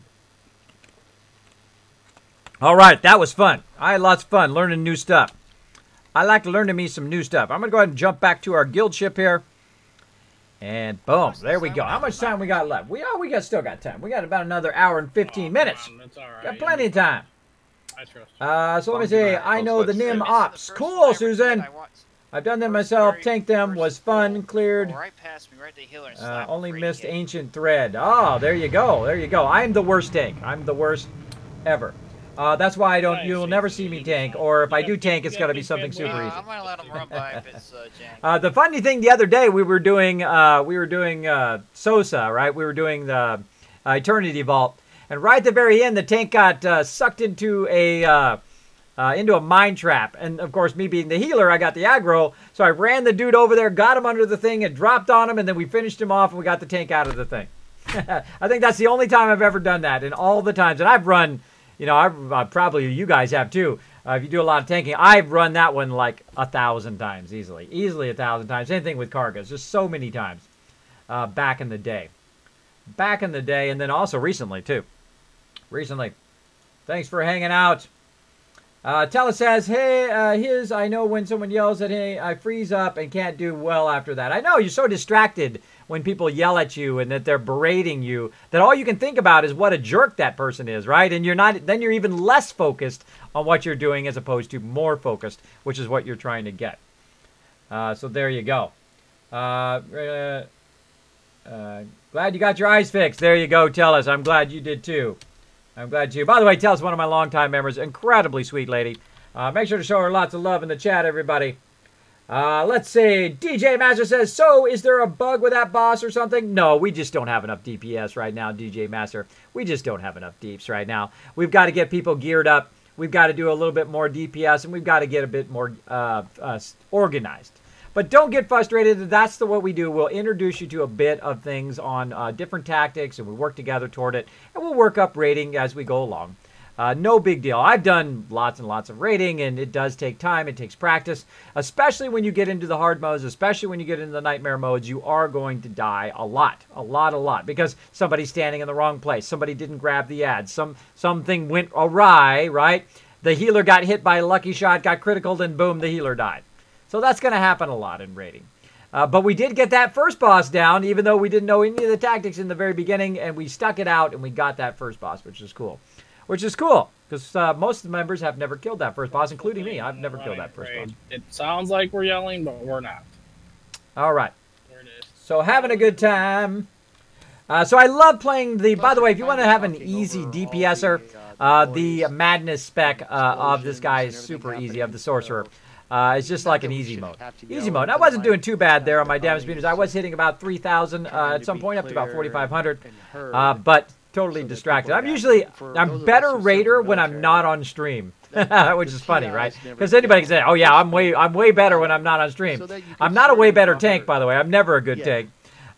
All right, that was fun. I had lots of fun learning new stuff. I like learning me some new stuff. I'm going to go ahead and jump back to our guild ship here. And boom, there we go. How much time we got left? We still got time. We got about another hour and 15 minutes. That's all right. Got plenty of time. I trust. So let me see. I know the NIM ops. Cool, Susan. I've done them myself. Tanked them. Was fun. Cleared. Only missed ancient thread. Oh, there you go. There you go. I'm the worst tank. I'm the worst ever. That's why I don't. You'll never see me tank. Or if I do tank, it's got to be something super easy. I'm gonna let him run by if it's jank. The funny thing, the other day we were doing SOSA, right? We were doing the Eternity Vault, and right at the very end, the tank got sucked into a mine trap. And of course, me being the healer, I got the aggro, so I ran the dude over there, got him under the thing, and dropped on him, and then we finished him off, and we got the tank out of the thing. I think that's the only time I've ever done that, and all the times, and I've run. You know, I've probably you guys have too. If you do a lot of tanking, I've run that one like 1,000 times easily 1,000 times. Same thing with cargoes, just so many times. Back in the day, and then also recently too. Recently, thanks for hanging out. Tella says, hey, I know when someone yells at me, I freeze up and can't do well after that. I know, you're so distracted when people yell at you and that they're berating you that all you can think about is what a jerk that person is, right? And then you're even less focused on what you're doing as opposed to more focused, which is what you're trying to get. So there you go. Glad you got your eyes fixed. There you go, Tellus. I'm glad you did too. I'm glad you. By the way, Tellus, one of my longtime members, incredibly sweet lady. Make sure to show her lots of love in the chat, everybody. Let's see. DJ Master says, so is there a bug with that boss or something? No, we just don't have enough DPS right now, DJ Master. We just don't have enough deeps right now. We've got to get people geared up. We've got to do a little bit more DPS, and we've got to get a bit more organized. But don't get frustrated. That's what we do. We'll introduce you to a bit of things on different tactics, and we work together toward it. And we'll work up rating as we go along. No big deal. I've done lots and lots of rating, and it does take time. It takes practice, especially when you get into the hard modes, especially when you get into the nightmare modes. You are going to die a lot, because somebody's standing in the wrong place. Somebody didn't grab the ad. Something went awry, right? The healer got hit by a lucky shot, got critical, and boom, the healer died. So that's going to happen a lot in rating. But we did get that first boss down, even though we didn't know any of the tactics in the very beginning, and we stuck it out, and we got that first boss, which is cool. Which is cool, because most of the members have never killed that first boss, including me. I've never killed that first boss. It sounds like we're yelling, but we're not. All right. There it is. So having a good time. So I love playing the... By the way, if you want to have an easy DPSer, the madness spec of this guy is super easy, of the sorcerer. It's just like an easy mode. Easy mode. I wasn't doing too bad there on my damage meters. I was hitting about 3,000 at some point, up to about 4,500. But... totally distracted. I'm better raider when I'm not on stream, which is funny, right? Because anybody can say, "Oh yeah, I'm way better when I'm not on stream." I'm not a way better tank, by the way. I'm never a good tank,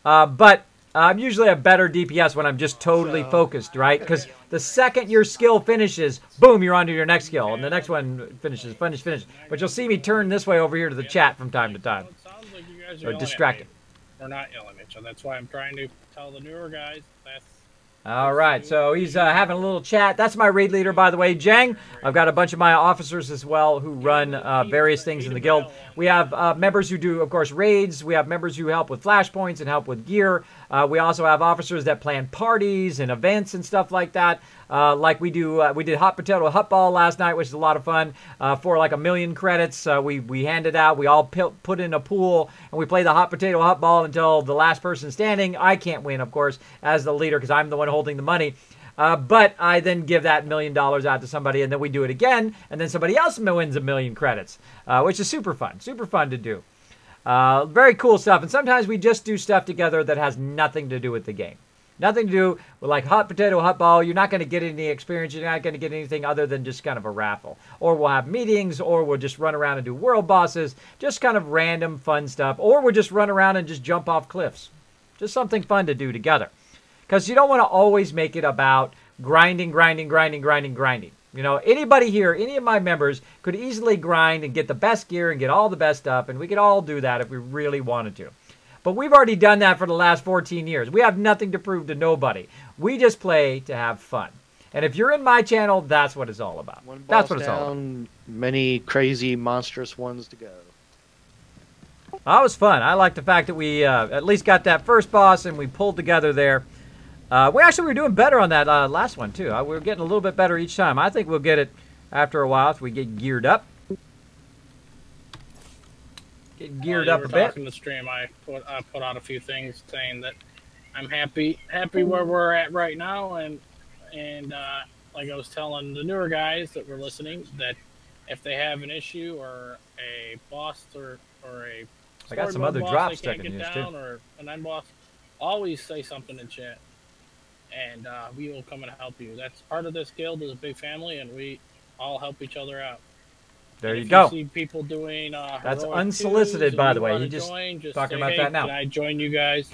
but I'm usually a better DPS when I'm just totally focused, right? Because the second your skill finishes, boom, you're on to your next skill, and the next one finishes, finish. But you'll see me turn this way over here to the chat from time to time. Sounds like you guys are distracted. We're not yelling at you. That's why I'm trying to tell the newer guys that's. All right, so he's having a little chat. That's my raid leader, by the way, Jang. I've got a bunch of my officers as well who run various things in the guild. We have members who do, of course, raids. We have members who help with flashpoints and help with gear. We also have officers that plan parties and events and stuff like that. Like we do, we did Hot Potato Hut Ball last night, which is a lot of fun. For like 1 million credits, we handed out. We all put in a pool, and we play the Hot Potato Hut Ball until the last person standing. I can't win, of course, as the leader, because I'm the one holding the money. But I then give that $1 million out to somebody, and then we do it again, and then somebody else wins 1 million credits, which is super fun to do. Very cool stuff, and sometimes we just do stuff together that has nothing to do with the game. Nothing to do with like Hot Potato Hut Ball. You're not going to get any experience. You're not going to get anything other than just kind of a raffle. Or we'll have meetings, or we'll just run around and do world bosses. Just kind of random fun stuff. Or we'll just run around and just jump off cliffs. Just something fun to do together. Because you don't want to always make it about grinding. You know, anybody here, any of my members could easily grind and get the best gear and get all the best stuff. And we could all do that if we really wanted to. But we've already done that for the last 14 years. We have nothing to prove to nobody. We just play to have fun. And if you're in my channel, that's what it's all about. That's what it's all about. Many crazy, monstrous ones to go. That was fun. I like the fact that we at least got that first boss and we pulled together there. We actually were doing better on that last one, too. We were getting a little bit better each time. I think we'll get it after a while if we get geared up. Get geared up a bit. In the stream, I put out a few things saying that I'm happy where we're at right now, and like I was telling the newer guys that were listening, that if they have an issue or a boss or a I got some other drops they can use too, or an end boss, always say something in chat, and we will come and help you. That's part of this guild is a big family, and we all help each other out. There you go. See people doing that's unsolicited, by the way. You just talking about that now. Can I join you guys?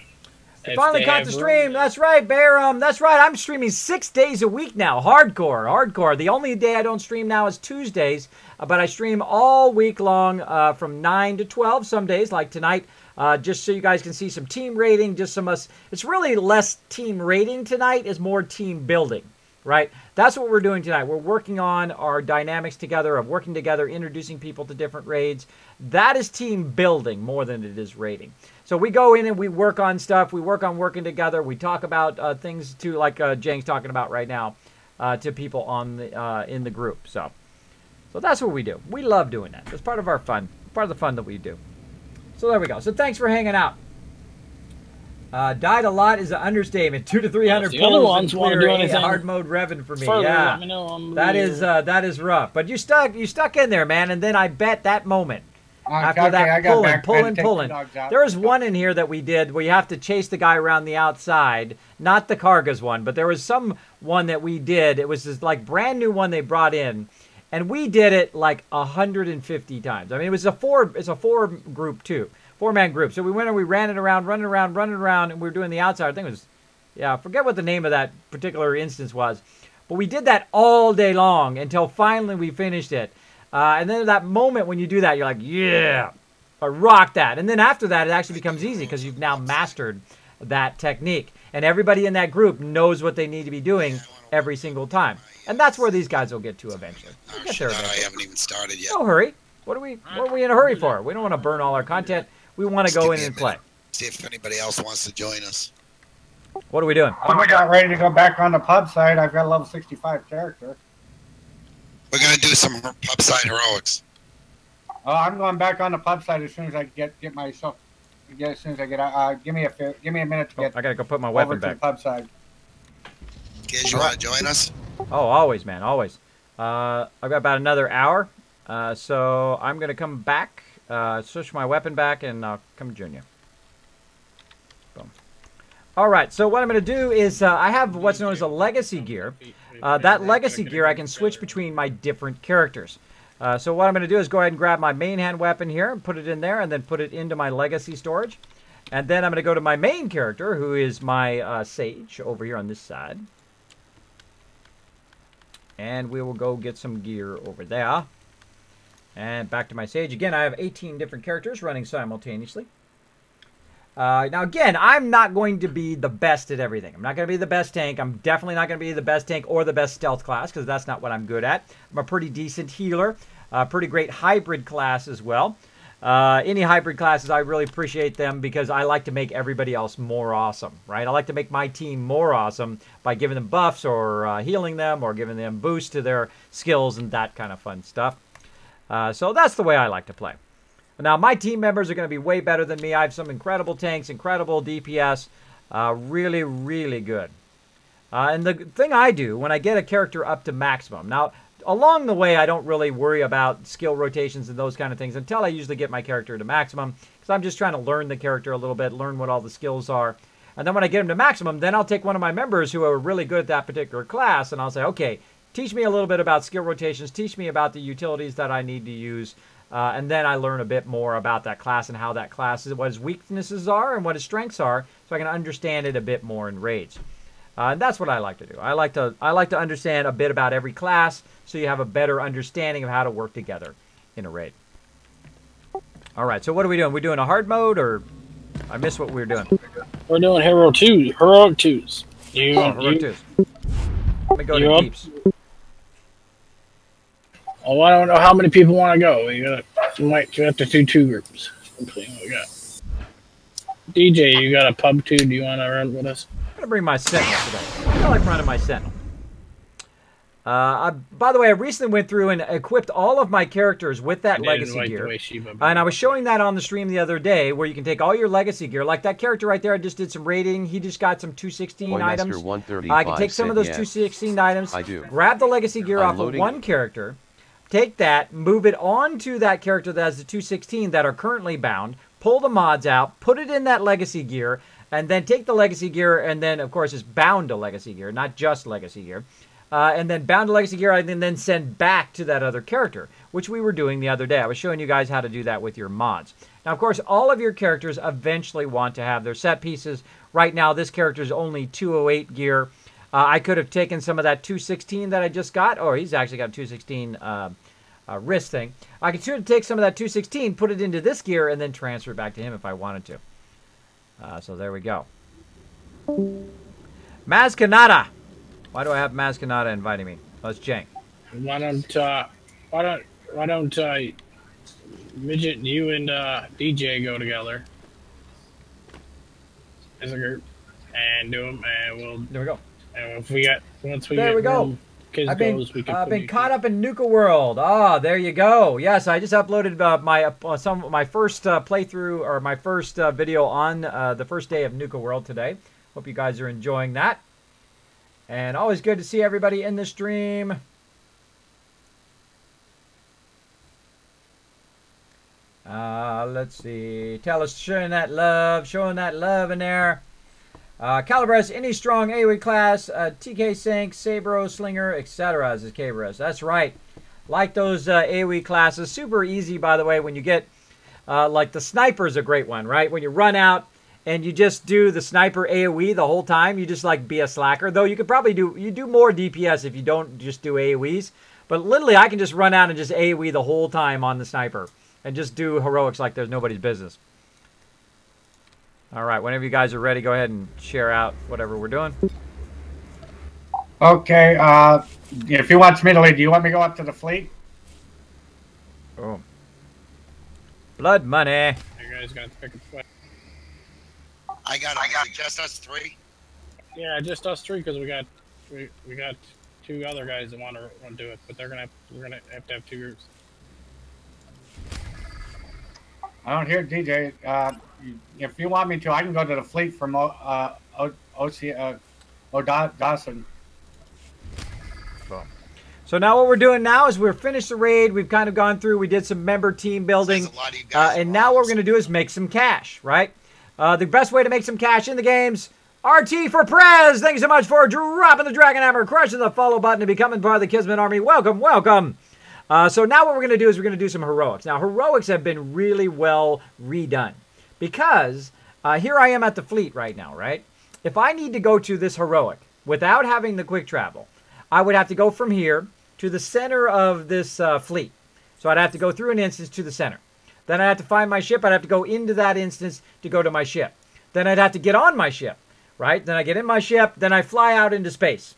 You finally caught the stream. That's right, Bear. That's right. I'm streaming 6 days a week now. Hardcore. The only day I don't stream now is Tuesdays, but I stream all week long from 9 to 12 some days, like tonight, just so you guys can see some team rating, just some us. It's really less team rating tonight. It's more team building, right? That's what we're doing tonight. We're working on our dynamics together, of working together, introducing people to different raids. That is team building more than it is raiding. So we go in and we work on stuff. We work on working together. We talk about things too, like Jang's talking about right now, to people on the in the group. So that's what we do. We love doing that. That's part of our fun, part of the fun that we do. So there we go. So thanks for hanging out. Died a lot is an understatement. 200 to 300 the other ones want to do anything hard mode revving for me. Further, yeah, let me know. that is rough. But you stuck in there, man. And then I bet that moment. After okay, that pulling. There was one in here that we did where you have to chase the guy around the outside. Not the Kargas one, but there was some one that we did. It was this like brand new one they brought in. And we did it like 150 times. I mean, it's a four-man group. So we went and we ran it around, running around, and we were doing the outside. I think it was, I forget what the name of that particular instance was. But we did that all day long until finally we finished it. And then that moment when you do that, you're like, yeah, I rock that. And then after that, it actually becomes easy because you've now mastered that technique. And everybody in that group knows what they need to be doing every single time. And that's where these guys will get to eventually. Oh, shit, I haven't even started yet. No hurry. What are we in a hurry for? We don't want to burn all our content. We want to go in and play. See if anybody else wants to join us. What are we doing? I'm about ready to go back on the pub side. I've got a level 65 character. We're going to do some pub side heroics. Oh, I'm going back on the pub side as soon as I get myself. As soon as I get out. Give me a minute to get. I gotta go put my weapon back. To the pub side. Kids, you want to join us? Oh, always, man, always. I've got about another hour, so I'm gonna come back, switch my weapon back, and I'll come join you. Boom. All right. So what I'm gonna do is I have what's known as a legacy gear. That legacy gear, I can switch between my different characters. So what I'm going to do is go ahead and grab my main hand weapon here and put it in there and then put it into my legacy storage. And then I'm going to go to my main character, who is my Sage over here on this side. And we will go get some gear over there. And back to my Sage. Again, I have 18 different characters running simultaneously. Now, again, I'm not going to be the best at everything. I'm not going to be the best tank. I'm definitely not going to be the best tank or the best stealth class, because that's not what I'm good at. I'm a pretty decent healer, pretty great hybrid class as well. Any hybrid classes, I really appreciate them because I like to make everybody else more awesome, right? I like to make my team more awesome by giving them buffs or healing them or giving them boosts to their skills and that kind of fun stuff. So that's the way I like to play. Now, my team members are going to be way better than me. I have some incredible tanks, incredible DPS, really, really good. And the thing I do when I get a character up to maximum, now, along the way, I don't really worry about skill rotations and those kind of things until I usually get my character to maximum, because I'm just trying to learn the character a little bit, learn what all the skills are. And then when I get him to maximum, then I'll take one of my members who are really good at that particular class, and I'll say, okay, teach me a little bit about skill rotations, teach me about the utilities that I need to use. And then I learn a bit more about that class and how that class is, what its weaknesses are and what its strengths are, so I can understand it a bit more in raids. And that's what I like to do. I like to understand a bit about every class, so you have a better understanding of how to work together in a raid. All right. So what are we doing? We doing a hard mode, or I missed what we were doing? We're doing heroic twos. Heroic twos. Let me to go You to up? Deeps. Oh, I don't know how many people want to go. You might have to do 2 groups. Let's see what we got. DJ, you got a pub too? Do you want to run with us? I'm going to bring my Sentinel today. I feel like running my Sentinel. By the way, I recently went through and equipped all of my characters with that legacy gear. And I was showing that on the stream the other day, where you can take all your legacy gear. Like that character right there, I just did some raiding. He just got some 216 items. I can take some of those 216 items, grab the legacy gear off of one character, take that, move it onto that character that has the 216 that are currently bound, pull the mods out, put it in that legacy gear, and then take the legacy gear, and then, of course, it's bound to legacy gear, not just legacy gear. And then bound to legacy gear, and then send back to that other character, which we were doing the other day. I was showing you guys how to do that with your mods. Now, of course, all of your characters eventually want to have their set pieces. Right now, this character is only 208 gear. I could have taken some of that 216 that I just got. Oh, he's actually got a 216 wrist thing. I could take some of that 216, put it into this gear, and then transfer it back to him if I wanted to. So there we go. Maz Kanata. Why do I have Maz Kanata inviting me? Oh, it's Jank. Why don't Midget, you and DJ go together as a group and do them, and we'll. There we go. And if we get there we go. I've been caught up in Nuka World. Ah, there you go. Yes, I just uploaded my first playthrough, or my first video on the first day of Nuka World today. Hope you guys are enjoying that. And always good to see everybody in the stream. Let's see. Tell us, showing that love in there. Calibres, any strong AoE class, TK Sync, Sabro, Slinger, etc. This is Cabres. That's right. Like those AoE classes. Super easy, by the way, when you get, like the sniper's a great one, right? When you run out and you just do the sniper AoE the whole time, you just like be a slacker. Though you could probably do more DPS if you don't just do AoEs. But literally, I can just run out and just AoE the whole time on the sniper. And just do heroics like there's nobody's business. All right, whenever you guys are ready, go ahead and share out whatever we're doing. Okay, if he wants me to lead, do you want me to go up to the fleet? Oh. Blood money. You guys got to pick a fight. I got just us 3. Yeah, just us 3 because we got 2 other guys that want to do it, but we're gonna have to have 2 groups. I don't hear DJ. If you want me to, I can go to the fleet from Dawson. So now what we're doing now is we're finished the raid. We've kind of gone through. We did some member team building. And now what we're going to do is make some cash, right? The best way to make some cash in the games, RT for Prez. Thanks so much for dropping the Dragon Hammer, crushing the follow button, and becoming part of the Kismet Army. Welcome, welcome. So now what we're going to do is we're going to do some heroics. Now, heroics have been really well redone because here I am at the fleet right now, right? If I need to go to this heroic without having the quick travel, I would have to go from here to the center of this fleet. So I'd have to go through an instance to the center. Then I'd have to find my ship. I'd have to go into that instance to go to my ship. Then I'd have to get on my ship, right? Then I get in my ship. Then I fly out into space.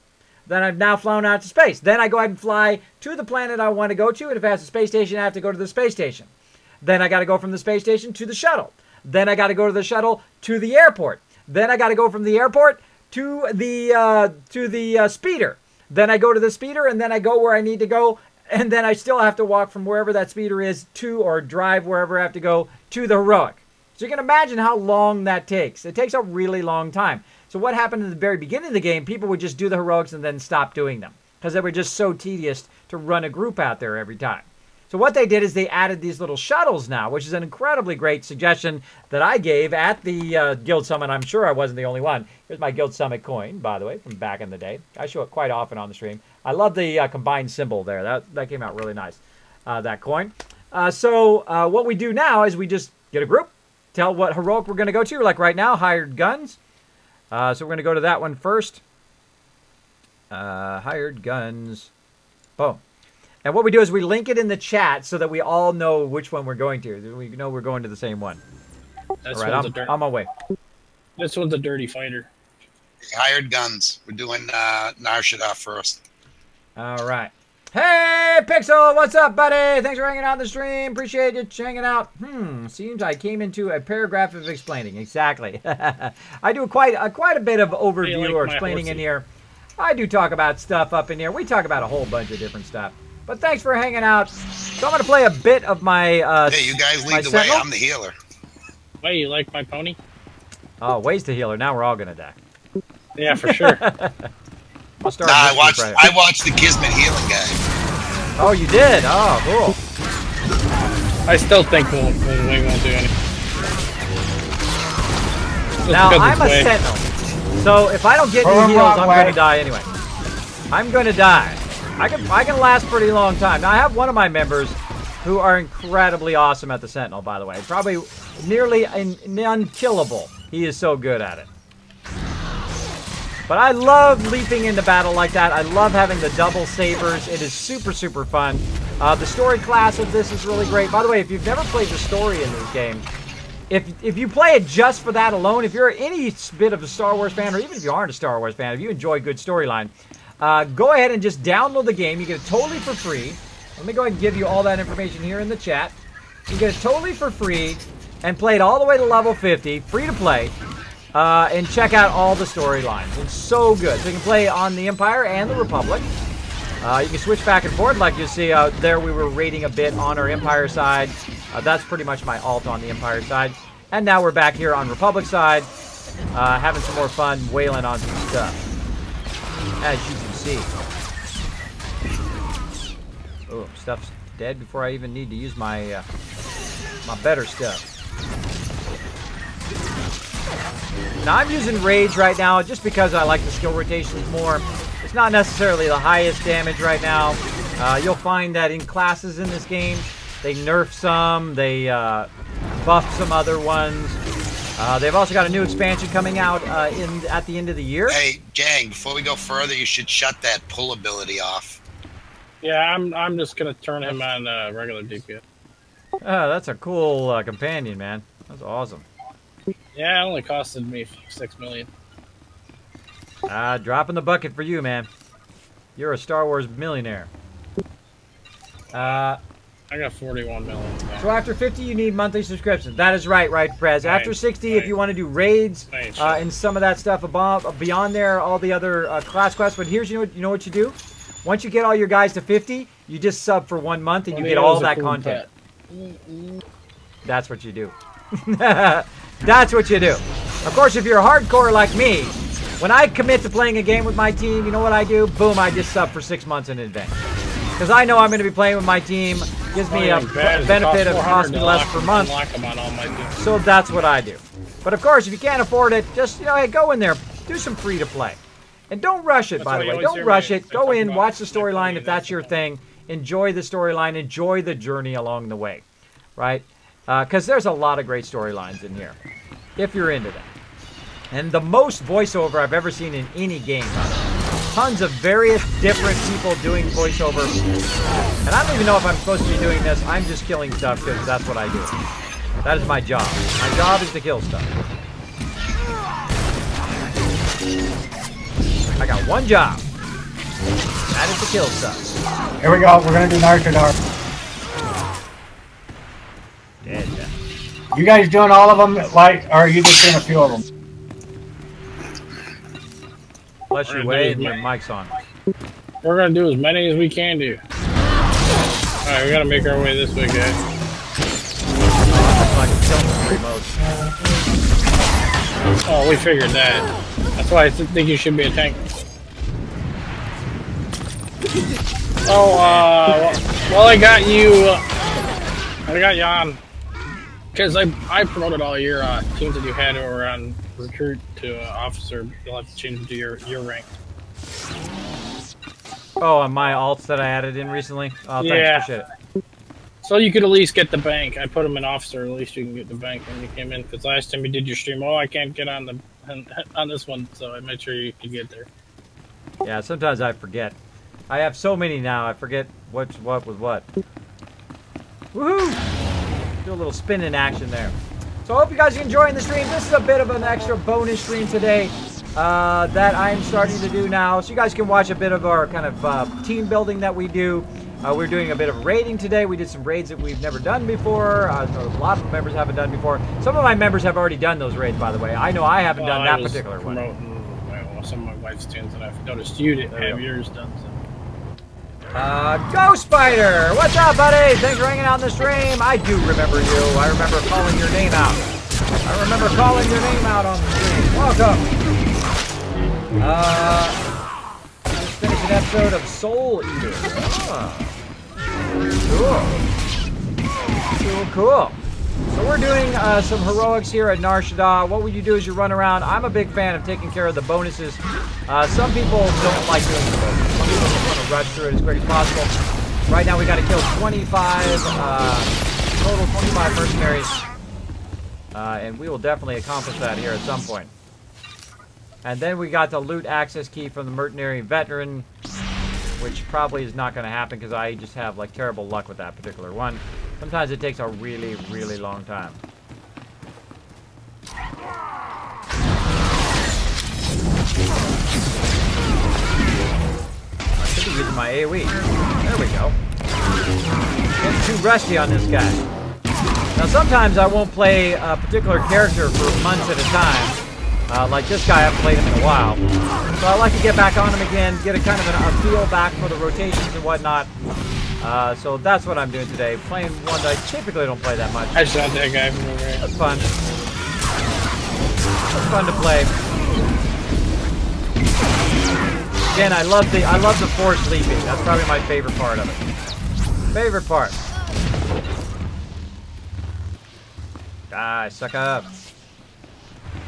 Then I've now flown out to space. Then I go ahead and fly to the planet I want to go to. And if it has a space station, I have to go to the space station. Then I got to go from the space station to the shuttle. Then I got to go to the shuttle to the airport. Then I got to go from the airport to the speeder. Then I go to the speeder, and then I go where I need to go. And then I still have to walk from wherever that speeder is to, or drive wherever I have to go, to the heroic. So you can imagine how long that takes. It takes a really long time. So what happened in the very beginning of the game, people would just do the heroics and then stop doing them because they were just so tedious to run a group out there every time. So what they did is they added these little shuttles now, which is an incredibly great suggestion that I gave at the Guild Summit. I'm sure I wasn't the only one. Here's my Guild Summit coin, by the way, from back in the day. I show it quite often on the stream. I love the combined symbol there. That came out really nice, that coin. So what we do now is we just get a group, tell what heroic we're going to go to. Like right now, hired guns. So we're going to go to that one first. Hired guns. Boom. And what we do is we link it in the chat so that we all know which one we're going to. We know we're going to the same one. All right, I'm on my way. This one's a dirty fighter. Hired guns. We're doing Narshada first. All right. Hey, Pixel, what's up, buddy? Thanks for hanging out in the stream. Appreciate you hanging out. Seems I came into a paragraph of explaining. Exactly. I do quite a bit of overview or explaining in here. I do talk about stuff up in here. We talk about a whole bunch of different stuff. But thanks for hanging out. So I'm going to play a bit of my hey, you guys lead the way. I'm the healer. Wait, you like my pony? Oh, Way's the healer. Now we're all going to die. Yeah, for sure. I watched the Kismet healing guy. Oh, you did? Oh, cool. I still think we won't do anything. Now, I'm a sentinel. So if I don't get any heals, I'm going to die anyway. I'm going to die. I can last pretty long time. Now, I have one of my members who are incredibly awesome at the sentinel, by the way. Probably nearly unkillable. He is so good at it. But I love leaping into battle like that. I love having the double sabers. It is super, super fun. The story class of this is really great. By the way, if you've never played the story in this game, if you play it just for that alone, if you're any bit of a Star Wars fan, or even if you aren't a Star Wars fan, if you enjoy good storyline, go ahead and just download the game. You get it totally for free. Let me go ahead and give you all that information here in the chat. You get it totally for free and play it all the way to level 50, free to play. And check out all the storylines. It's so good. So you can play on the Empire and the Republic. You can switch back and forth. Like you see there, we were raiding a bit on our Empire side. That's pretty much my alt on the Empire side. And now we're back here on Republic side, having some more fun, wailing on some stuff. As you can see. Oh, stuff's dead before I even need to use my my better stuff. Now, I'm using Rage right now just because I like the skill rotations more. It's not necessarily the highest damage right now. You'll find that in classes in this game, they nerf some, they buff some other ones. They've also got a new expansion coming out at the end of the year. Hey, Jang, before we go further, you should shut that pull ability off. Yeah, I'm just going to turn him on regular DPS. Oh, that's a cool companion, man. That's awesome. Yeah, it only costed me $6 million. Dropping the bucket for you, man. You're a Star Wars millionaire. I got 41 million. So after 50, you need monthly subscriptions. That is right, Prez. After 60, if you want to do raids and some of that stuff above, beyond there, all the other class quests. But here's you know what you do. Once you get all your guys to 50, you just sub for 1 month and you get all that content. That's what you do. That's what you do. Of course, if you're hardcore like me, when I commit to playing a game with my team, you know what I do? Boom, I just sub for 6 months in advance. Because I know I'm going to be playing with my team. Gives me a benefit of costing me less per month. So that's what I do. But of course, if you can't afford it, just, hey, go in there. Do some free to play. And don't rush it, by the way. Don't rush it. Go in, watch the storyline if that's your thing. Enjoy the storyline. Enjoy the journey along the way. Right? Because there's a lot of great storylines in here, if you're into that. And the most voiceover I've ever seen in any game. Tons of various different people doing voiceover. And I don't even know if I'm supposed to be doing this. I'm just killing stuff because that's what I do. That is my job. My job is to kill stuff. I got one job. That is to kill stuff. Here we go. We're going to do Narshada. Dead. You guys doing all of them, like, or are you just doing a few of them? Bless your way and your mic's on. We're going to do as many as we can do. Alright, we got to make our way this way, guys. Oh, we figured that. That's why I think you should be a tank. Oh, well, I got you. I got you on. Because I promoted all your teams that you had over on recruit to officer. You'll have to change to your rank. Oh, and my alts that I added in recently? Oh, thanks, appreciate it. So you could at least get the bank. I put them in officer, at least you can get the bank when you came in. Because last time you did your stream, I can't get on the on this one, so I made sure you could get there. Yeah, sometimes I forget. I have so many now, I forget what's what with what. Woohoo! Do a little spinning action there. So I hope you guys are enjoying the stream. This is a bit of an extra bonus stream today. that I'm starting to do now. So you guys can watch a bit of our kind of team building that we do. We're doing a bit of raiding today. We did some raids that we've never done before. A lot of members haven't done before. Some of my members have already done those raids, by the way. I know I haven't done that particular one. Some of my wife's tunes, and I've noticed you didn't have yours done. So. Ghost Spider! What's up, buddy? Thanks for hanging out in the stream. I do remember you. I remember calling your name out. I remember calling your name out on the stream. Welcome. Just finished an episode of Soul Eater. Cool. So we're doing some heroics here at Nar Shaddaa. What you do is you run around. I'm a big fan of taking care of the bonuses. Some people don't like doing the bonuses. Some people just want to rush through it as quick as possible. Right now we got to kill 25, total 25 mercenaries. And we will definitely accomplish that here at some point. And then we got the loot access key from the mercenary veteran, which probably is not going to happen because I just have like terrible luck with that particular one. Sometimes it takes a really, really long time. I should be using my AoE. There we go. Getting too rusty on this guy. Now sometimes I won't play a particular character for months at a time. Like this guy, I haven't played him in a while. So I like to get back on him again, get a kind of a feel back for the rotations and whatnot. So that's what I'm doing today. Playing one that I typically don't play that much. I shot that guy from over here. That's fun. That's fun to play. Again, I love the force leaping. That's probably my favorite part of it. Favorite part. Die, sucker.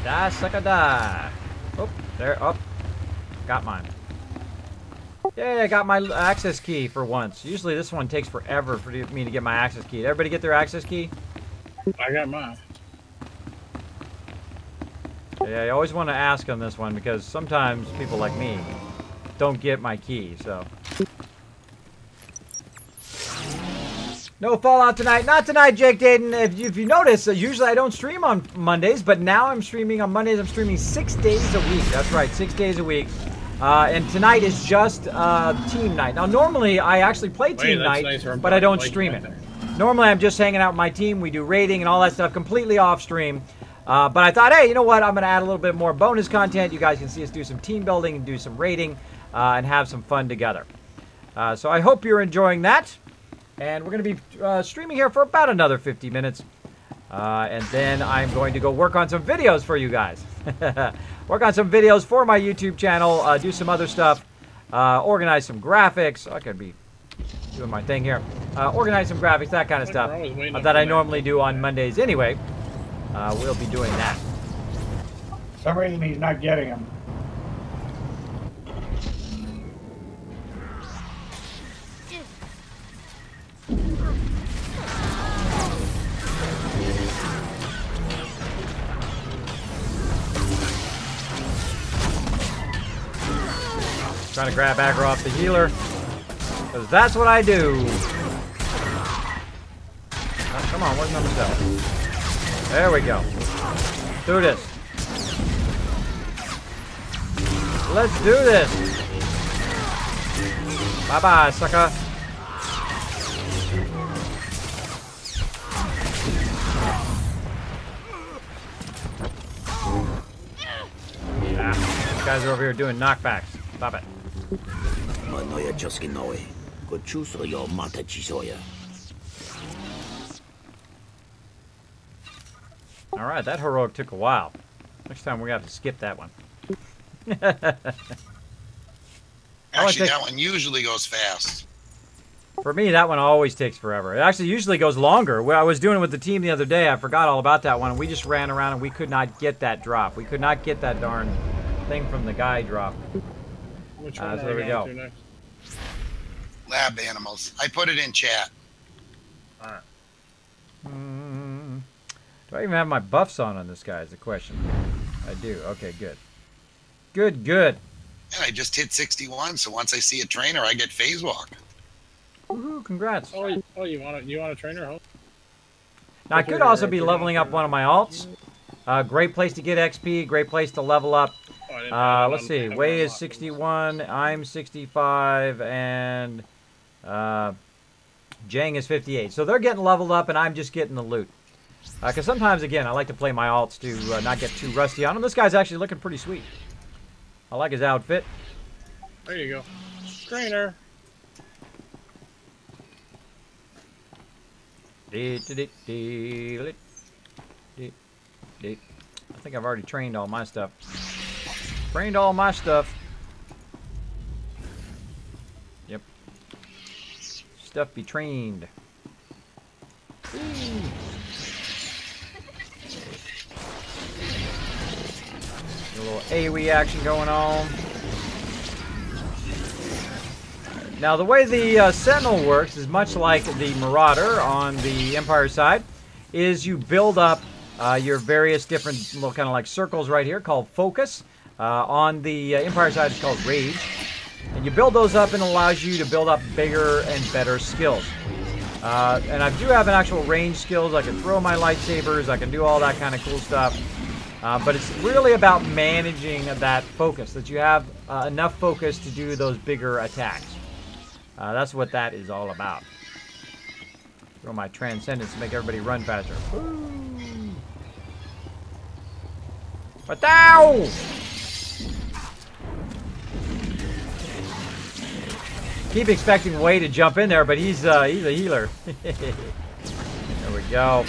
Die, sucker, die. Oh, there. Oh, got mine. Yay, I got my access key for once. Usually this one takes forever for me to get my access key. Did everybody get their access key? I got mine. Yeah, I always want to ask on this one because sometimes people like me don't get my key, so. No Fallout tonight. Not tonight, Jake Dayton. If you notice, usually I don't stream on Mondays, but now I'm streaming on Mondays. I'm streaming 6 days a week. That's right, 6 days a week. And tonight is just team night. Now, normally I actually play team night, nice, but I don't stream it. Normally I'm just hanging out with my team. We do raiding and all that stuff completely off stream. But I thought, hey, you know what? I'm going to add a little bit more bonus content. You guys can see us do some team building and do some raiding and have some fun together. So I hope you're enjoying that. And we're going to be streaming here for about another 50 minutes. And then I'm going to go work on some videos for you guys. Work on some videos for my YouTube channel. Do some other stuff. Organize some graphics. I could be doing my thing here. Organize some graphics, that kind of stuff. That I normally do on Mondays anyway. We'll be doing that. For some reason he's not getting them. Trying to grab aggro off the healer, because that's what I do. Oh, come on, where's number 7? There we go. Do this. Let's do this. Bye-bye, sucker. Ah, these guys are over here doing knockbacks. Stop it. Alright, that heroic took a while. Next time we're going to have to skip that one. Actually, that one usually goes fast. For me, that one always takes forever. It actually usually goes longer. When I was doing it with the team the other day, I forgot all about that one. We just ran around and we could not get that drop. We could not get that darn thing from the guy drop. Which one so there we go. Lab animals. I put it in chat. Alright. Do I even have my buffs on this guy is the question. I do. Okay, good. Good. And I just hit 61, so once I see a trainer, I get phase walk. Woohoo, congrats. Oh, you want a trainer home? Now, I could also be leveling up one of my alts. Great place to get XP, great place to level up. Let's see. Way is 61. I'm 65, and Jang is 58. So they're getting leveled up, and I'm just getting the loot. Because sometimes, again, I like to play my alts to not get too rusty on them. This guy's actually looking pretty sweet. I like his outfit. There you go. Strainer. I think I've already trained all my stuff. Trained all my stuff. Yep. Stuff be trained. Whee. A little AoE action going on. Now, the way the Sentinel works is much like the Marauder on the Empire side, is you build up your various different little kind of like circles right here called Focus. On the Empire side, it's called Rage. And you build those up and it allows you to build up bigger and better skills. And I do have an actual range skills. I can throw my lightsabers. I can do all that kind of cool stuff. But it's really about managing that focus, that you have enough focus to do those bigger attacks. That's what that is all about. Throw my Transcendence to make everybody run faster. But thou! Keep expecting Way to jump in there, but he's a healer. There we go.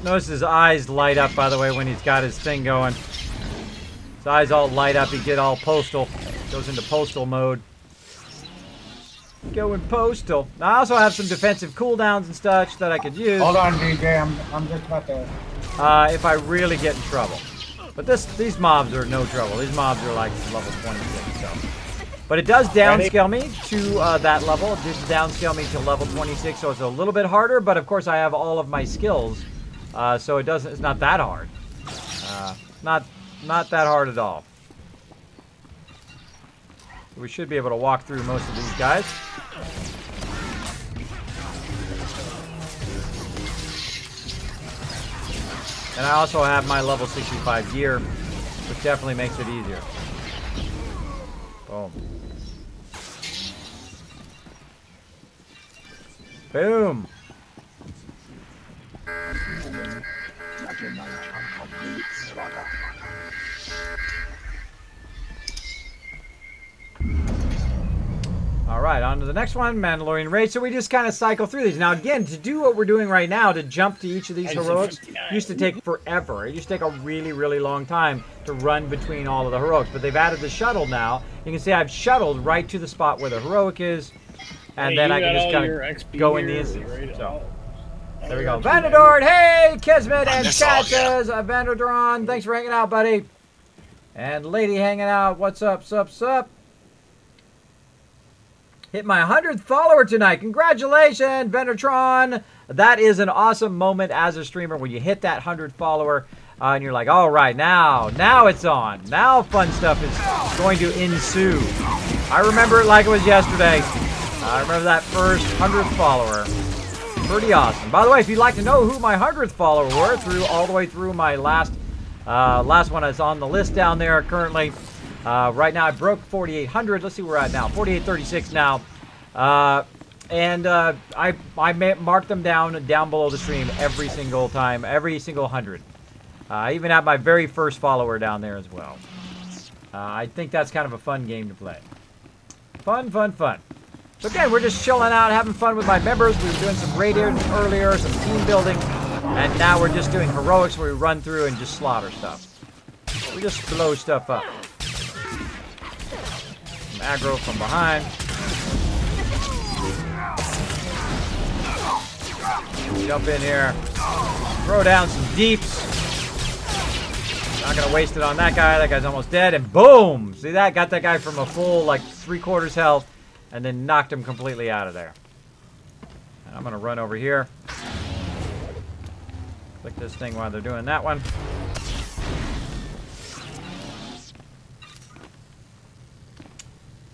Notice his eyes light up, by the way, when he's got his thing going. His eyes all light up. He get all postal. Goes into postal mode. Going postal. Now, I also have some defensive cooldowns and such that I could use. Hold on, DJ. I'm just about to... if I really get in trouble. But these mobs are no trouble. These mobs are like level 26, so... But it does downscale me to that level. It did downscale me to level 26, so it's a little bit harder. But of course, I have all of my skills, so it's not that hard. Not that hard at all. We should be able to walk through most of these guys. And I also have my level 65 gear, which definitely makes it easier. Boom. Boom. All right, on to the next one, Mandalorian Raid. So we just kind of cycle through these. Now, again, to do what we're doing right now, to jump to each of these heroics, used to take forever. It used to take a really, really long time to run between all of the heroics. But they've added the shuttle now. You can see I've shuttled right to the spot where the heroic is. And then I can just kind of go in the instant. So, there we go. Vandador, hey, Kismet, and Chat says, Vandadron, thanks for hanging out, buddy. And Lady hanging out, what's up, sup? Hit my 100th follower tonight. Congratulations, Vendertron. That is an awesome moment as a streamer when you hit that 100th follower and you're like, all right, now it's on. Now fun stuff is going to ensue. I remember it like it was yesterday. I remember that first 100th follower. Pretty awesome. By the way, if you'd like to know who my 100th follower were, all the way through my last one that's on the list down there currently. Right now I broke 4,800. Let's see where we're at now. 4,836 now. I mark them down below the stream every single time, every single 100. I even have my very first follower down there as well. I think that's kind of a fun game to play. Fun. So again, we're just chilling out, having fun with my members. We were doing some raid earlier, some team building, and now we're just doing heroics where we run through and just slaughter stuff. We just blow stuff up. Some aggro from behind. Jump in here. Throw down some deeps. Not gonna waste it on that guy. That guy's almost dead. And boom! See that? Got that guy from a full, like, 3/4 health. And then knocked him completely out of there. I'm going to run over here. Click this thing while they're doing that one.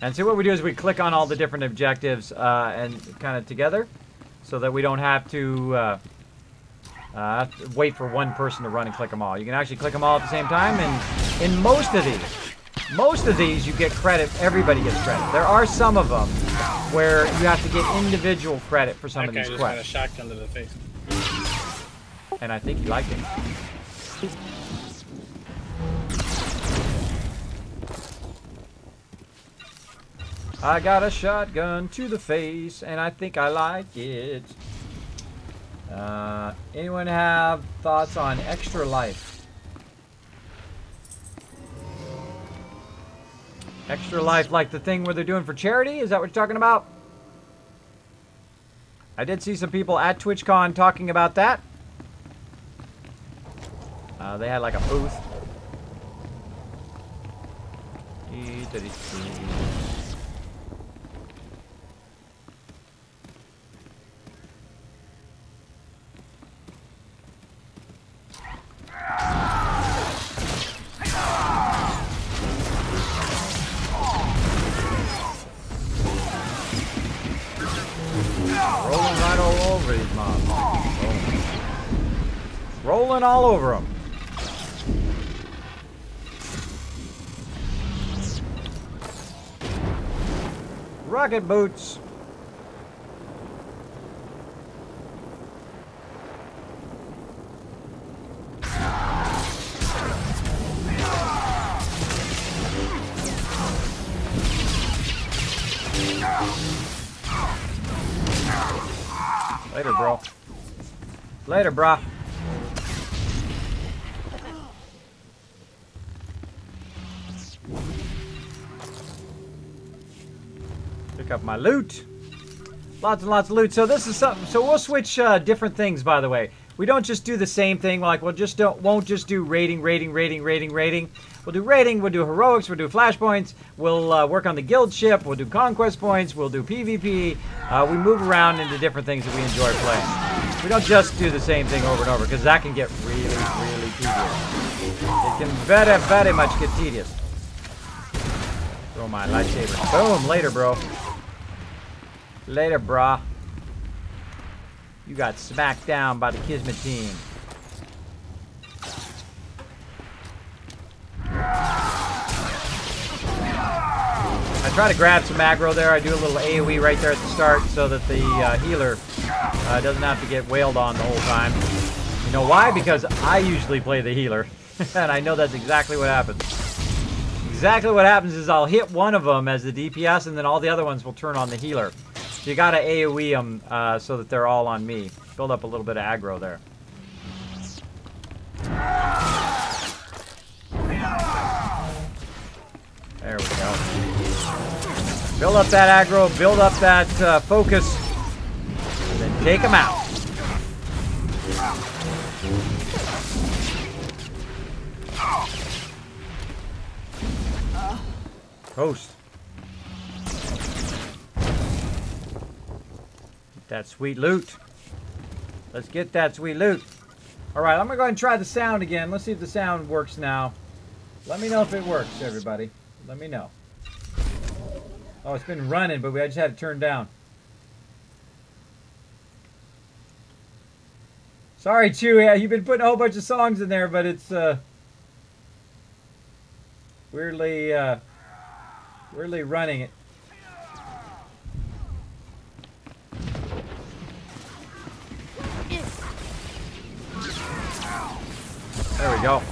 And so what we do is we click on all the different objectives and kind of together so that we don't have to wait for one person to run and click them all. You can actually click them all at the same time, and in most of these you get credit. Everybody gets credit. There are some of them where you have to get individual credit for some of these quests. got a shotgun to the face. And I think he liked it. I got a shotgun to the face, and I think I like it. Anyone have thoughts on Extra Life? Extra Life, like the thing where they're doing for charity? Is that what you're talking about? I did see some people at TwitchCon talking about that. They had like a booth. Rolling right all over these mobs. Rolling all over them. Rocket boots. Later, bro. Later, brah. Pick up my loot. Lots and lots of loot. So this is something. So we'll switch different things. By the way, we don't just do the same thing. Like won't just do rating. We'll do rating. We'll do heroics. We'll do flashpoints. We'll work on the guild ship. We'll do conquest points. We'll do PvP. We move around into different things that we enjoy playing. We don't just do the same thing over and over because that can get really, really tedious. It can very, very much get tedious. Throw my lightsaber. Boom. Later, bro. Later, brah. You got smacked down by the Kismet team. I try to grab some aggro there. I do a little AoE right there at the start so that the healer doesn't have to get wailed on the whole time. You know why? Because I usually play the healer. And I know that's exactly what happens. Exactly what happens is I'll hit one of them as the DPS and then all the other ones will turn on the healer. So you gotta AoE them so that they're all on me. Build up a little bit of aggro there. There we go. Build up that aggro, build up that focus, and then take them out. Toast. Get that sweet loot. Let's get that sweet loot. Alright, I'm going to go ahead and try the sound again. Let's see if the sound works now. Let me know if it works, everybody. Let me know. Oh, it's been running, but I just had to turn down. Sorry, Chew. Yeah, you've been putting a whole bunch of songs in there, but it's weirdly running it. There we go.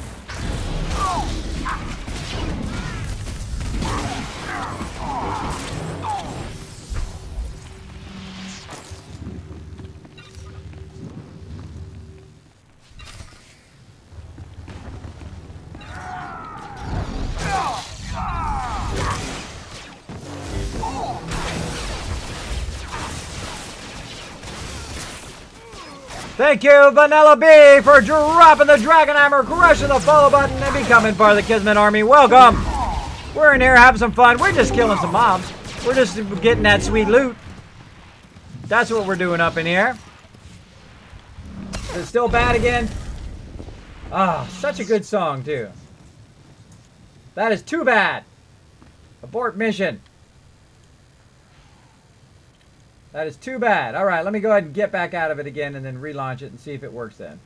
Thank you, Vanilla B, for dropping the Dragon Hammer, crushing the follow button, and becoming part of the Kismet Army. Welcome. We're in here having some fun. We're just killing some mobs. We're just getting that sweet loot. That's what we're doing up in here. Is it still bad again? Ah, such a good song, too. That is too bad. Abort mission. That is too bad. All right, let me go ahead and get back out of it again and then relaunch it and see if it works then.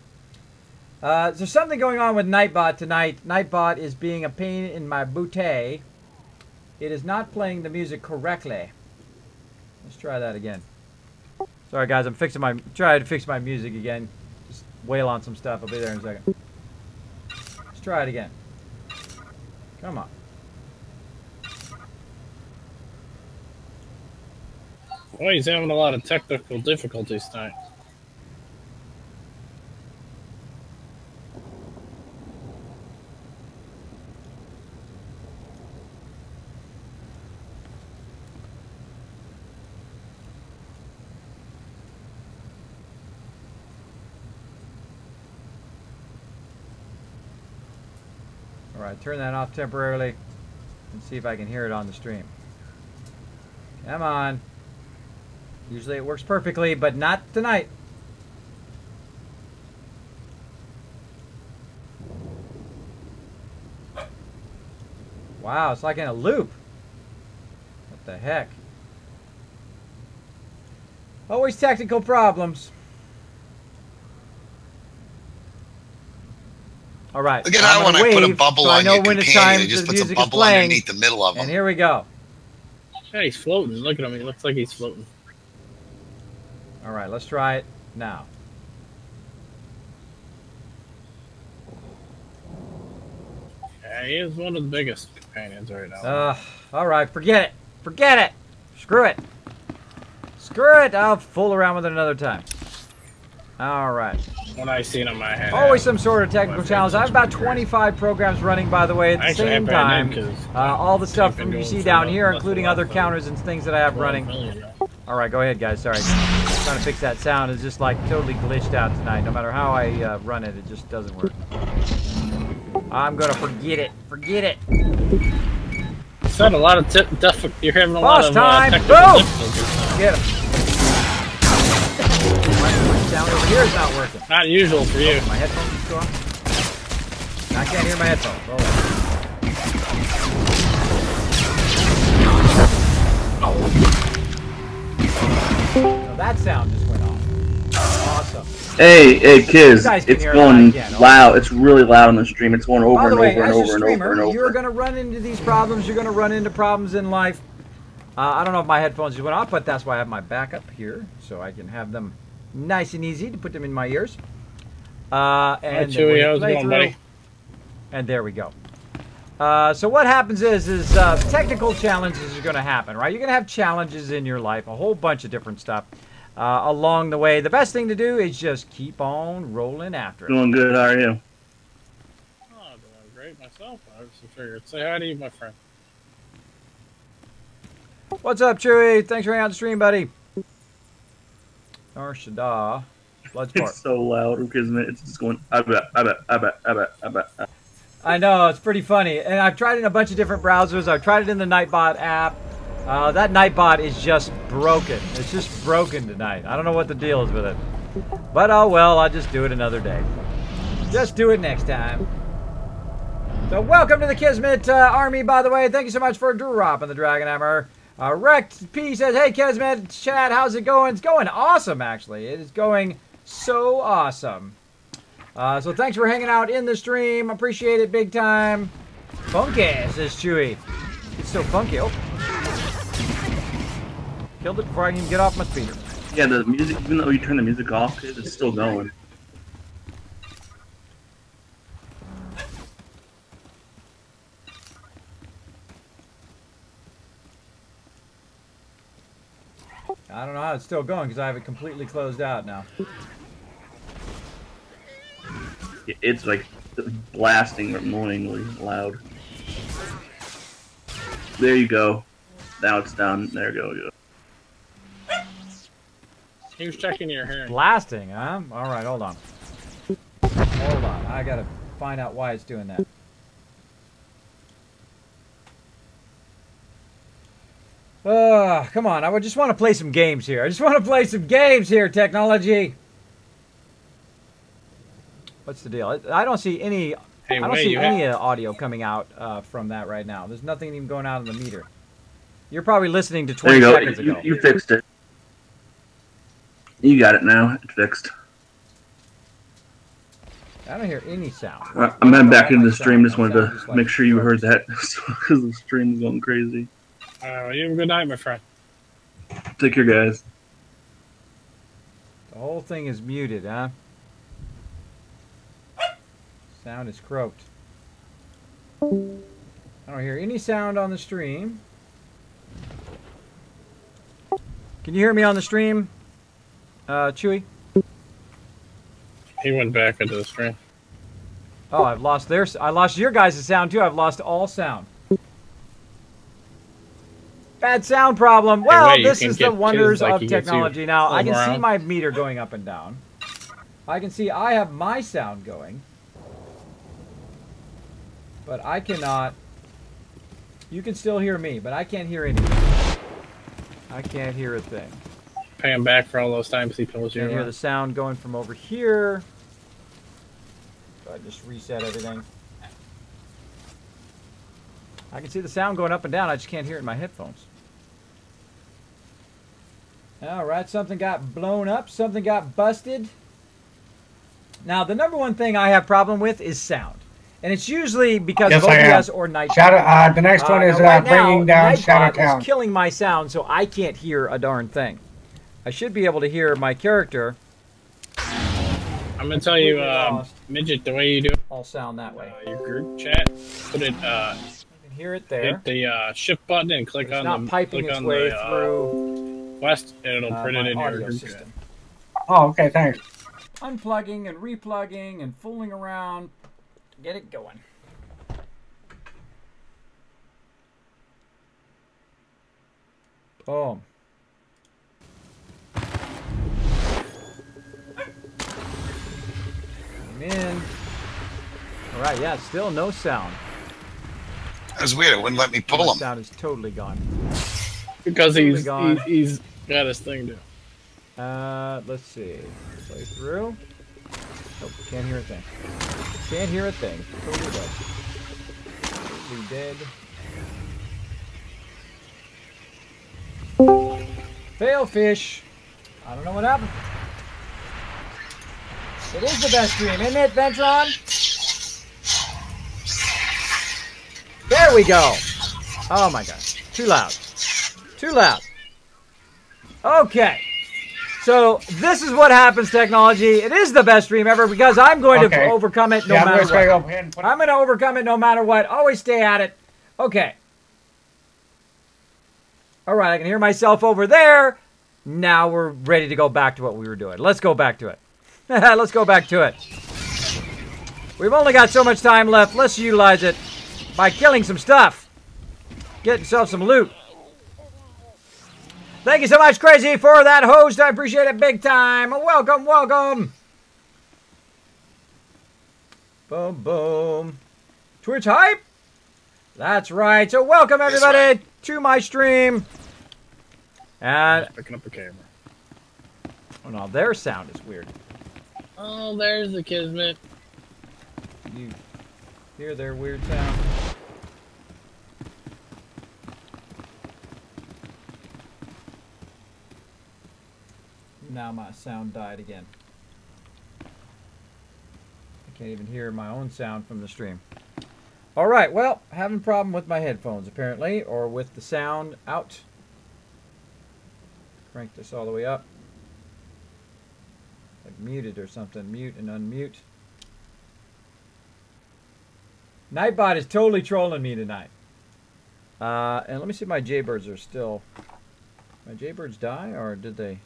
There's something going on with Nightbot tonight. Nightbot is being a pain in my booty. It is not playing the music correctly. Let's try that again. Sorry guys, I'm trying to fix my music again. Just wail on some stuff. I'll be there in a second. Let's try it again. Come on. Well, he's having a lot of technical difficulties tonight. Alright, turn that off temporarily and see if I can hear it on the stream. Come on. Usually it works perfectly, but not tonight. Wow, it's like in a loop. What the heck? Always technical problems. All right. Look at how when I put a bubble so on I know your when it's companion, time it just the puts a music is bubble playing. underneath the middle of them. And here we go. Yeah, he's floating. Look at him. He looks like he's floating. All right, let's try it now. Yeah, he is one of the biggest companions right now. All right, forget it. Forget it. Screw it. Screw it. I'll fool around with it another time. All right. When I see it on my head. Always some sort of technical challenge. I have about 25 programs running, by the way, at the same time. All the stuff from you see down here, including other counters and things that I have running. All right, go ahead, guys. Sorry. Trying to fix that sound. It's just like totally glitched out tonight. No matter how I run it, it just doesn't work. I'm going to forget it. Forget it. It's not a lot of you're having a Boss lot of time. technical Boom! difficulties. Get him. My sound over here is not working. Not usual for you. My headphones just go off. I can't hear my headphones. Hold on. So that sound just went off. Awesome. Hey, Kiz, it's going again. loud. It's really loud on the stream. It's going over By the and way, over and as a over and streamer, over and over. you're going to run into these problems. You're going to run into problems in life. I don't know if my headphones just went off, but that's why I have my backup here, so I can have them nice and easy to put them in my ears. And Chewy, how's it going, buddy? And there we go. So what happens is technical challenges are going to happen, right? You're going to have challenges in your life, a whole bunch of different stuff along the way. The best thing to do is just keep on rolling after it. Doing good. How are you? Oh, doing great myself. I just figured. Say hi to you, my friend. What's up, Chewy? Thanks for hanging out on the stream, buddy. Or Shada. Bloodsport. It's so loud, Kismet. It's just going. I bet. I know, it's pretty funny. And I've tried it in a bunch of different browsers. I've tried it in the Nightbot app. That Nightbot is just broken. It's just broken tonight. I don't know what the deal is with it. But oh well, I'll just do it another day. Just do it next time. So welcome to the Kismet army, by the way. Thank you so much for dropping the Dragon Hammer. Rect P says, hey Kismet, chat, how's it going? It's going awesome, actually. It is going so awesome. So thanks for hanging out in the stream. Appreciate it big time. Funky, says Chewy. It's so funky. Oh. Killed it before I can even get off my speaker. Yeah, the music, even though you turn the music off, it's still going. I don't know how it's still going because I have it completely closed out now. It's like blasting annoyingly loud. There you go. Now it's down. There you go. He was checking your hearing. Blasting, huh? All right, hold on. Hold on. I gotta find out why it's doing that. Come on. I just want to play some games here. I just want to play some games here, technology. What's the deal? I don't see any... Hey, I don't see any audio coming out from that right now. There's nothing even going out on the meter. You're probably listening to 20 seconds ago. You fixed it. You got it now. It's fixed. I don't hear any sound. I'm heading back into the stream. Just wanted to make sure you heard that because the stream is going crazy. You have a good night, my friend. Take care, guys. The whole thing is muted, huh? Sound is croaked. I don't hear any sound on the stream. Can you hear me on the stream, Chewy? He went back into the stream. Oh, I lost your guys' sound too. I've lost all sound. Bad sound problem. Well, wait, this is the wonders like of technology. Now, I can see my meter going up and down. I can see I have my sound going. But I cannot. You can still hear me, but I can't hear anything. I can't hear a thing. Pay him back for all those times he told you. I can hear the sound going from over here. So I just reset everything. I can see the sound going up and down. I just can't hear it in my headphones. Alright, something got blown up. Something got busted. Now, the number one thing I have problem with is sound. And it's usually because of OBS or Nightbot. The next one is bringing down Shadow Town. Is killing my sound, so I can't hear a darn thing. I should be able to hear my character. I'm gonna tell you, Midget, the way you do all sound that way. Your group chat, put it. I can hear it there. Hit the shift button and click on the. It's not piping its way through. West, and it'll print it in your group system. Oh, okay, thanks. Unplugging and replugging and fooling around. Get it going. Boom. I'm in. All right, yeah, still no sound. That was weird. It wouldn't let me pull him. Sound is totally gone. Because he's got his thing to. Let's see. Play through. Nope, can't hear a thing. Can't hear a thing. Totally dead. Totally dead. Fail fish. I don't know what happened. It is the best stream, isn't it, Ventron? There we go. Oh my god. Too loud. Too loud. Okay. So this is what happens, technology. It is the best stream ever because I'm going to overcome it no matter what. I'm going to overcome it no matter what. Always stay at it. Okay. All right, I can hear myself over there. Now we're ready to go back to what we were doing. Let's go back to it. Let's go back to it. We've only got so much time left. Let's utilize it by killing some stuff. Get yourself some loot. Thank you so much, Crazy, for that host. I appreciate it big time. Welcome, welcome. Boom, boom. Twitch hype. That's right. So welcome, everybody, to my stream. And picking up the camera. Oh, no, their sound is weird. Oh, there's the Kismet. You hear their weird sound? Now my sound died again. I can't even hear my own sound from the stream. All right, well, having a problem with my headphones apparently, or with the sound out. Crank this all the way up. Like muted or something. Mute and unmute. Nightbot is totally trolling me tonight. And let me see if my jaybirds are still... My jaybirds die, or did they...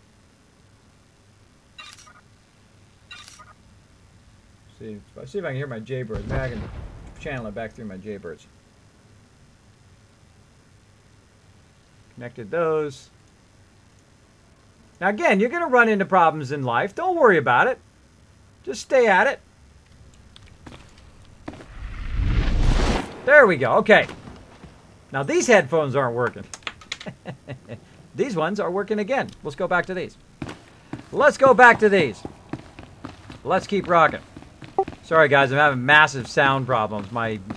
See if I can hear my jaybirds. Maybe I can channel it back through my jaybirds. Connected those. Now again, you're going to run into problems in life. Don't worry about it. Just stay at it. There we go. Okay. Now these headphones aren't working. These ones are working again. Let's go back to these. Let's go back to these. Let's keep rocking. Sorry guys, I'm having massive sound problems.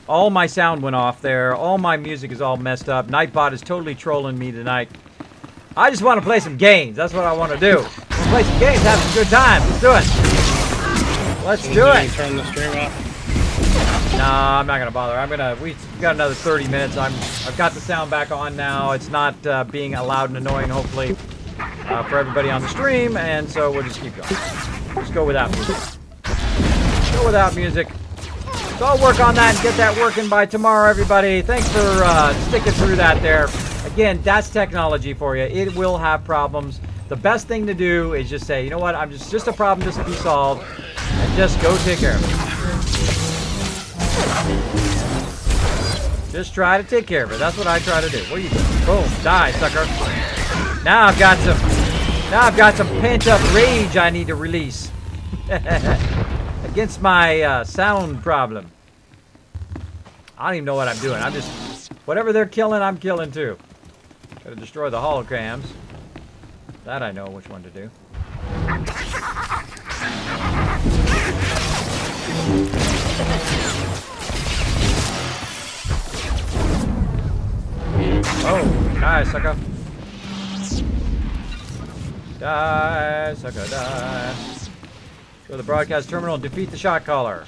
All my sound went off there. All my music is all messed up. Nightbot is totally trolling me tonight. I just want to play some games. That's what I want to do. I want to play some games, have some good time. Let's do it. Let's do it. Turn the stream off. Nah, I'm not gonna bother. We've got another 30 minutes. I've got the sound back on now. It's not being loud and annoying, hopefully, for everybody on the stream, and so we'll just keep going. Just go without music. Go without music. So I'll work on that and get that working by tomorrow, everybody. Thanks for sticking through that there. Again, that's technology for you. It will have problems. The best thing to do is just say, you know what, I'm just a problem just to be solved, and just go take care of it. Just try to take care of it. That's what I try to do. What are you doing? Boom, die, sucker. Now I've got some pent-up rage I need to release against my sound problem. I don't even know what I'm doing. I'm just whatever they're killing, I'm killing too. Gotta destroy the holograms. That I know which one to do. Oh, die, sucker. Die, sucker, die. Go to the broadcast terminal and defeat the shot caller.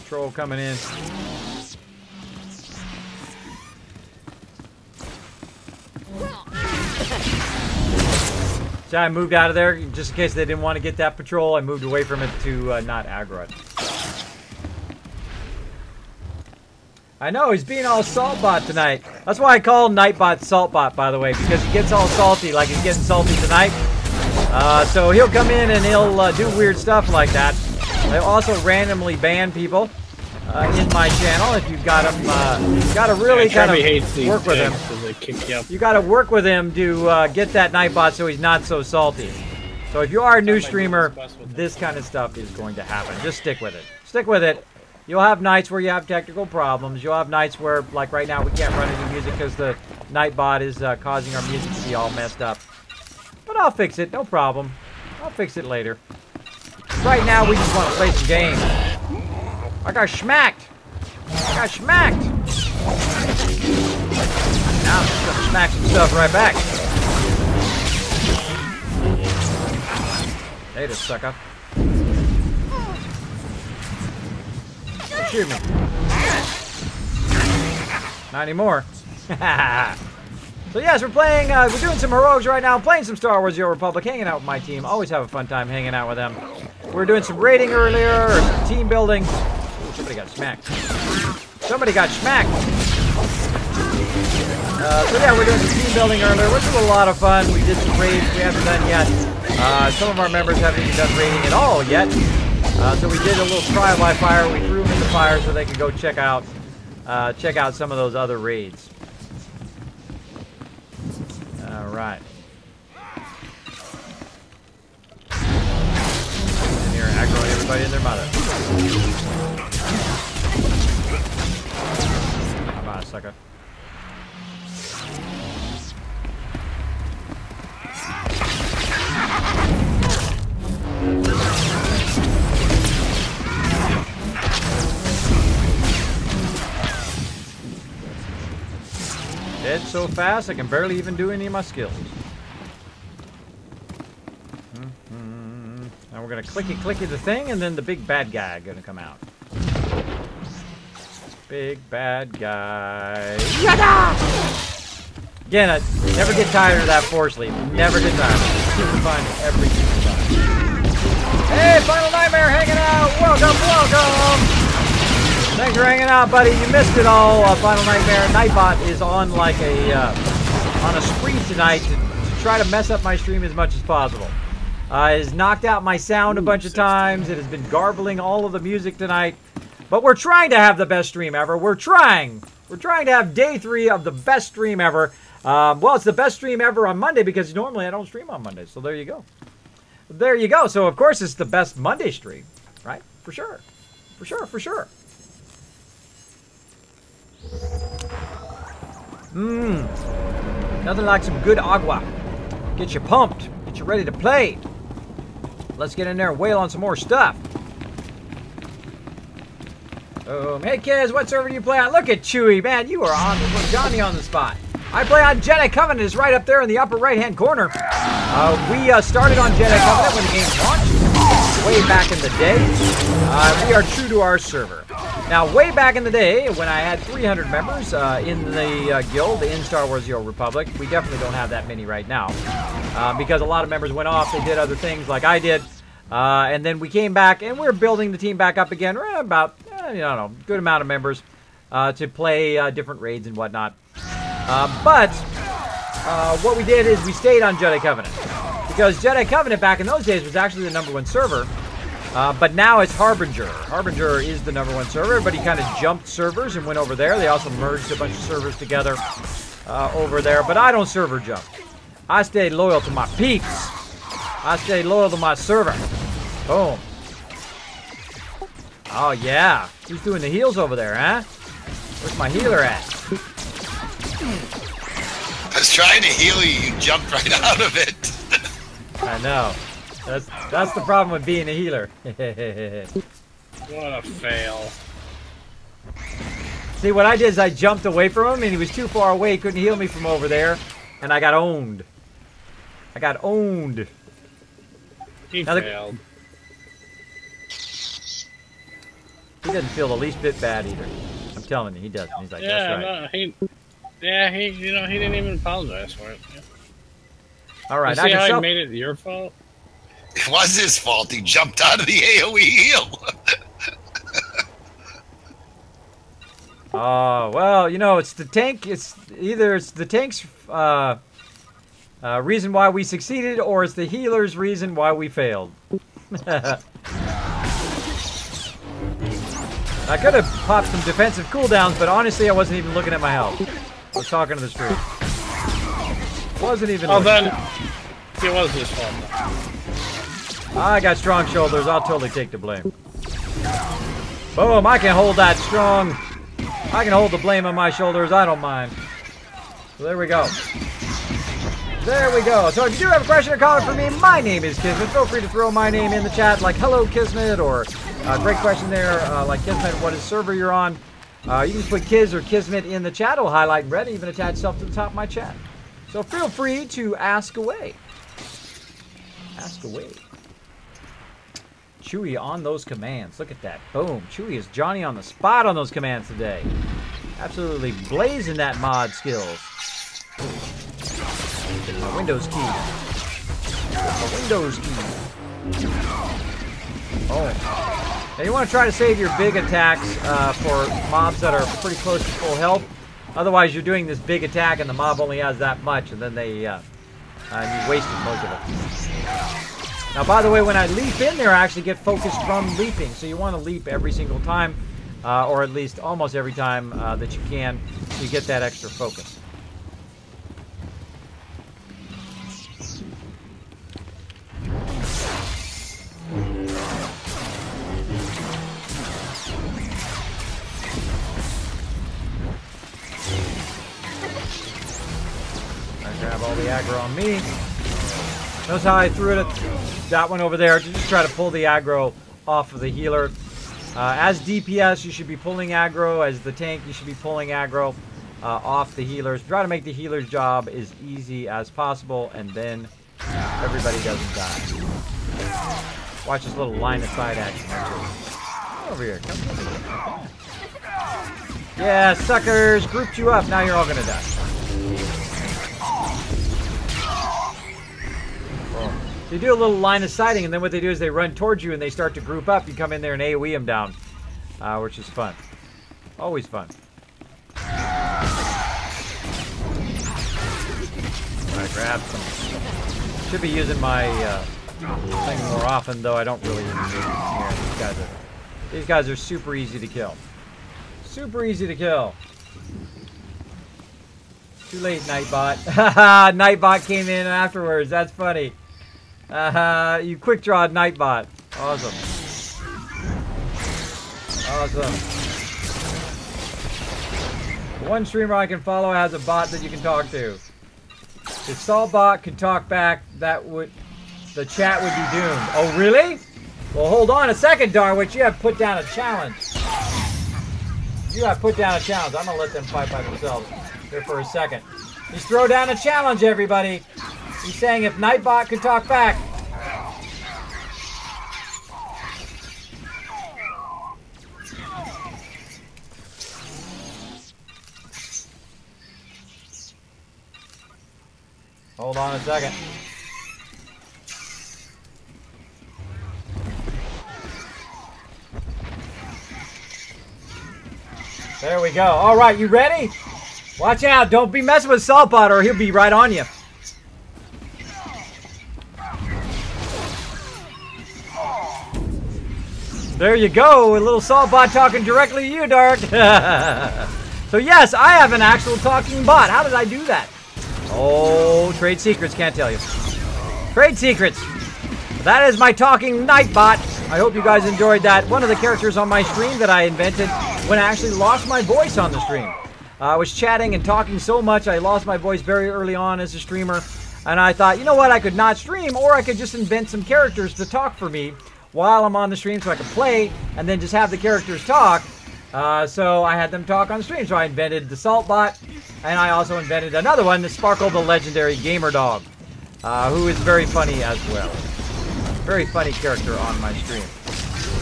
Troll coming in. So I moved out of there just in case they didn't want to get that patrol. I moved away from it to not aggro it. I know, he's being all saltbot tonight. That's why I call Nightbot saltbot, by the way, because he gets all salty, like he's getting salty tonight. So he'll come in and he'll do weird stuff like that. I also randomly ban people in my channel if you've got him. You got to really kind of work with him. You got to work with him to get that Nightbot so he's not so salty. So if you are a new streamer, this kind of stuff is going to happen. Just stick with it. Stick with it. You'll have nights where you have technical problems. You'll have nights where, like right now, we can't run any music because the Nightbot is causing our music to be all messed up. But I'll fix it, no problem. I'll fix it later. Right now, we just want to play some games. I got schmacked. I got schmacked. Now I'm just gonna smack some stuff right back. Hey, this sucker. Shoot me. Not anymore. So yes, we're playing, we're doing some heroics right now, playing some Star Wars The Old Republic, hanging out with my team. Always have a fun time hanging out with them. We're doing some raiding earlier, or some team building. Ooh, somebody got smacked. Somebody got smacked. So yeah, we're doing some team building earlier, which was a lot of fun. We did some raids we haven't done yet. Some of our members haven't even done raiding at all yet. So we did a little trial by fire. We threw them in the fire so they could go check out some of those other raids. All right. And here, aggroing everybody and their mother. Come on, sucker. Dead so fast, I can barely even do any of my skills. Now we're gonna clicky the thing, and then the big bad guy gonna come out. Big bad guy. Yada! Again, I never get tired of that force leap. Never get tired. It's super fun every single time. Hey, Final Nightmare hanging out. Welcome, welcome. Thanks for hanging out, buddy. You missed it all. Final Nightmare. Nightbot is on like on a spree tonight to try to mess up my stream as much as possible. It has knocked out my sound a bunch of times. It has been garbling all of the music tonight. But we're trying to have the best stream ever. We're trying. We're trying to have day 3 of the best stream ever. Well, it's the best stream ever on Monday because normally I don't stream on Monday. So there you go. There you go. So, of course, it's the best Monday stream, right? For sure. For sure, for sure. Nothing like some good agua. Get you pumped. Get you ready to play. Let's get in there and whale on some more stuff. Hey kids, what server do you play on? Look at Chewy, man. You are on Johnny on the spot. I play on Jedi Covenant. It's right up there in the upper right-hand corner. We started on Jedi Covenant when the game launched, way back in the day. We are true to our server. Now, way back in the day, when I had 300 members in the guild in Star Wars The Old Republic, we definitely don't have that many right now. Because a lot of members went off, they did other things like I did. And then we came back, and we're building the team back up again. We're at about, I don't know, good amount of members to play different raids and whatnot. But what we did is we stayed on Jedi Covenant. Because Jedi Covenant back in those days was actually the #1 server. But now it's Harbinger. Harbinger is the #1 server. Everybody kind of jumped servers and went over there. They also merged a bunch of servers together over there. But I don't server jump. I stay loyal to my peeps. I stay loyal to my server. Boom. Oh, yeah. Who's doing the heals over there, huh? Where's my healer at? I was trying to heal you. You jumped right out of it. I know. That's the problem with being a healer. What a fail. See, what I did is I jumped away from him, and he was too far away. He couldn't heal me from over there, and I got owned. I got owned. He failed. He doesn't feel the least bit bad either. I'm telling you, he doesn't. He's like, yeah, that's right. No, he didn't even apologize for it. Yeah. All right, you see how he made it your fault? It was his fault. He jumped out of the AoE heal. Well, you know, it's the tank. It's the tank's reason why we succeeded, or it's the healer's reason why we failed. I could have popped some defensive cooldowns, but honestly, I wasn't even looking at my health. I was talking to the stream. Wasn't even. Oh, then it was his fault. I got strong shoulders. I'll totally take the blame. Boom! I can hold that strong. I can hold the blame on my shoulders. I don't mind. So there we go. There we go. So if you do have a question or comment for me, my name is Kismet. Feel free to throw my name in the chat, like "Hello Kismet" or great question there, like Kismet, what is server you're on? You can just put Kiz or Kismet in the chat. It'll highlight in red, even attach itself to the top of my chat. So feel free to ask away. Ask away. Chewy on those commands. Look at that. Boom. Chewy is Johnny on the spot on those commands today. Absolutely blazing that mod skills. Get my Windows key. Get my Windows key. Oh. Now you want to try to save your big attacks for mobs that are pretty close to full health. Otherwise, you're doing this big attack and the mob only has that much, and then they you wasted most of it. Now, by the way, when I leap in there, I actually get focus from leaping. So you want to leap every single time, or at least almost every time that you can, so you get that extra focus. Grab all the aggro on me. Notice how I threw it at that one over there to just try to pull the aggro off of the healer. As DPS, you should be pulling aggro. As the tank, you should be pulling aggro off the healers. Try to make the healer's job as easy as possible, and then everybody doesn't die. Watch this little line of sight action. Come over here. Come over here. Yeah, suckers. Grouped you up. Now you're all going to die. They do a little line of sighting, and then what they do is they run towards you and they start to group up. You come in there and AoE them down, which is fun. Always fun. Alright, grab some. Should be using my thing more often, though I don't really even use it here. These guys are super easy to kill. Super easy to kill. Too late, Nightbot. Haha, Nightbot came in afterwards. That's funny. You quick drawed Nightbot. Awesome. Awesome. The one streamer I can follow has a bot that you can talk to. If SWTOR could talk back, the chat would be doomed. Oh, really? Well, hold on a second, Darwich. You have put down a challenge. You have put down a challenge. I'm going to let them fight by themselves here for a second. Just throw down a challenge, everybody. He's saying if Nightbot could talk back. Hold on a second. There we go. All right, you ready? Watch out. Don't be messing with SWTOR or he'll be right on you. There you go. A little SWTOR talking directly to you, Dark. So yes, I have an actual talking bot. How did I do that? Oh, trade secrets. Can't tell you. Trade secrets. That is my talking Nightbot. I hope you guys enjoyed that. One of the characters on my stream that I invented when I actually lost my voice on the stream. I was chatting and talking so much, I lost my voice very early on as a streamer. And I thought, you know what, I could not stream, or I could just invent some characters to talk for me while I'm on the stream so I could play and then just have the characters talk. So I had them talk on the stream. So I invented the SWTOR, and I also invented another one, the Sparkle the Legendary Gamer Dog, who is very funny as well. Very funny character on my stream.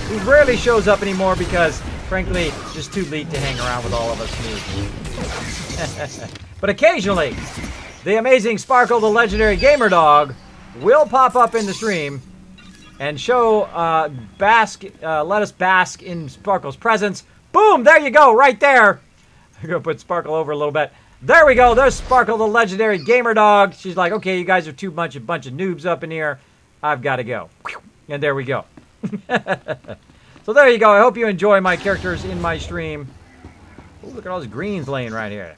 He rarely shows up anymore because, frankly, just too late to hang around with all of us noobs. But occasionally, the amazing Sparkle the Legendary Gamer Dog will pop up in the stream and show, let us bask in Sparkle's presence. Boom! There you go, right there. I'm gonna put Sparkle over a little bit. There we go. There's Sparkle the Legendary Gamer Dog. She's like, okay, you guys are a bunch of noobs up in here. I've got to go. And there we go. So there you go. I hope you enjoy my characters in my stream. Ooh, look at all those greens laying right here.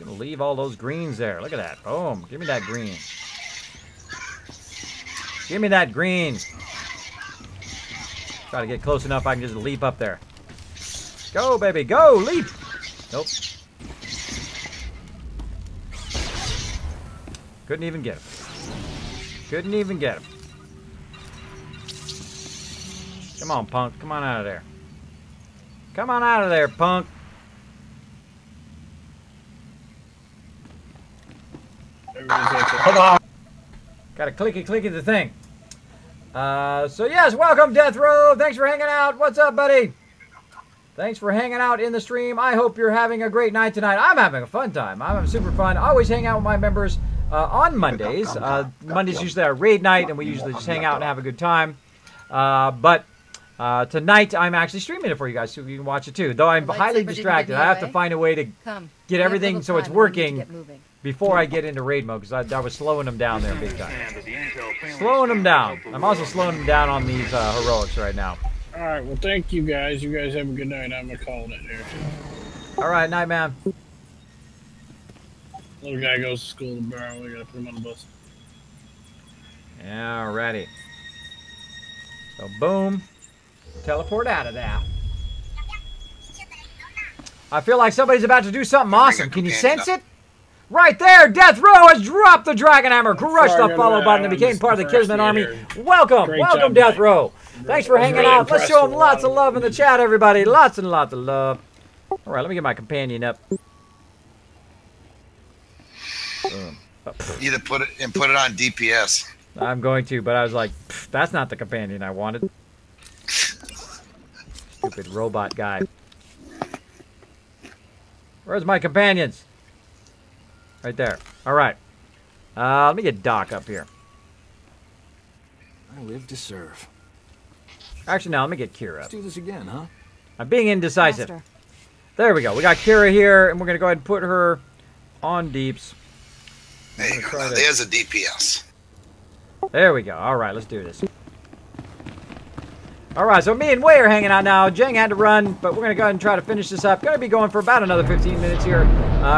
Gonna leave all those greens there. Look at that. Boom. Give me that green. Give me that green. Try to get close enough I can just leap up there. Go, baby. Go. Leap. Nope. Couldn't even get him. Couldn't even get him. Come on, punk. Come on out of there. Come on out of there, punk. Hold on. Got a clicky the thing. So yes, welcome Death Row. Thanks for hanging out. What's up, buddy? Thanks for hanging out in the stream. I hope you're having a great night tonight. I'm having a fun time. I'm having super fun. I always hang out with my members on Mondays. Mondays usually our raid night, and we usually just hang out and have a good time. But tonight I'm actually streaming it for you guys, so you can watch it too. Though I'm highly distracted. I have to find a way to get everything so it's working before I get into raid mode, because I was slowing them down there big time. Slowing them down. I'm also slowing them down on these heroics right now. Alright, well thank you guys. You guys have a good night. I'm going to call it there too. Alright, night man. Little guy goes to school tomorrow. We got to put him on the bus. Alrighty. So boom. Teleport out of there. I feel like somebody's about to do something awesome. Can you sense it? Right there, Death Row has dropped the Dragon Hammer, crushed the follow button, and became part of the Kismet army. Welcome, welcome, Death Row. Thanks for hanging out. Let's show them lots of love in the chat, everybody. Lots and lots of love. All right, let me get my companion up. Either put it on DPS. I'm going to, but I was like, that's not the companion I wanted. Stupid robot guy. Where's my companions? Right there. All right. Let me get Doc up here. I live to serve. Actually, no, let me get Kira up. Let's do this again, huh? I'm being indecisive. Master. There we go. We got Kira here, and we're going to go ahead and put her on deeps. There you go. Now, there's a DPS. There we go. All right, let's do this. All right, so me and Way are hanging out now. Jeng had to run, but we're going to go ahead and try to finish this up. Going to be going for about another 15 minutes here.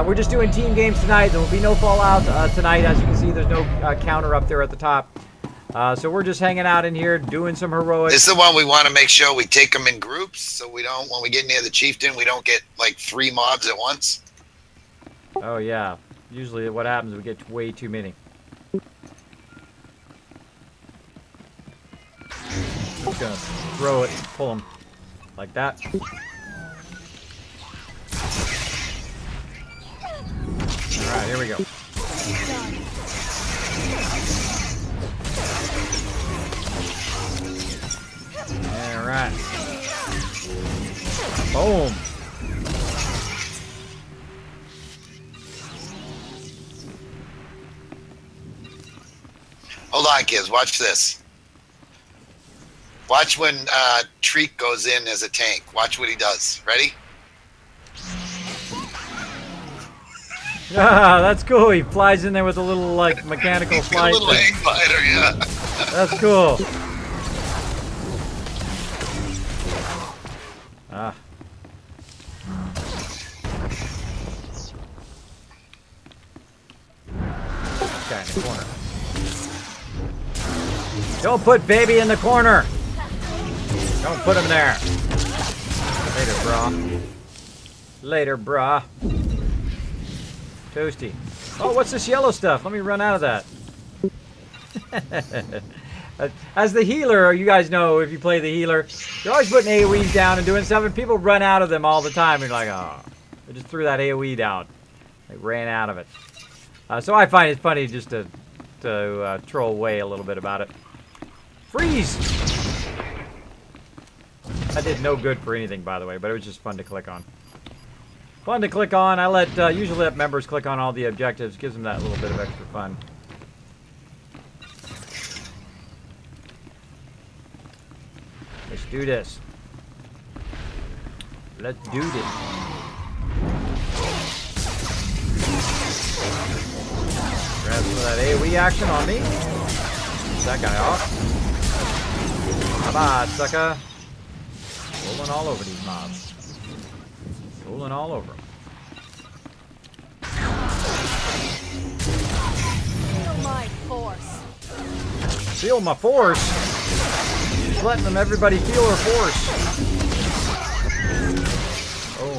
We're just doing team games tonight. There will be no Fallout tonight. As you can see, there's no counter up there at the top. So we're just hanging out in here doing some heroics. This is the one we want to make sure we take them in groups, so we don't, when we get near the chieftain, we don't get like 3 mobs at once. Oh yeah, usually what happens is we get way too many. Just gonna throw it, pull them like that. All right, here we go. All right. Boom. Hold on, kids. Watch this. Watch when Treek goes in as a tank. Watch what he does. Ready? Ah, that's cool. He flies in there with a little, like, mechanical flight little thing. egg fighter, yeah. That's cool. Ah. Okay, in the corner. Don't put baby in the corner. Don't put him there. Later, brah. Later, brah. Toasty. Oh, what's this yellow stuff? Let me run out of that. As the healer, you guys know if you play the healer, you're always putting AoEs down and doing stuff, and people run out of them all the time. And you're like, oh, I just threw that AoE down. They ran out of it. So I find it funny just to troll away a little bit about it. Freeze! That did no good for anything, by the way, but it was just fun to click on. Fun to click on. I usually let members click on all the objectives. Gives them that little bit of extra fun. Let's do this. Let's do this. Grab some of that AoE action on me. Get that guy off. Bye-bye, sucker. Rolling all over these mobs. Rolling all over them. Feel my force. Feel my force? She's letting them everybody feel her force. Oh.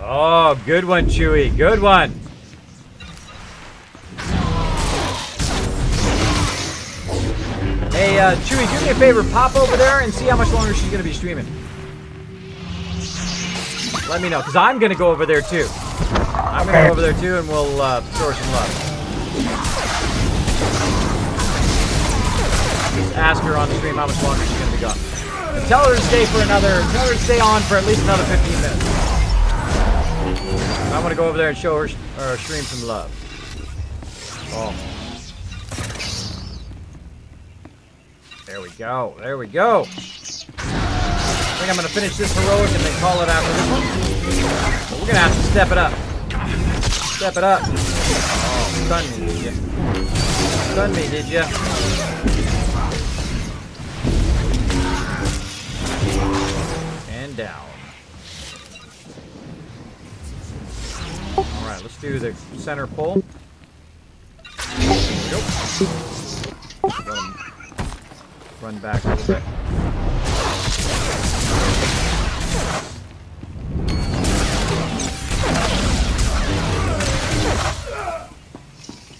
Oh, good one, Chewie. Good one. Hey, Chewie, do me a favor. Pop over there and see how much longer she's going to be streaming. Let me know, because I'm going to go over there, too. I'm going to go over there, too, and we'll throw her some love. Just ask her on the stream how much longer she's going to be gone. And tell her to stay for tell her to stay on for at least another 15 minutes. I want to go over there and show her, or stream some love. Oh. There we go. There we go. I think I'm going to finish this heroic and then call it after this one. But we're going to have to step it up. Step it up. Oh, stun me, did you? Stun me, did you? And down. Alright, let's do the center pull. There we go. Let him run back a little bit.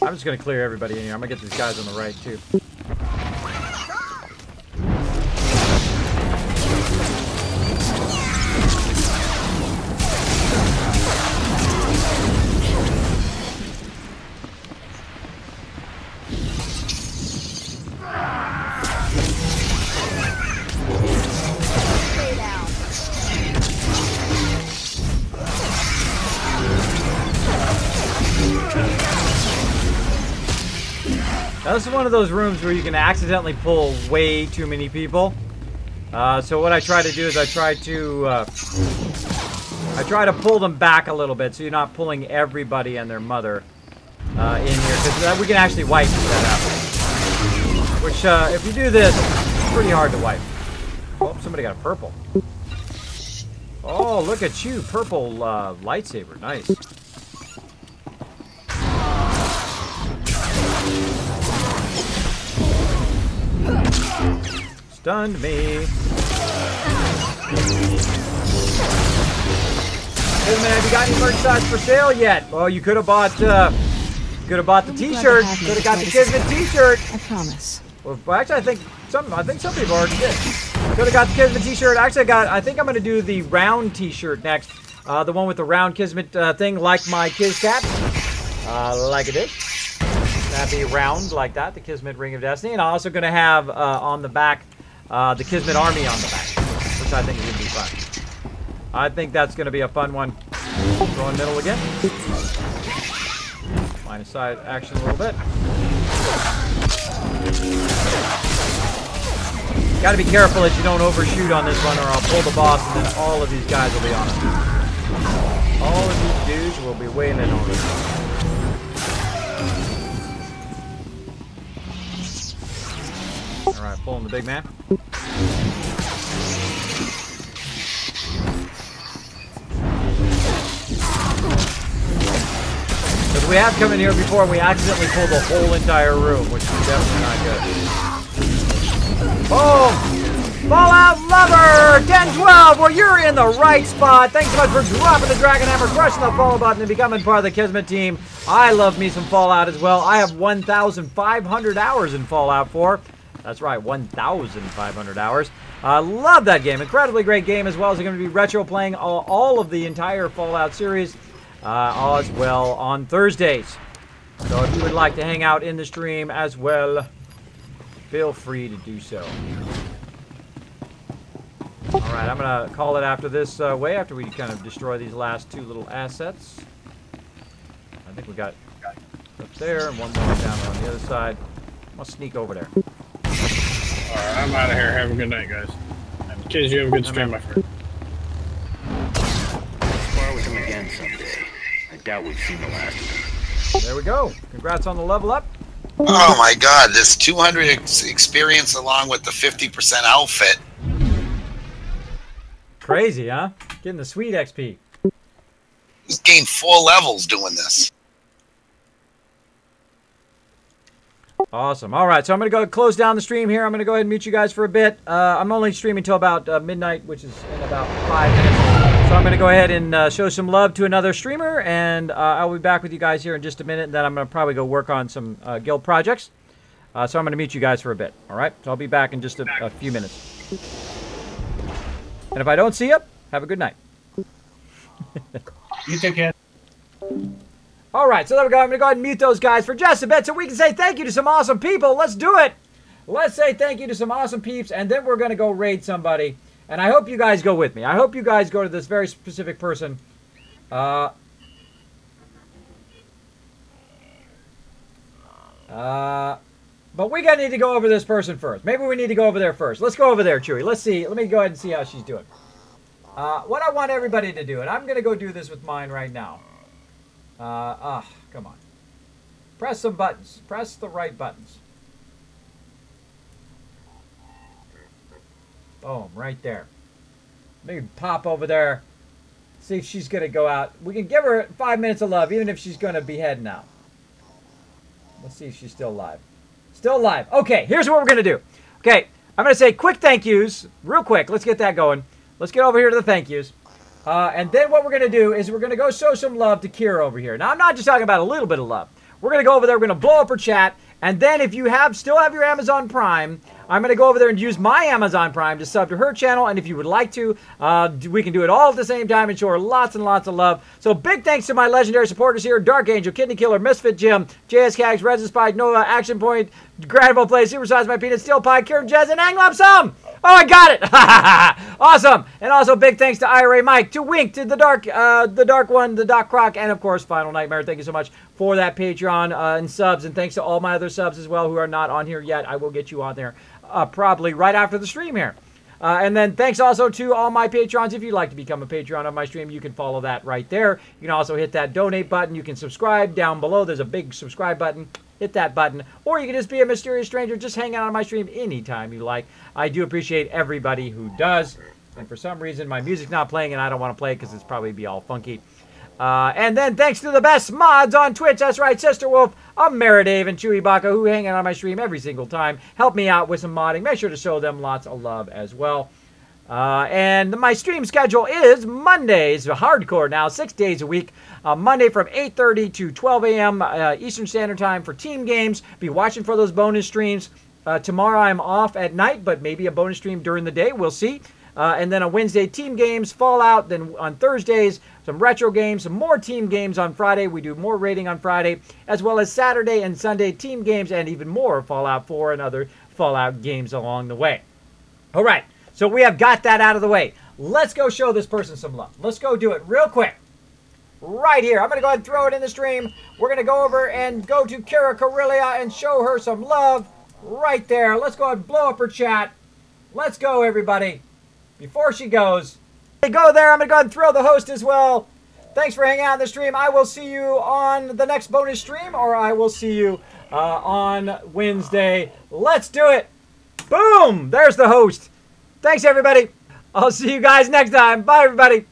I'm just going to clear everybody in here. I'm going to get these guys on the right, too. Now, this is one of those rooms where you can accidentally pull way too many people. So what I try to do is I try to pull them back a little bit, so you're not pulling everybody and their mother in here, because we can actually wipe that out. Which, if you do this, it's pretty hard to wipe. Oh, somebody got a purple. Oh, look at you. Purple lightsaber. Nice. Stunned me. Hey man, have you got any merchandise for sale yet? Well, you could have bought the T-shirt. Could have got the Kismet T-shirt. I promise. Well, actually, I think some people already did. Could have got the Kismet T-shirt. Actually, I think I'm gonna do the round T-shirt next. The one with the round Kismet thing, like my Kiz cap. Like it is. That'd be round like that, the Kismet Ring of Destiny. And I'm also gonna have on the back the Kismet Army on the back, which I think is gonna be fun. I think that's going to be a fun one. Throwing middle again. Minus side action a little bit. Got to be careful that you don't overshoot on this one or I'll pull the boss and then all of these guys will be on it. All of these dudes will be wailing on it. Alright, pulling the big man. We have come in here before and we accidentally pulled the whole entire room, which is definitely not good. Boom! Fallout Lover 1012, well, you're in the right spot. Thanks so much for dropping the Dragon Hammer, crushing the follow button, and becoming part of the Kismet team. I love me some Fallout as well. I have 1,500 hours in Fallout 4. That's right, 1,500 hours. I love that game. Incredibly great game, as well as I'm going to be retro playing all of the entire Fallout series. As well on Thursdays. So if you would like to hang out in the stream as well, feel free to do so. Alright, I'm going to call it after this way, after we kind of destroy these last two little assets. I think we got up there and one more down on the other side. I'll sneak over there. Alright, I'm out of here. Have a good night, guys. And Kiz, you have a good stream, my friend. Spar with him again someday. I doubt we've seen the last of him. There we go. Congrats on the level up. Oh my god, this 200 experience along with the 50% outfit. Crazy, huh? Getting the sweet XP. Just gained 4 levels doing this. Awesome. All right, so I'm going to go close down the stream here. I'm going to go ahead and mute you guys for a bit. I'm only streaming until about midnight, which is in about 5 minutes. So I'm going to go ahead and show some love to another streamer, and I'll be back with you guys here in just a minute, and then I'm going to probably go work on some guild projects. So I'm going to mute you guys for a bit, all right? So I'll be back in just a few minutes. And if I don't see you, have a good night. You take care. All right, so there we go. I'm going to go ahead and mute those guys for just a bit so we can say thank you to some awesome people. Let's do it. Let's say thank you to some awesome peeps, and then we're going to go raid somebody. And I hope you guys go with me. I hope you guys go to this very specific person. But we need to go over this person first. Maybe we need to go over there first. Let's go over there, Chewie. Let's see. Let me go ahead and see how she's doing. What I want everybody to do, and I'm going to go do this with mine right now. Come on. Press some buttons. Press the right buttons. Boom, right there. Maybe pop over there. See if she's going to go out. We can give her 5 minutes of love, even if she's going to be heading out. Let's see if she's still alive. Still alive. Okay, here's what we're going to do. Okay, I'm going to say quick thank yous. Real quick. Let's get that going. Let's get over here to the thank yous. And then what we're going to do is we're going to go show some love to Kira over here. Now, I'm not just talking about a little bit of love. We're going to go over there. We're going to blow up her chat. And then if you still have your Amazon Prime, I'm going to go over there and use my Amazon Prime to sub to her channel. And if you would like to, we can do it all at the same time and show her lots and lots of love. So big thanks to my legendary supporters here. Dark Angel, Kidney Killer, Misfit Jim, JS Cags, Resin Spike, Noah, Action Point, Gradable Play, Supersize My Peanut, Steel Pie, Kieran Jazz, and Ang Lump Sum. Oh, I got it! Awesome! And also big thanks to IRA Mike, to Wink, to the Dark One, the Doc Croc, and of course Final Nightmare. Thank you so much for that Patreon and subs, and thanks to all my other subs as well who are not on here yet. I will get you on there probably right after the stream here. And then thanks also to all my Patrons. If you'd like to become a Patreon of my stream, you can follow that right there. You can also hit that donate button. You can subscribe down below. There's a big subscribe button. Hit that button. Or you can just be a mysterious stranger. Just hang out on my stream anytime you like. I do appreciate everybody who does. And for some reason, my music's not playing, and I don't want to play it because it's probably be all funky. And then thanks to the best mods on Twitch. That's right, Sister Wolf, Meridave, and Chewy Baka, who hang out on my stream every single time. Help me out with some modding. Make sure to show them lots of love as well. And my stream schedule is Mondays, hardcore now, 6 days a week. Monday from 8:30 to 12 a.m. Eastern Standard Time for team games. Be watching for those bonus streams. Tomorrow I'm off at night, but maybe a bonus stream during the day. We'll see. And then on Wednesday, team games, Fallout. Then on Thursdays, some retro games, some more team games on Friday. We do more rating on Friday, as well as Saturday and Sunday team games, and even more Fallout 4 and other Fallout games along the way. All right, so we have got that out of the way. Let's go show this person some love. Let's go do it real quick. Right here. I'm going to go ahead and throw it in the stream. We're going to go over and go to Kara Corellia and show her some love right there. Let's go ahead and blow up her chat. Let's go, everybody. Before she goes, go there. I'm going to go ahead and throw the host as well. Thanks for hanging out in the stream. I will see you on the next bonus stream, or I will see you on Wednesday. Let's do it. Boom. There's the host. Thanks, everybody. I'll see you guys next time. Bye, everybody.